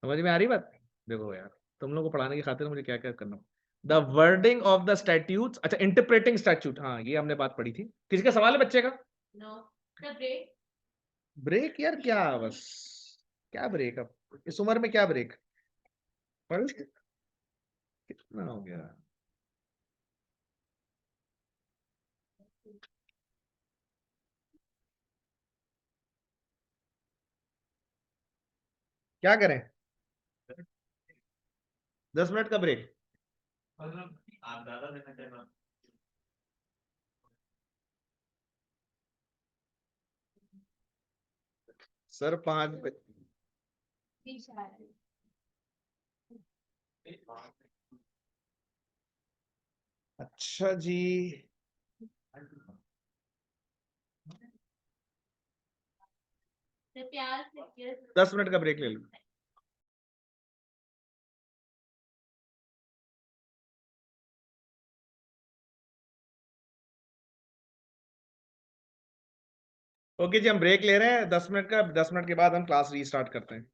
समझ में आ रही बात? देखो यार, तुम लोग को पढ़ाने की खातिर मुझे क्या क्या करना। The wording of the statute, अच्छा इंटरप्रेटिंग स्टैट्यूट, हाँ ये हमने बात पढ़ी थी। किसी का सवाल है बच्चे का? Know the break. ब्रेक यार क्या बस, क्या ब्रेक अब इस उम्र में, क्या ब्रेक? पढ़ कितना हो गया? क्या करें? 10 मिनट का ब्रेक? मतलब आप ज्यादा देना चाहिए। सर 5 बजे। अच्छा जी, प्यार से 10 मिनट का ब्रेक ले लो। ओके जी, हम ब्रेक ले रहे हैं 10 मिनट का। 10 मिनट के बाद हम क्लास रीस्टार्ट करते हैं।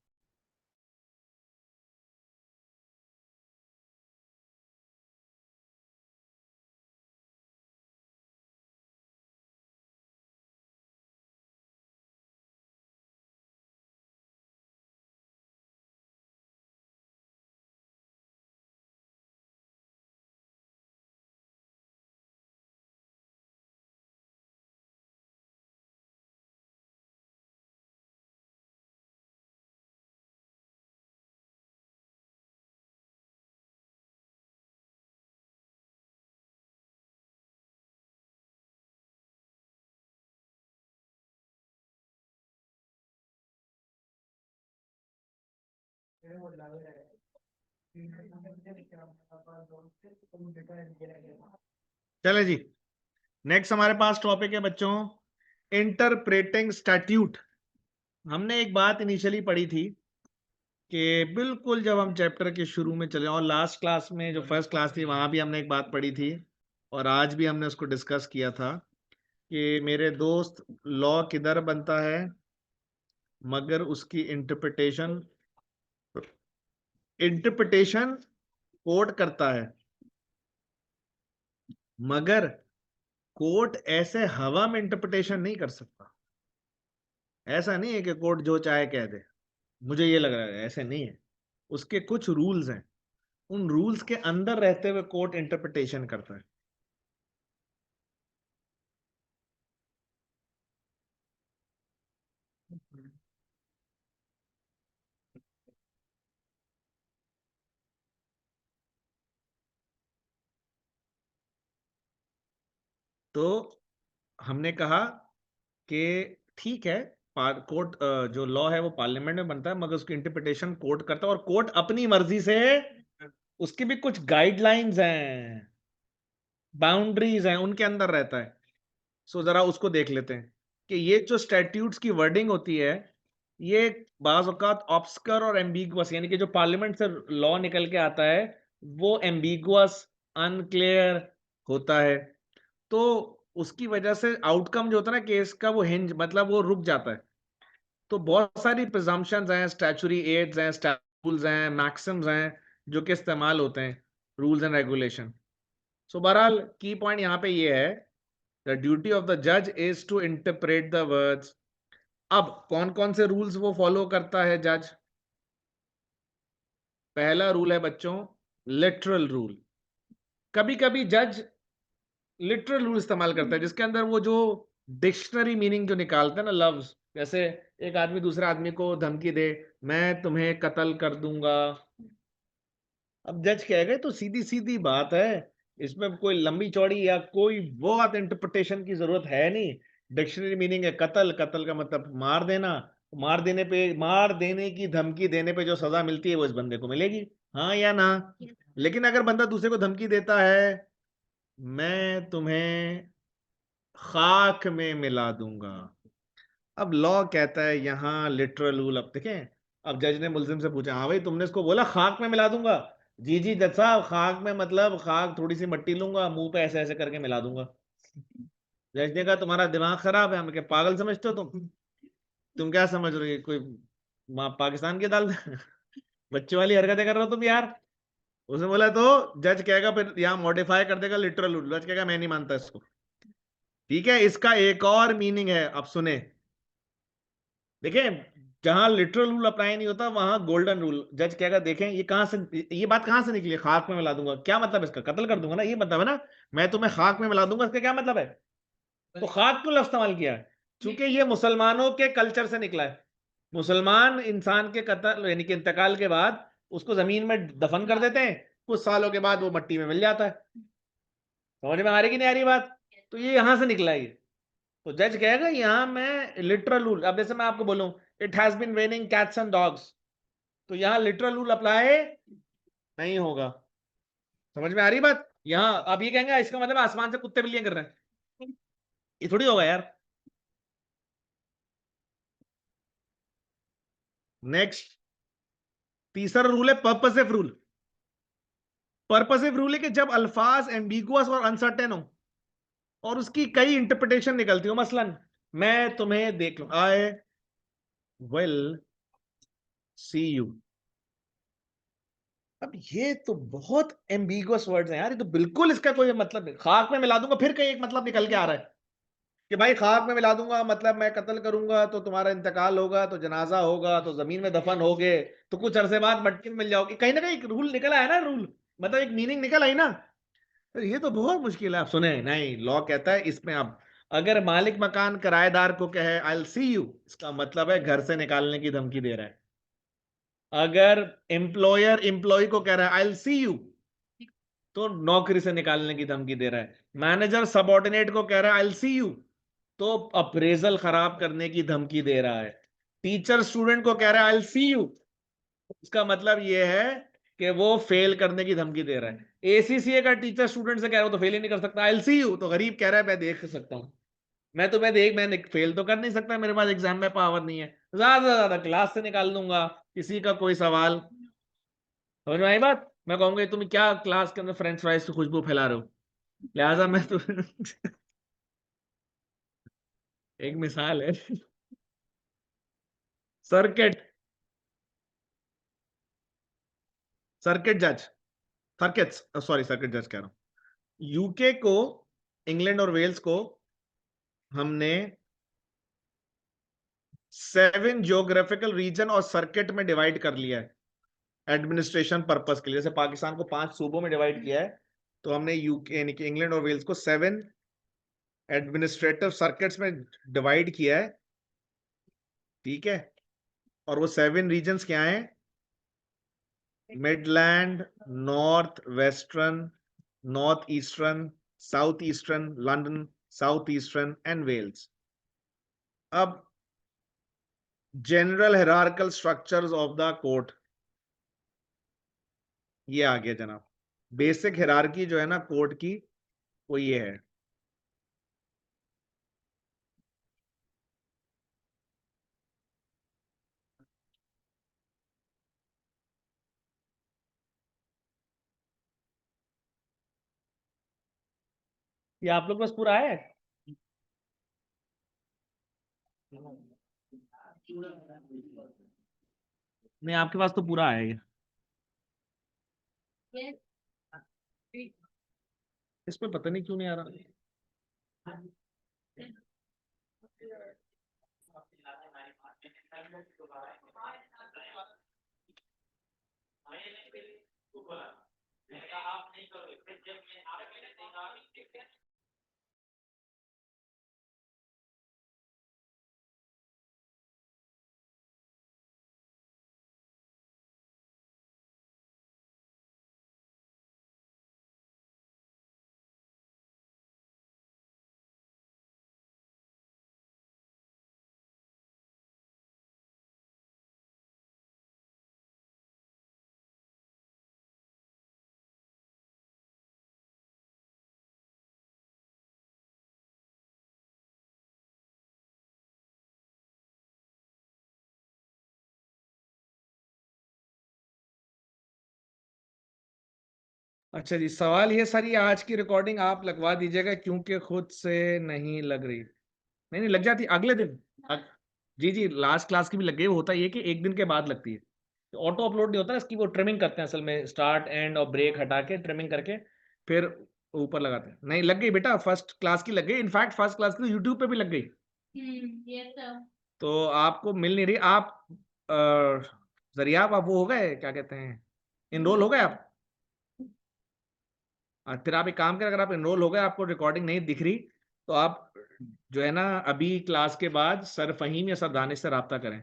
चले जी, नेक्स्ट हमारे पास टॉपिक है बच्चों इंटरप्रेटिंग स्टैट्यूट। हमने एक बात इनिशियली पढ़ी थी कि बिल्कुल जब हम चैप्टर के शुरू में चले, और लास्ट क्लास में जो फर्स्ट क्लास थी वहां भी हमने एक बात पढ़ी थी और आज भी हमने उसको डिस्कस किया था कि मेरे दोस्त लॉ किधर बनता है मगर उसकी इंटरप्रिटेशन कोर्ट करता है, मगर कोर्ट ऐसे हवा में इंटरप्रिटेशन नहीं कर सकता। ऐसा नहीं है कि कोर्ट जो चाहे कह दे, मुझे ये लग रहा है, ऐसे नहीं है। उसके कुछ रूल्स हैं, उन रूल्स के अंदर रहते हुए कोर्ट इंटरप्रिटेशन करता है। तो हमने कहा कि ठीक है, कोर्ट जो लॉ है वो पार्लियामेंट में बनता है मगर उसकी इंटरप्रिटेशन कोर्ट करता है, और कोर्ट अपनी मर्जी से, उसकी भी कुछ गाइडलाइंस हैं, बाउंड्रीज हैं, उनके अंदर रहता है। सो जरा उसको देख लेते हैं कि ये जो स्टैट्यूट्स की वर्डिंग होती है ये बाज औकात ऑब्स्कर और एम्बिगुअस, यानी कि जो पार्लियामेंट से लॉ निकल के आता है वो एम्बिगुअस, अनक्लियर होता है। तो उसकी वजह से आउटकम जो होता है ना केस का, वो हिंज मतलब वो रुक जाता है। तो बहुत सारी प्रिजम्पशंस हैं, स्टैचुरी एड्स हैं, रूल्स हैं, मैक्सिम्स हैं जो कि इस्तेमाल होते हैं, रूल्स एंड रेगुलेशन। सो बहरहाल की पॉइंट यहाँ पे ये है, द ड्यूटी ऑफ द जज is to interpret the words. अब कौन कौन से रूल्स वो फॉलो करता है जज? पहला रूल है बच्चों लिटरल रूल। कभी कभी जज लिटरल रूल इस्तेमाल करता है जिसके अंदर वो जो डिक्शनरी मीनिंग जो निकालते हैं ना लफ्ज, जैसे एक आदमी दूसरे आदमी को धमकी दे, मैं तुम्हें कत्ल कर दूंगा। अब जज कहेगा तो सीधी सीधी बात है, इसमें कोई लंबी चौड़ी या कोई बहुत इंटरप्रिटेशन की जरूरत है नहीं। डिक्शनरी मीनिंग है कत्ल, कत्ल का मतलब मार देना, मार देने की धमकी देने पे जो सजा मिलती है वो इस बंदे को मिलेगी, हाँ या ना। लेकिन अगर बंदा दूसरे को धमकी देता है, मैं तुम्हें खाक में मिला दूंगा, अब लॉ कहता है यहाँ लिटरल रूल। अब देखें, अब जज ने मुलजिम से पूछा, हाँ भाई तुमने इसको बोला खाक में मिला दूंगा? जी जी जज साहब, खाक में मतलब खाक थोड़ी सी मट्टी लूंगा, मुंह पे ऐसे ऐसे करके मिला दूंगा। जज ने कहा तुम्हारा दिमाग खराब है, हम क्या पागल समझते हो तुम क्या समझ रहे हो, कोई पाकिस्तान की दाल बच्चे वाली हरकतें कर रहे हो तुम यार। उसने बोला तो जज कहेगा फिर यहाँ मॉडिफाई कर देगा लिटरल रूल, जज कहेगा मैं नहीं मानता इसको। ठीक है, इसका एक और मीनिंग है, अब सुने। देखें, जहां लिटरल रूल अप्लाई नहीं होता वहां गोल्डन रूल। जज कहेगा देखें ये कहां से, ये बात कहां से निकली, खाक में मिला दूंगा, क्या मतलब इसका, कत्ल कर दूंगा ना, ये मतलब है ना, मैं तुम्हें खाक में मिला दूंगा, इसका क्या मतलब है? तो खाक क्यों लफ्ज इस्तेमाल किया है? क्योंकि ये मुसलमानों के कल्चर से निकला है। मुसलमान इंसान के कत्ल यानी कि इंतकाल के बाद उसको जमीन में दफन कर देते हैं, कुछ सालों के बाद वो मट्टी में मिल जाता है। समझ में आ रही कि नहीं आ रही बात? तो ये यहां से निकला है ये। तो जज कहेगा यहां मैं लिटरल रूल, अब जैसे मैं आपको बोलूं it has been raining cats and dogs, तो यहां लिटरल रूल अप्लाई नहीं होगा। समझ में आ रही बात? यहां आप ये कहेंगे इसका मतलब आसमान से कुत्ते बिल्लियां कर रहे हैं, ये थोड़ी होगा यार। नेक्स्ट, तीसरा रूल है पर्पसिव रूल। पर्पसिव रूल है कि जब अल्फाज एम्बिगुअस और अनसर्टेन हो और उसकी कई इंटरप्रिटेशन निकलती हो, मसलन मैं तुम्हें देख लूं, आई विल सी यू। अब ये तो बहुत एम्बिगुअस वर्ड्स हैं यार, ये तो बिल्कुल इसका कोई मतलब नहीं। खाक में मिला दूंगा, फिर कहीं एक मतलब निकल के आ रहा है कि भाई खाक में मिला दूंगा मतलब मैं कत्ल करूंगा तो तुम्हारा इंतकाल होगा, तो जनाजा होगा, तो जमीन में दफन होगे, तो कुछ अरसे बाद मट्टी में मिल जाओगी। कहीं ना कहीं रूल निकल आया ना, रूल मतलब एक मीनिंग निकल आई ना। तो ये तो बहुत मुश्किल है। आप सुने नहीं, लॉ कहता है इसमें अब अगर मालिक मकान किराएदार को कहे आई विल सी यू, इसका मतलब है घर से निकालने की धमकी दे रहा है। अगर एम्प्लॉयर एम्प्लॉय को कह रहा है आई विल सी यू, तो नौकरी से निकालने की धमकी दे रहा है। मैनेजर सबऑर्डिनेट को कह रहा है आई विल सी यू, तो अप्रेजल खराब करने की धमकी दे रहा है। टीचर स्टूडेंट को कह रहा है आई विल सी यू, इसका मतलब यह है कि वो फेल करने की धमकी दे रहा है। ACCA का टीचर स्टूडेंट से कह रहा हूं तो फेल ही नहीं कर सकता, I'll see you, तो गरीब कह रहा है मैं देख सकता हूँ। मैं फेल तो कर नहीं सकता, मेरे पास एग्जाम में पावर नहीं है, ज्यादा से ज्यादा क्लास से निकाल दूंगा किसी का कोई सवाल। समझ में आई बात? मैं कहूंगा तुम क्या क्लास के अंदर फ्रेंच फ्राइज की खुशबू फैला रहे हो, लिहाजा मैं तो एक मिसाल है। सर्किट सर्किट जज सर्किट्स सॉरी सर्किट जज कह रहा हूं। यूके को, इंग्लैंड और वेल्स को हमने 7 ज्योग्राफिकल रीजन और सर्किट में डिवाइड कर लिया है एडमिनिस्ट्रेशन पर्पस के लिए। जैसे पाकिस्तान को 5 सूबों में डिवाइड किया है, तो हमने यूके यानी कि इंग्लैंड और वेल्स को 7 एडमिनिस्ट्रेटिव सर्किट्स में डिवाइड किया है, ठीक है। और वो 7 रीजन्स क्या हैं? Midland, North Western, North Eastern, South Eastern, London, South Eastern and Wales. अब general hierarchical structures of the court, ये आ गया जनाब। बेसिक हायरार्की जो है ना कोर्ट की, वो ये है। ये आप लोग बस पूरा है? नहीं, आपके पास तो पूरा है ये। इसमें पता नहीं क्यों नहीं आ रहा। अच्छा जी, सवाल ये सर, ये आज की रिकॉर्डिंग आप लगवा दीजिएगा क्योंकि खुद से नहीं लग रही। नहीं नहीं, लग जाती अगले दिन। जी जी, लास्ट क्लास की भी लग गई। वो होता ये कि एक दिन के बाद लगती है, तो ऑटो अपलोड नहीं होता ना इसकी, वो ट्रिमिंग करते हैं असल में, स्टार्ट एंड और ब्रेक हटा के ट्रिमिंग करके फिर ऊपर लगाते हैं। नहीं लग गई बेटा, फर्स्ट क्लास की लग गई, इनफैक्ट फर्स्ट क्लास की तो यूट्यूब पे भी लग गई। Yes sir. तो आपको मिल नहीं रही। आप जरिया आप वो हो गए, क्या कहते हैं, इनरोल हो गए आप? फिर आप एक काम करें, अगर आप एनरोल हो गए, आपको रिकॉर्डिंग नहीं दिख रही, तो आप जो है ना अभी क्लास के बाद सर फहीम या सर दानिश से रब्ता करें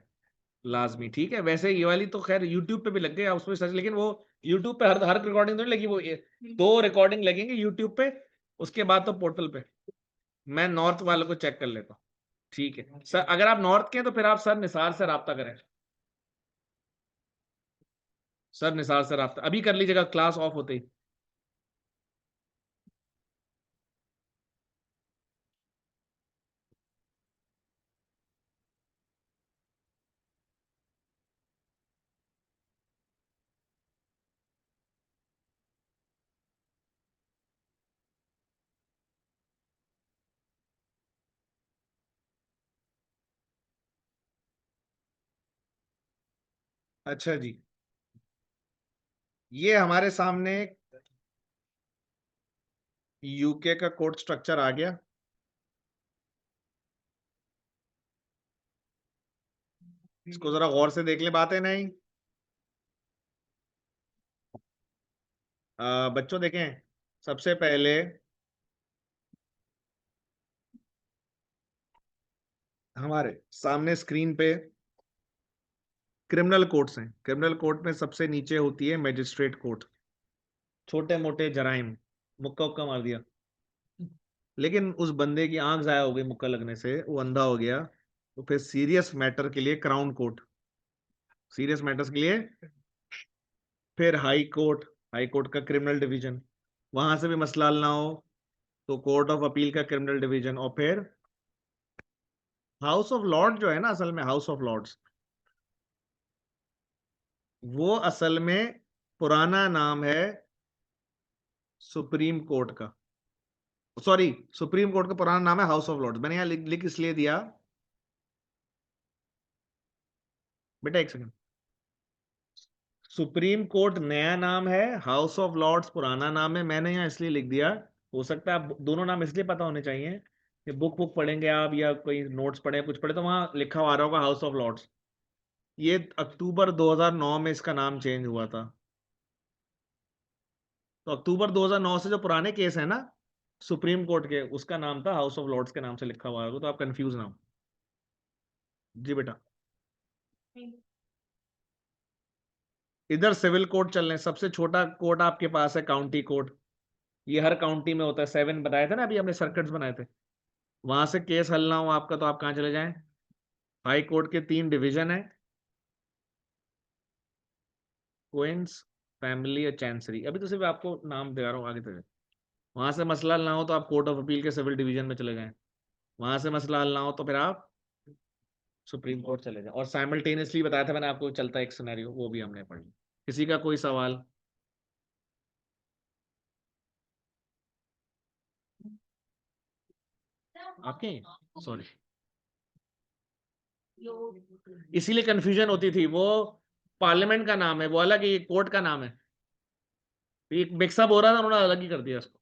लाजमी, ठीक है। वैसे ये वाली तो खैर यूट्यूब पे भी लग गई, आप उसमें सर्च, लेकिन वो यूट्यूब पे हर हर रिकॉर्डिंग तो नहीं लगी, वो 2 रिकॉर्डिंग लगेंगे यूट्यूब पे, उसके बाद तो पोर्टल पे। मैं नॉर्थ वालों को चेक कर लेता हूँ, ठीक है सर। अगर आप नॉर्थ के हैं तो फिर आप सर निसार से रब्ता करें, सर निसार से रब्ता अभी कर लीजिएगा क्लास ऑफ होते ही। अच्छा जी, ये हमारे सामने यूके का कोर्ट स्ट्रक्चर आ गया। इसको जरा गौर से देख ले, बातें नहीं बच्चों देखें। सबसे पहले हमारे सामने स्क्रीन पे क्रिमिनल कोर्ट्स हैं। क्रिमिनल कोर्ट में सबसे नीचे होती है मजिस्ट्रेट कोर्ट, छोटे मोटे जराइम, मुक्का उक्का मार दिया, लेकिन उस बंदे की आंख जाया हो गई मुक्का लगने से, वो अंधा हो गया, तो फिर सीरियस मैटर के लिए क्राउन कोर्ट, सीरियस मैटर्स के लिए फिर हाई कोर्ट, हाई कोर्ट का क्रिमिनल डिवीजन, वहां से भी मसला हल ना हो तो कोर्ट ऑफ अपील का क्रिमिनल डिवीजन, और फिर हाउस ऑफ लॉर्ड जो है ना, असल में हाउस ऑफ लॉर्ड्स वो असल में पुराना नाम है सुप्रीम कोर्ट का, सॉरी सुप्रीम कोर्ट का पुराना नाम है हाउस ऑफ लॉर्ड्स। मैंने यहां लिख इसलिए दिया बेटा, एक सेकंड, सुप्रीम कोर्ट नया नाम है, हाउस ऑफ लॉर्ड्स पुराना नाम है। मैंने यहाँ इसलिए लिख दिया, हो सकता है आप दोनों नाम इसलिए पता होने चाहिए कि बुक पढ़ेंगे आप या कोई नोट्स पढ़े कुछ पढ़े तो वहां लिखा हुआ आ रहा होगा हाउस ऑफ लॉर्ड्स। ये अक्टूबर 2009 में इसका नाम चेंज हुआ था। तो अक्टूबर 2009 से जो पुराने केस है ना सुप्रीम कोर्ट के, उसका नाम था हाउस ऑफ लॉर्ड्स के नाम से लिखा हुआ होगा, तो आप कंफ्यूज ना हो। जी बेटा, इधर सिविल कोर्ट चल रहे हैं। सबसे छोटा कोर्ट आपके पास है काउंटी कोर्ट, ये हर काउंटी में होता है। 7 बताए थे ना अभी, हमने सर्किट्स बनाए थे। वहां से केस हल ना हो आपका तो आप कहां चले जाएं, हाई कोर्ट के 3 डिवीजन है, क्वींस, फैमिली और चैंसरी। अभी तो सिर्फ आपको नाम दे रहा हूँ, आगे तक वहां से मसला हल ना हो तो आप कोर्ट ऑफ अपील के सिविल डिवीजन में चले जाएं। वहां से मसला हल ना हो तो फिर आप सुप्रीम कोर्ट चले जाएं। और साइमल्टेनियसली बताया था मैंने आपको, चलता एक सिनेरियो, वो भी हमने पढ़ लिया। किसी का कोई सवाल? आपके सॉरी, इसीलिए कंफ्यूजन होती थी। वो पार्लियामेंट का नाम है, वो अलग है, ये कोर्ट का नाम है। एक मिक्सअप हो रहा था, उन्होंने अलग ही कर दिया इसको।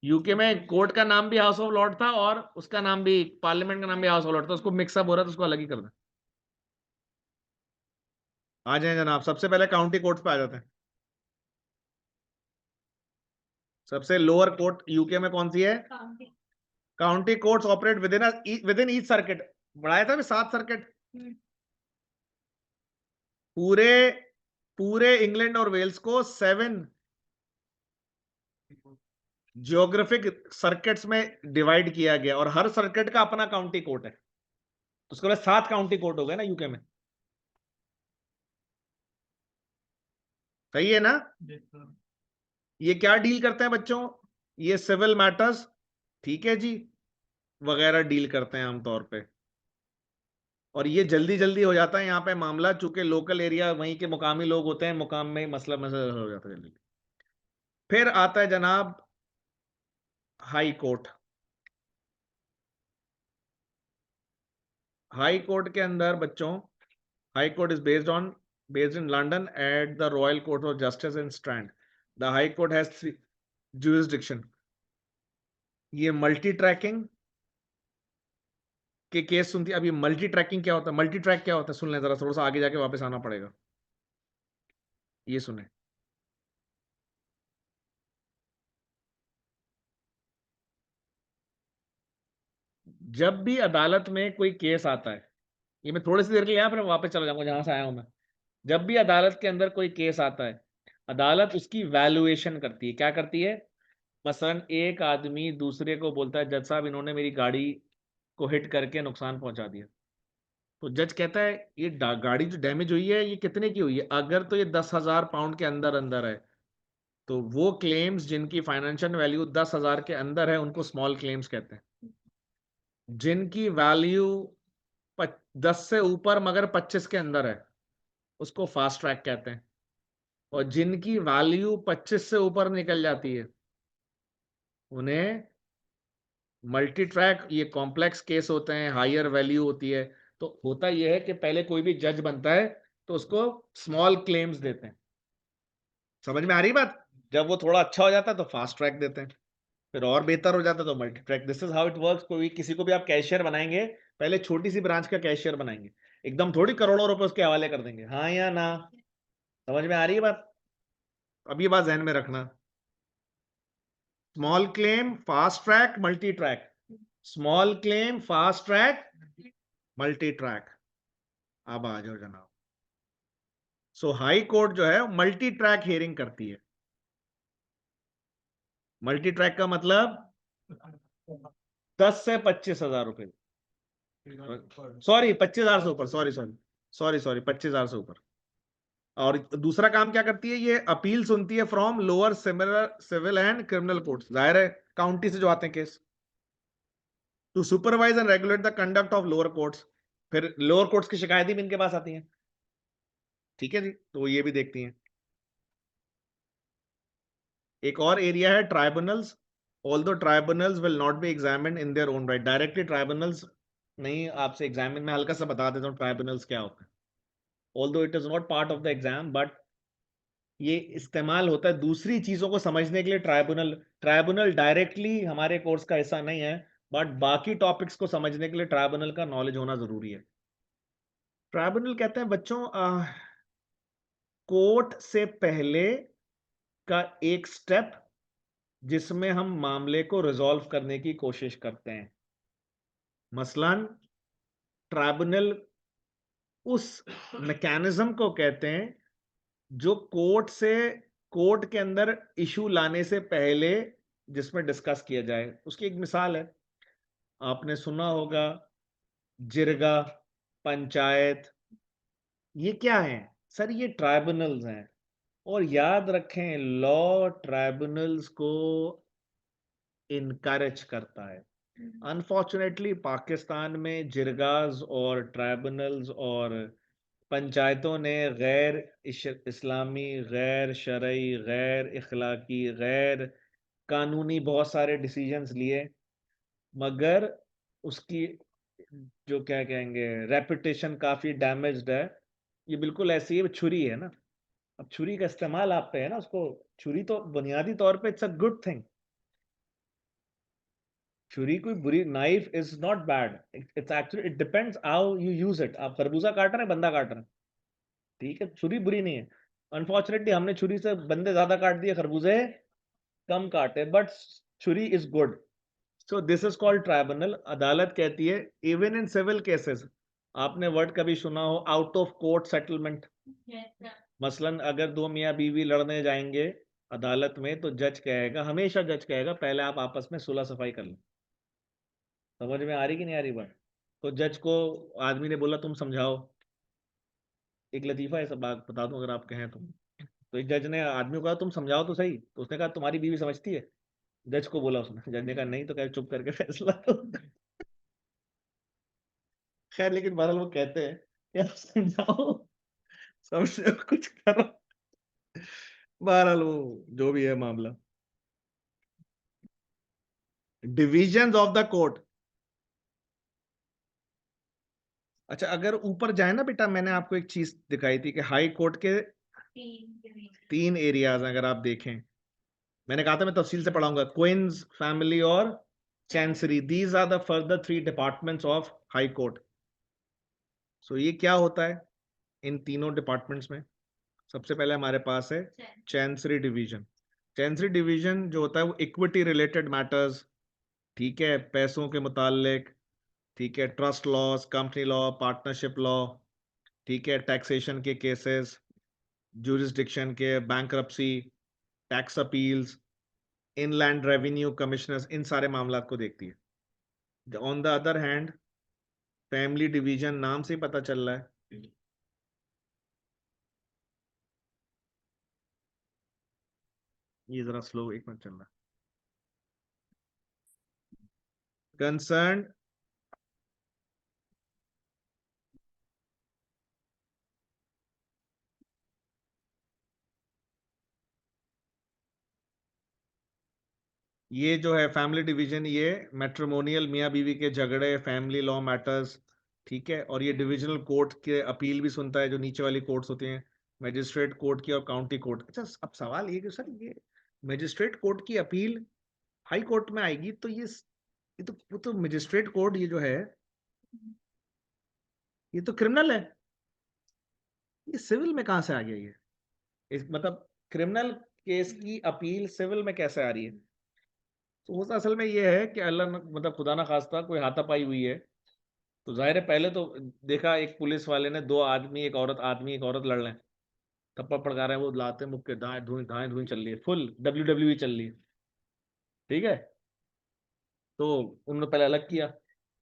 यूके में कोर्ट का नाम भी हाउस ऑफ लॉर्ड था और उसका नाम भी, पार्लियामेंट का नाम भी हाउस ऑफ लॉर्ड था, उसको मिक्सअप हो रहा था, उसको अलग ही कर दें। आ जाए जनाब, सबसे पहले काउंटी कोर्ट पे आ जाते हैं। सबसे लोअर कोर्ट यूके में कौन सी है? County courts operate with in each circuit. बढ़ाया था 7 सर्किट। पूरे पूरे इंग्लैंड और वेल्स को 7 जियोग्राफिक सर्किट्स में डिवाइड किया गया और हर सर्किट का अपना काउंटी कोर्ट है। तो उसके बाद 7 काउंटी कोर्ट हो गए ना यूके में। सही है ना? ये क्या डील करते हैं बच्चों? ये सिविल मैटर्स, ठीक है जी, वगैरह डील करते हैं आमतौर पे। और ये जल्दी जल्दी हो जाता है यहाँ पे मामला, चूंकि लोकल एरिया वहीं के मुकामी लोग होते हैं, मुकाम में मसला मसला हो जाता है जल्दी। फिर आता है जनाब हाई कोर्ट। हाई कोर्ट के अंदर बच्चों, high court is based in London at the Royal Court of Justice in Strand. The High Court has 3 jurisdiction. ये मल्टी ट्रैकिंग के केस सुनती है। अभी मल्टी ट्रैकिंग क्या होता है, मल्टी ट्रैक क्या होता है, सुन लें जरा, थोड़ा सा आगे जाके वापस आना पड़ेगा। ये सुने, जब भी अदालत में कोई केस आता है, ये मैं थोड़ी सी देर के लिए यहाँ पर वापस चला जाऊंगा जहां से आया हूं मैं। जब भी अदालत के अंदर कोई केस आता है, अदालत उसकी वैल्यूएशन करती है। क्या करती है? मसलन एक आदमी दूसरे को बोलता है, जज साहब इन्होंने मेरी गाड़ी को हिट करके नुकसान पहुंचा दिया। तो जज कहता है ये गाड़ी जो डैमेज हुई है ये कितने की हुई है? अगर तो ये 10,000 पाउंड के अंदर अंदर है तो वो क्लेम्स जिनकी फाइनेंशियल वैल्यू 10,000 के अंदर है उनको स्मॉल क्लेम्स कहते हैं। जिनकी वैल्यू 10 से ऊपर मगर 25 के अंदर है उसको फास्ट ट्रैक कहते हैं। और जिनकी वैल्यू 25 से ऊपर निकल जाती है उन्हें मल्टी ट्रैक, ये कॉम्प्लेक्स केस होते हैं, हायर वैल्यू होती है। तो होता यह है कि पहले कोई भी जज बनता है तो उसको स्मॉल क्लेम्स देते हैं। समझ में आ रही बात? जब वो थोड़ा अच्छा हो जाता है तो फास्ट ट्रैक देते हैं, फिर और बेहतर हो जाता है तो multi track. This is how it works. कोई किसी को भी आप कैशियर बनाएंगे, पहले छोटी सी ब्रांच का कैशियर बनाएंगे, एकदम थोड़ी करोड़ों रुपए उसके हवाले कर देंगे। हाँ या ना? समझ में आ रही है बात? अब ये बात ध्यान में रखना, small claim fast track multi track, small claim fast track multi track. अब आ जाओ जनाब। सो हाई कोर्ट जो है मल्टी ट्रैक हियरिंग करती है। मल्टी ट्रैक का मतलब 10 से 25,000 रुपए, सॉरी 25,000 से ऊपर, सॉरी 25,000 से ऊपर। और दूसरा काम क्या करती है, ये अपील सुनती है from lower civil and criminal courts, जाहिर है काउंटी से जो आते हैं case, to supervise and regulate the conduct of lower courts. फिर लोअर कोर्ट्स की शिकायतें भी इनके पास आती हैं, ठीक है जी, तो ये भी देखती हैं। एक और एरिया है tribunals, although tribunals will not be examined in their own right, directly tribunals नहीं आपसे एग्जामिन, में हल्का सा बता देता हूँ ट्राइब्यूनल्स क्या होता है, although it is not part of the exam, but ये इस्तेमाल होता है दूसरी चीजों को समझने के लिए। ट्राइब्यूनल, ट्राइब्यूनल डायरेक्टली हमारे कोर्स का हिस्सा नहीं है, बट बाकी टॉपिक्स को समझने के लिए ट्राइब्यूनल का नॉलेज होना जरूरी है। ट्राइब्यूनल कहते हैं बच्चों कोर्ट से पहले का एक स्टेप जिसमें हम मामले को रिजॉल्व करने की कोशिश करते हैं। मसलन ट्राइब्यूनल उस मैकेनिज्म को कहते हैं जो कोर्ट के अंदर इशू लाने से पहले जिसमें डिस्कस किया जाए। उसकी एक मिसाल है, आपने सुना होगा जिरगा, पंचायत, ये क्या है सर, ये ट्राइब्यूनल्स हैं। और याद रखें लॉ ट्राइब्यूनल्स को इनकरेज करता है। अनफॉर्चुनेटली पाकिस्तान में जिरगाज और ट्राइब्यूनल्स और पंचायतों ने गैर इस्लामी, गैर शरई, गैर इखलाकी, गैर कानूनी बहुत सारे डिसीजंस लिए, मगर उसकी जो क्या कहेंगे रेपुटेशन काफी डैमेज्ड है। ये बिल्कुल ऐसी है, छुरी है ना, अब छुरी का इस्तेमाल आप पे है ना, उसको छुरी तो बुनियादी तौर पे इट्स अ गुड थिंग, छुरी कोई बुरी, knife is not bad, it's actually it depends how you use it. आप खरबूजा काट रहे हैं, बंदा काट रहे हैं, ठीक है, छुरी बुरी नहीं है। अनफॉर्चुनेटली हमने छुरी से बंदे ज्यादा काट दिए, खरबूजे कम काटे, बट छुरी is good. So this is called tribunal. अदालत कहती है इवन इन सिविल केसेस, आपने वर्ड कभी सुना हो आउट ऑफ कोर्ट सेटलमेंट। मसलन अगर दो मियाँ बीवी लड़ने जाएंगे अदालत में, तो जज कहेगा, हमेशा जज कहेगा पहले आप आपस में सुलह सफाई कर लो। समझ में आ रही कि नहीं आ रही बात? तो जज को आदमी ने बोला तुम समझाओ, एक लतीफा है, सब बात बता दूं अगर आप कहें तो एक जज ने आदमी को कहा तुम समझाओ तो सही, तो उसने कहा तुम्हारी बीवी समझती है? जज को बोला उसने, जज ने कहा नहीं, तो कहे चुप करके फैसला दो। खैर लेकिन बहरहाल वो कहते हैं कि आप समझाओ, समझो, कुछ करो, बहरहाल वो जो भी है मामला। डिविजन ऑफ द कोर्ट, अच्छा अगर ऊपर जाए ना बेटा, मैंने आपको एक चीज दिखाई थी कि हाई कोर्ट के 3 एरियाज अगर आप देखें, मैंने कहा था मैं तफसील से पढ़ाऊंगा, क्वींस, फैमिली और Chancery, these are the further 3 departments of High Court. So ये क्या होता है इन तीनों डिपार्टमेंट्स में? सबसे पहले हमारे पास है चैंसरी डिवीजन। चैंसरी डिवीजन जो होता है वो इक्विटी रिलेटेड मैटर्स, ठीक है, पैसों के मुतालिक, ठीक है, trust laws, company law, partnership law, ठीक है, टैक्सेशन के केसेस, जुरिस्डिक्शन के, bankruptcy, tax appeals, Inland Revenue commissioners, इन सारे मामला को देखती है। On the other hand family division, नाम से ही पता चल रहा है, ये जरा स्लो, एक मिनट चल रहा है, कंसर्न ये जो है फैमिली डिवीजन, ये मैट्रिमोनियल मियाँ बीवी के झगड़े, फैमिली लॉ मैटर्स, ठीक है, और ये डिविजनल कोर्ट के अपील भी सुनता है, जो नीचे वाली कोर्ट्स होती हैं, मजिस्ट्रेट कोर्ट की और काउंटी कोर्ट। अच्छा अब सवाल ये कि सर ये मजिस्ट्रेट कोर्ट की अपील हाई कोर्ट में आएगी, तो ये तो वो तो मजिस्ट्रेट कोर्ट ये जो है ये तो क्रिमिनल है, ये सिविल में कहां से आ गया ये? मतलब क्रिमिनल केस की अपील सिविल में कैसे आ रही है? तो वो असल में ये है कि अल्लाह मतलब खुदा ना खास्ता कोई हाथापाई हुई है, तो जाहिर है पहले तो देखा एक पुलिस वाले ने 2 आदमी एक औरत, आदमी एक औरत लड़ रहे हैं, थप्पड़ पड़का रहे हैं, वो लाते मुक्के दाएं धुएं चल रही है, फुल WWE चल रही है, ठीक है, तो उन्होंने पहले अलग किया,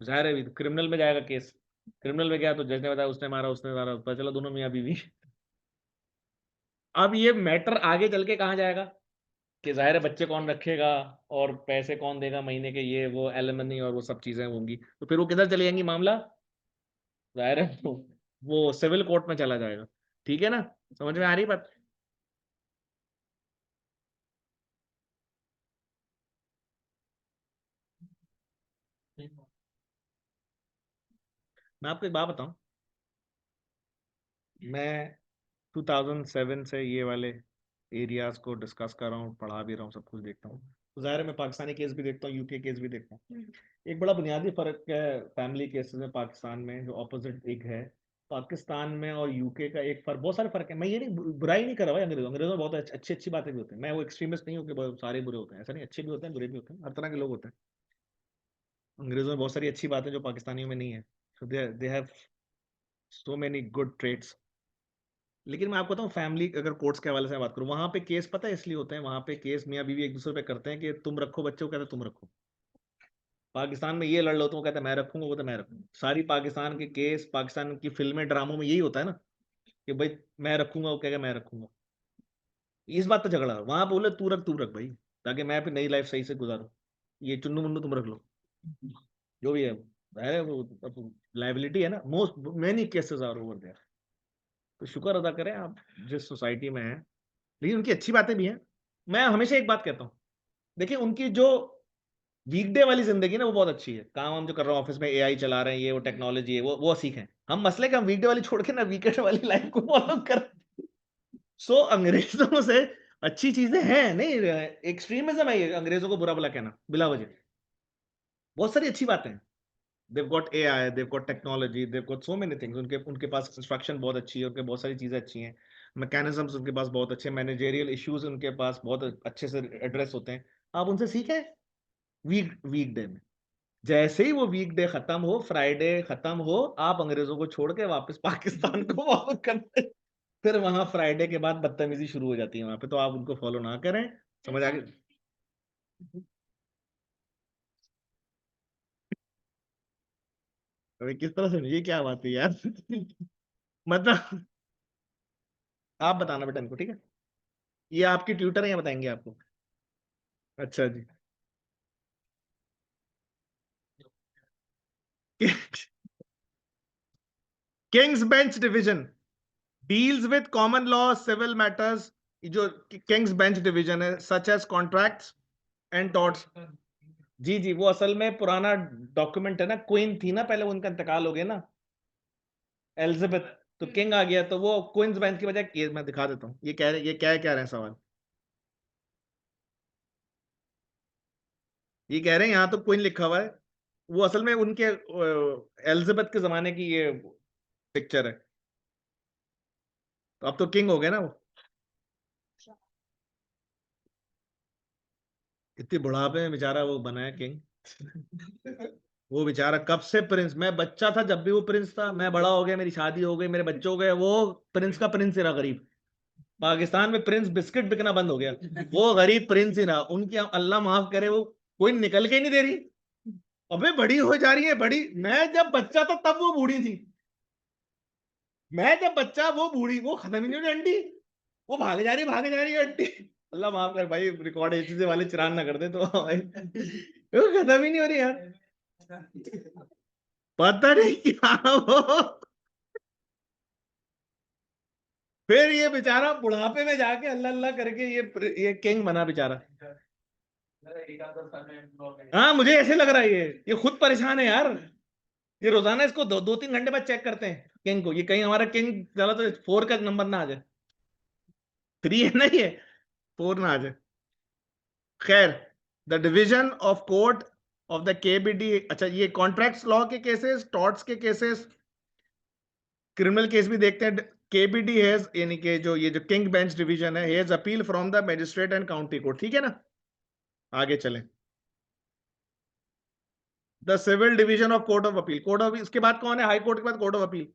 जाहिर है क्रिमिनल में जाएगा केस, क्रिमिनल में गया तो जज ने बताया उसने मारा, उसने मारा, पता चला दोनों मियाँ बीवी। अब ये मैटर आगे चल के कहाँ जाएगा कि जाहिर है बच्चे कौन रखेगा और पैसे कौन देगा महीने के, ये वो एलिमनी और वो सब चीजें होंगी, तो फिर वो किधर चली जाएंगी मामला, जाहिर है वो सिविल कोर्ट में चला जाएगा। ठीक है ना, समझ में आ रही बात? मैं आपको एक बात बताऊं, मैं 2007 से ये वाले एरियाज को डिस्कस कर रहा हूँ, पढ़ा भी रहा हूँ, सब कुछ देखता हूँ, तो जाहिर है मैं पाकिस्तानी केस भी देखता हूँ, यूके केस भी देखता हूँ। एक बड़ा बुनियादी फर्क है फैमिली केसेस में पाकिस्तान में, जो ऑपोजिट एक है पाकिस्तान में और यूके का, एक फर्क, बहुत सारे फर्क है। मैं ये नहीं बुराई नहीं कर रहा भाई, अंग्रेजों अंग्रेजों में बहुत अच्छी अच्छी बातें भी होती हैं, मैं वो एक्सट्रीमिस्ट नहीं हूँ कि बहुत सारे बुरे होते हैं, ऐसा नहीं, अच्छे भी होते हैं बुरे भी होते हैं, हर तरह के लोग होते हैं। अंग्रेजों में बहुत सारी अच्छी बातें जो पाकिस्तानियों में नहीं है, so they have so many good traits। लेकिन मैं आपको बताऊं, फैमिली अगर कोर्ट्स के हवाले से बात करूं, वहां पे केस पता है इसलिए होते हैं, वहां पे केस मियां बीवी एक दूसरे पे करते हैं कि तुम रखो बच्चे को, कहते हैं तुम रखो। पाकिस्तान में ये लड़ लो, तो वो कहता है मैं रखूंगा, वो तो मैं रखूंगा। सारी पाकिस्तान के केस, पाकिस्तान की फिल्में ड्रामों में यही होता है ना, कि भाई मैं रखूंगा, वो कहेगा मैं रखूंगा। इस बात पे झगड़ा है। वहां बोले तू रख भाई, ताकि मैं अपनी नई लाइफ सही से गुजारूं, ये चुन्नू मुन्नू तुम रख लो, जो भी है वो लाइबिलिटी है ना, most many cases are over there. तो शुक्र अदा करें आप जिस सोसाइटी में हैं, लेकिन उनकी अच्छी बातें भी हैं। मैं हमेशा एक बात कहता हूँ, देखिए उनकी जो वीकडे वाली जिंदगी ना वो बहुत अच्छी है, काम हम जो कर रहे हैं ऑफिस में, एआई चला रहे हैं, ये वो टेक्नोलॉजी है, वो सीखें। हम मसले का हम वीकडे वाली छोड़ के ना वीकेंड वाली लाइफ को फॉलो कर। सो अंग्रेजों से अच्छी चीजें हैं, नहीं एक्सट्रीमिज्म है ये अंग्रेजों को बुरा भला कहना बिला वजह, बहुत सारी अच्छी बातें हैं। they've got AI, they've got technology, they've got so many things। उनके उनके पास कंस्ट्रक्शन बहुत अच्छी है, उनके बहुत सारी चीजें अच्छी हैं, मैकेनिज्म्स उनके पास बहुत अच्छे, मैनेजेरियल इश्यूज उनके पास बहुत अच्छे से एड्रेस होते हैं। आप उनसे सीखें वीकडे में। जैसे ही वो वीकडे खत्म हो, फ्राइडे खत्म हो, आप अंग्रेजों को छोड़ के वापस पाकिस्तान को फॉलो करते, फिर वहां फ्राइडे के बाद बदतमीजी शुरू हो जाती है वहां पे, तो आप उनको फॉलो ना करें। समझ आ गई? अरे किस तरह से, ये क्या बात है यार मतलब आप बताना बेटा इनको, ठीक है? ये आपकी ट्यूटर है, ये बताएंगे आपको। अच्छा जी King's Bench Division deals with common law civil matters. जो किंग्स बेंच डिवीजन है, such as contracts and torts. जी जी, वो असल में पुराना डॉक्यूमेंट है ना, क्वीन थी ना पहले, उनका इंतकाल हो गया ना, एलिजाबेथ, तो किंग आ गया, तो वो क्वींस बेंच की बजाय, ये मैं दिखा देता हूँ, ये कह रहे, ये क्या रहे हैं सवाल, ये कह रहे हैं यहाँ तो क्वीन लिखा हुआ है, वो असल में उनके एलिजाबेथ के जमाने की ये पिक्चर है, तो अब तो किंग हो गए ना वो। इतनी बुढ़ापे में बेचारा वो बना है किंग वो बेचारा कब से प्रिंस, मैं बच्चा था जब भी वो प्रिंस था, मैं बड़ा हो गया, मेरी शादी हो गई, मेरे बच्चे हो गए, वो प्रिंस का प्रिंस ही रहा गरीब। पाकिस्तान में प्रिंस बिस्किट बिकना बंद हो गया, वो गरीब प्रिंस ही रहा, उनकी अल्लाह माफ करे, वो कोई निकल के ही नहीं दे रही। अबे बड़ी हो जा रही है, बड़ी, मैं जब बच्चा था तब वो बूढ़ी थी, मैं जब बच्चा वो बूढ़ी, वो खत्म ही नहीं हुई आंटी, वो भागे जा रही है आंटी। अल्लाह माफ कर भाई, रिकॉर्ड एचडी वाले चिरान ना कर दे तो भाई, वो खत्म ही नहीं हो रही यार, पता नहीं क्या वो। फिर ये बेचारा बुढ़ापे में जाके अल्लाह अल्लाह करके ये किंग बना बेचारा। हाँ मुझे ऐसे लग रहा है, ये खुद परेशान है यार, ये रोजाना इसको दो तीन घंटे बाद चेक करते हैं किंग को, ये कहीं हमारा किंग चला तो 4 का नंबर ना आ जाए, 3 है ना ये, 4 ना आ जाए। खैर, the division of court of the KBD, अच्छा ये कॉन्ट्रैक्ट्स लॉ के केसेस, टॉर्ट्स के केसेस, क्रिमिनल केस भी देखते हैं। केबीडी हैज, यानी कि जो ये जो किंग बेंच डिवीजन है, has appeal from the magistrate and county court, ठीक है ना? आगे चलें, the civil division of court of appeal, court of, इसके बाद कौन है हाई कोर्ट के बाद? Court of appeal.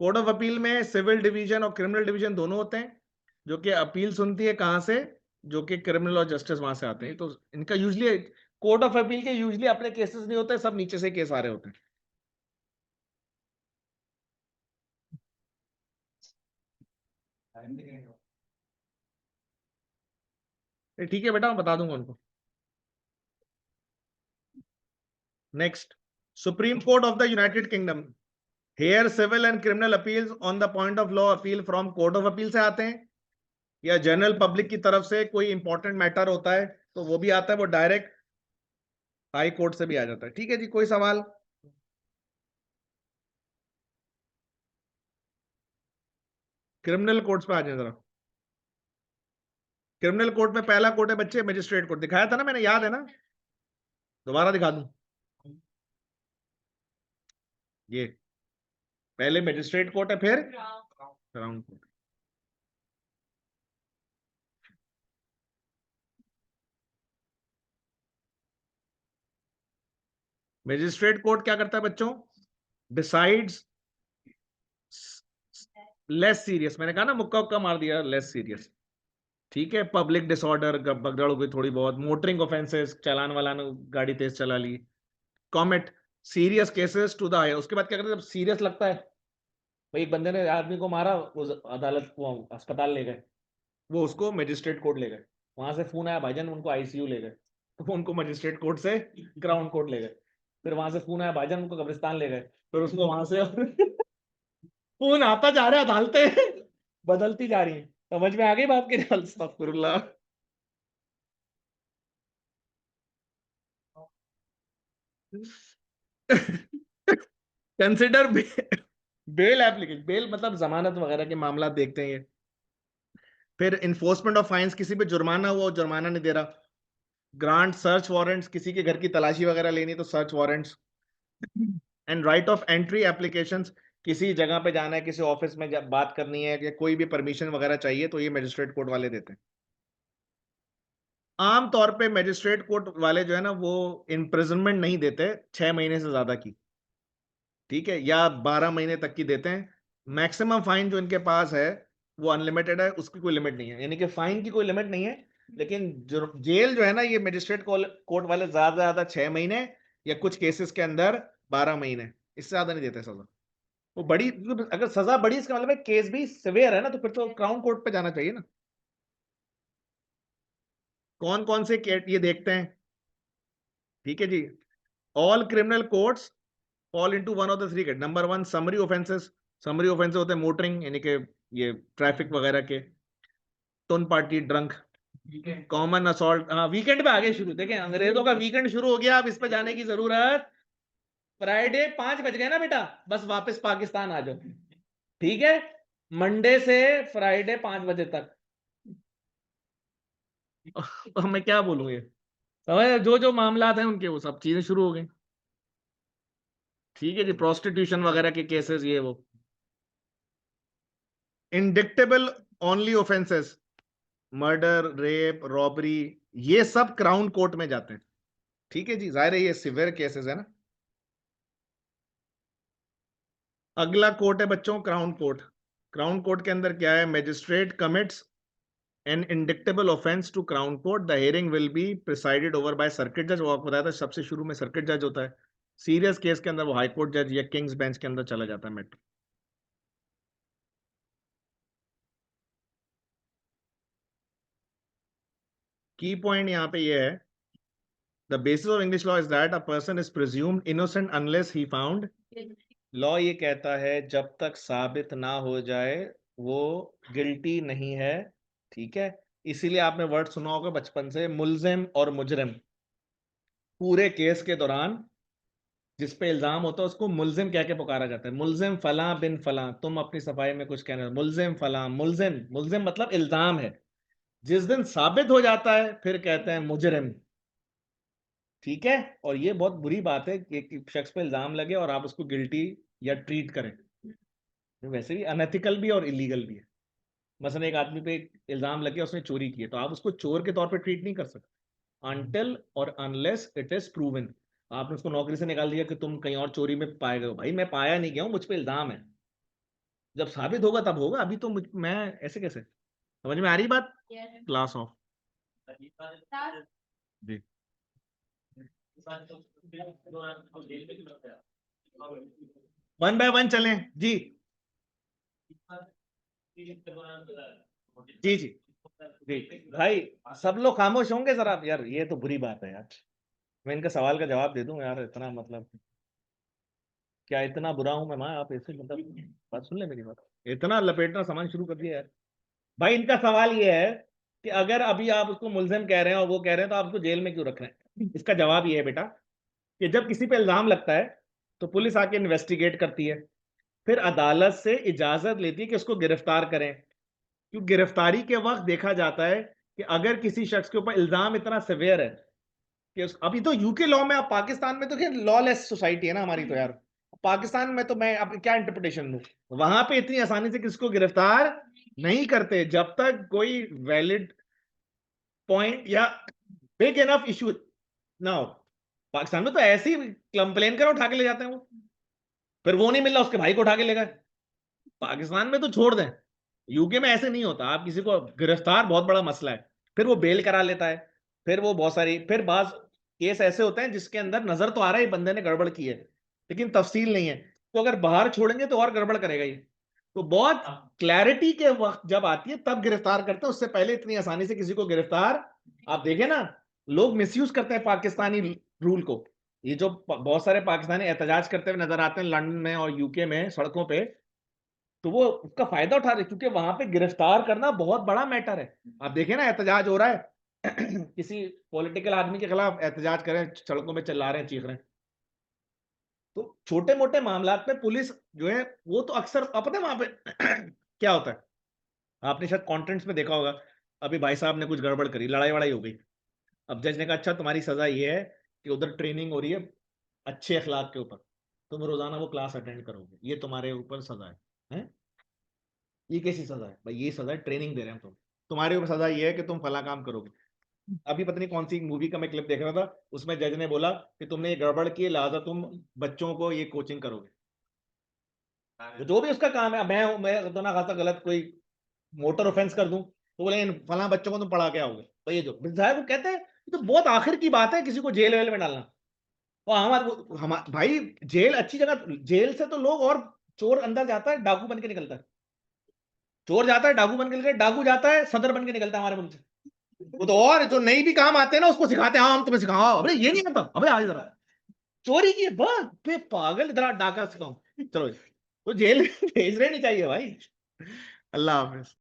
Court of appeal में सिविल डिवीजन और क्रिमिनल डिवीजन दोनों होते हैं, जो कि अपील सुनती है कहां से? जो कि क्रिमिनल और जस्टिस वहां से आते हैं, तो इनका यूजली कोर्ट ऑफ अपील के यूजली अपने केसेस नहीं होते, सब नीचे से केस आ रहे होते हैं। ठीक है बेटा, मैं बता दूंगा उनको। Next, supreme court of the United Kingdom. Here civil and criminal appeals on the point of law appeal from court of appeal से आते हैं, या जनरल पब्लिक की तरफ से कोई इंपॉर्टेंट मैटर होता है तो वो भी आता है, वो डायरेक्ट हाई कोर्ट से भी आ जाता है। ठीक है जी, कोई सवाल? क्रिमिनल कोर्ट्स पे आ जाए जरा। क्रिमिनल कोर्ट में पहला कोर्ट है बच्चे मजिस्ट्रेट कोर्ट, दिखाया था ना मैंने, याद है ना? दोबारा दिखा दूं? ये पहले मजिस्ट्रेट कोर्ट है, फिर क्राउन कोर्ट। मजिस्ट्रेट कोर्ट क्या करता है बच्चों? डिसाइड्स लेस सीरियस, मैंने कहा ना, मुक्का उक्का मार दिया, लेस सीरियस। ठीक है, पब्लिक डिसऑर्डर, भगदड़ हो गई थोड़ी बहुत, मोटरिंग ऑफेंसेस, चालान वालान, गाड़ी तेज चला ली, commit serious cases to the higher. उसके बाद क्या करते हैं, जब सीरियस लगता है, भाई एक बंदे ने आदमी को मारा, वो अदालत वो अस्पताल ले गए, वो उसको मजिस्ट्रेट कोर्ट ले गए, वहां से फोन आया भाईजान उनको आईसीयू ले गए, तो उनको मजिस्ट्रेट कोर्ट से क्राउन कोर्ट ले गए। फिर वहां से फोन आया भाईजान उनको कब्रिस्तान ले गए, फिर उसको वहां से फोन आता जा रहा है, अदालतें बदलती जा रही हैं। समझ में आ गई बात की? अस्तगफुरुल्लाह। कंसिडर बेल एप्लीकेशन, बेल मतलब जमानत वगैरह के मामला देखते हैं ये। फिर इन्फोर्समेंट ऑफ फाइन्स, किसी पे जुर्माना हुआ, जुर्माना नहीं दे रहा। ग्रांट सर्च वारंट्स, किसी के घर की तलाशी वगैरह लेनी तो search warrants. And right of entry applications, किसी जगह पे जाना है, किसी ऑफिस में जब बात करनी है या कोई भी परमिशन वगैरह चाहिए तो ये मजिस्ट्रेट कोर्ट वाले देते हैं। आमतौर पे मजिस्ट्रेट कोर्ट वाले जो है ना, वो इम्प्रिजनमेंट नहीं देते 6 महीने से ज्यादा की, ठीक है, या 12 महीने तक की देते हैं। मैक्सिमम फाइन जो इनके पास है वो अनलिमिटेड है, उसकी कोई लिमिट नहीं है, यानी कि फाइन की कोई लिमिट नहीं है। लेकिन जो जेल जो है ना, ये मजिस्ट्रेट कोर्ट वाले ज्यादा से ज्यादा 6 महीने, या कुछ केसेस के अंदर 12 महीने, इससे ज्यादा नहीं देते सजा। वो बड़ी, अगर सजा बड़ी, इसका मतलब है केस भी सिवियर है ना, तो फिर तो क्राउन कोर्ट पे जाना चाहिए ना। कौन कौन से ये देखते हैं, ठीक है जी। All criminal courts fall into one of the three cat. Number 1 summary offences, summary offences होते हैं मोटरिंग, यानी कि ये ट्रैफिक वगैरह के, टोन पार्टी, ड्रंक, कॉमन असॉल्ट। हाँ, वीकेंड पे आगे शुरू, देखें अंग्रेजों का वीकेंड शुरू हो गया, अब इस पे जाने की जरूरत। फ्राइडे 5 बज गए ना बेटा, बस वापस पाकिस्तान आ जाओ, ठीक है, मंडे से फ्राइडे 5 बजे तक। मैं क्या बोलूं ये, जो जो मामला हैं उनके वो सब चीजें शुरू हो गई। ठीक है जी, प्रोस्टिट्यूशन वगैरह के केसेस, ये वो। Indictable only offences, murder, rape, robbery, ये सब क्राउन कोर्ट में जाते हैं। ठीक है जी, जाहिर है ये सिवियर केसेस है ना। अगला कोर्ट है बच्चों क्राउन कोर्ट। क्राउन कोर्ट के अंदर क्या है, magistrate commits an indictable offence to Crown Court, the hearing will be presided over by circuit जज। वो आपको बताया था सबसे शुरू में सर्किट जज होता है। सीरियस केस के अंदर वो हाई कोर्ट जज या किंग्स बेंच के अंदर चला जाता है मेट्रो। की पॉइंट यहाँ पे ये है, the basis of English law is that a person is presumed innocent unless he found. Law ये कहता है जब तक साबित ना हो जाए वो गिल्टी नहीं है, ठीक है। इसीलिए आपने वर्ड सुना होगा बचपन से, मुल्जिम और मुजरिम। पूरे केस के दौरान जिस पे इल्जाम होता है उसको मुल्जिम कह के पुकारा जाता है, मुल्जिम फलां बिन फलां, तुम अपनी सफाई में कुछ कहना, मुल्जिम फलां, मुल्जिम, मुल्जिम मतलब इल्जाम है। जिस दिन साबित हो जाता है फिर कहते हैं मुजरिम, ठीक है। और ये बहुत बुरी बात है कि एक शख्स पे इल्जाम लगे और आप उसको गिल्टी या ट्रीट करें, वैसे भी अनएथिकल भी और इलीगल भी है। मसलन एक आदमी पे इल्जाम लगे उसने चोरी की है, तो आप उसको चोर के तौर पे ट्रीट नहीं कर सकते अनटिल और अनलेस इट इज प्रूवन। आपने उसको नौकरी से निकाल दिया कि तुम कहीं और चोरी में पाए गए हो, भाई मैं पाया नहीं गया हूं, मुझ पे इल्जाम है, जब साबित होगा तब होगा, अभी तो मैं ऐसे कैसे। समझ में आ रही बात? क्लास ऑफ जी, 1 बाय 1 चलें जी। जी जी, जी भाई, सब लोग खामोश होंगे जरा यार, ये तो बुरी बात है यार। मैं इनका सवाल का जवाब दे दूं यार, इतना मतलब क्या इतना बुरा हूं मैं? आप ऐसे मतलब बात सुन ले मेरी बात, इतना लपेटना सामान शुरू कर दिया यार। भाई इनका सवाल ये है कि अगर अभी आप उसको मुलजिम कह रहे हैं और वो कह रहे हैं, तो आप उसको जेल में क्यों रख रहे हैं? इसका जवाब ये है बेटा कि जब किसी पे इल्जाम लगता है तो पुलिस आके इन्वेस्टिगेट करती है, फिर अदालत से इजाजत लेती है कि उसको गिरफ्तार करें। क्यों? गिरफ्तारी के वक्त देखा जाता है कि अगर किसी शख्स के ऊपर इल्जाम इतना सिवियर है कि अभी तो यूके लॉ में, आप पाकिस्तान में तो क्या लॉलेस सोसाइटी है ना हमारी, तो यार पाकिस्तान में तो मैं अब क्या इंटरप्रिटेशन दूं? वहां पे इतनी आसानी से किसको गिरफ्तार नहीं करते जब तक कोई वैलिड पॉइंट या बिग इनफ इशू ना हो। पाकिस्तान में तो ऐसे ही कंप्लेन करो उठा के ले जाते हैं वो, फिर वो नहीं मिल रहा उसके भाई को उठा के ले गए। पाकिस्तान में तो छोड़ दें, यूके में ऐसे नहीं होता। आप किसी को गिरफ्तार बहुत बड़ा मसला है, फिर वो बेल करा लेता है, फिर वो बहुत सारी, फिर बाज केस ऐसे होते हैं जिसके अंदर नजर तो आ रहा है बंदे ने गड़बड़ की है लेकिन तफसील नहीं है, तो अगर बाहर छोड़ेंगे तो और गड़बड़ करेगा ये। तो बहुत क्लैरिटी के वक्त जब आती है तब गिरफ्तार करते हैं, उससे पहले इतनी आसानी से किसी को गिरफ्तार, आप देखें ना लोग मिसयूज करते हैं पाकिस्तानी रूल को। ये जो बहुत सारे पाकिस्तानी एहतजाज करते हुए नजर आते हैं लंदन में और यूके में सड़कों पे, तो वो उसका फायदा उठा रहे क्योंकि वहां पे गिरफ्तार करना बहुत बड़ा मैटर है। आप देखें ना एहतजाज हो रहा है किसी पॉलिटिकल आदमी के खिलाफ एहतजाज कर रहे हैं, सड़कों में चिल्ला रहे हैं, चीख रहे हैं। तो छोटे मोटे मामलात में पुलिस जो है वो तो अक्सर पता है वहां पे क्या होता है, आपने शायद कॉन्फ्रेंस में देखा होगा, अभी भाई साहब ने कुछ गड़बड़ करी, लड़ाई वड़ाई हो गई। अब जज ने कहा अच्छा तुम्हारी सजा ये है कि उधर ट्रेनिंग हो रही है अच्छे अखलाक के ऊपर, तुम रोजाना वो क्लास अटेंड करोगे, ये तुम्हारे ऊपर सजा है? ये कैसी सजा है भाई? ये सजा है, ट्रेनिंग दे रहे हैं तुम, तुम्हारे ऊपर सजा ये है कि तुम फला काम करोगे। अभी पता नहीं कौन सी मूवी का मैं क्लिप देख रहा था, उसमें जज ने बोला कि तुमने ये गड़बड़ की, लिहाजा तुम बच्चों को ये कोचिंग करोगे। तो जो भी उसका काम है, मैं तो ना खासा गलत कोई मोटर ऑफेंस कर दूं तो बोले इन फला बच्चों को तुम पढ़ा के आओगे, तो ये जो विधायक वो कहते हैं ये तो बहुत आखिर की बात है किसी को जेल वेल में डालना। और हमारे भाई जेल अच्छी जगह, जेल से तो लोग और चोर अंदर जाता है डाकू बन के निकलता है, चोर जाता है डाकू बन के निकलता है, डाकू जाता है सदर बन के निकलता है हमारे मुल्क से। वो तो और जो नई भी काम आते हैं ना उसको सिखाते हैं, हाँ हम तुम्हें सिखाओ, अबे ये नहीं आता, अबे आज जरा चोरी की है, बस बे पागल, इधर डाका सिखाओ, चलो तो जेल भेज रहे नहीं चाहिए भाई। अल्लाह हाफिज।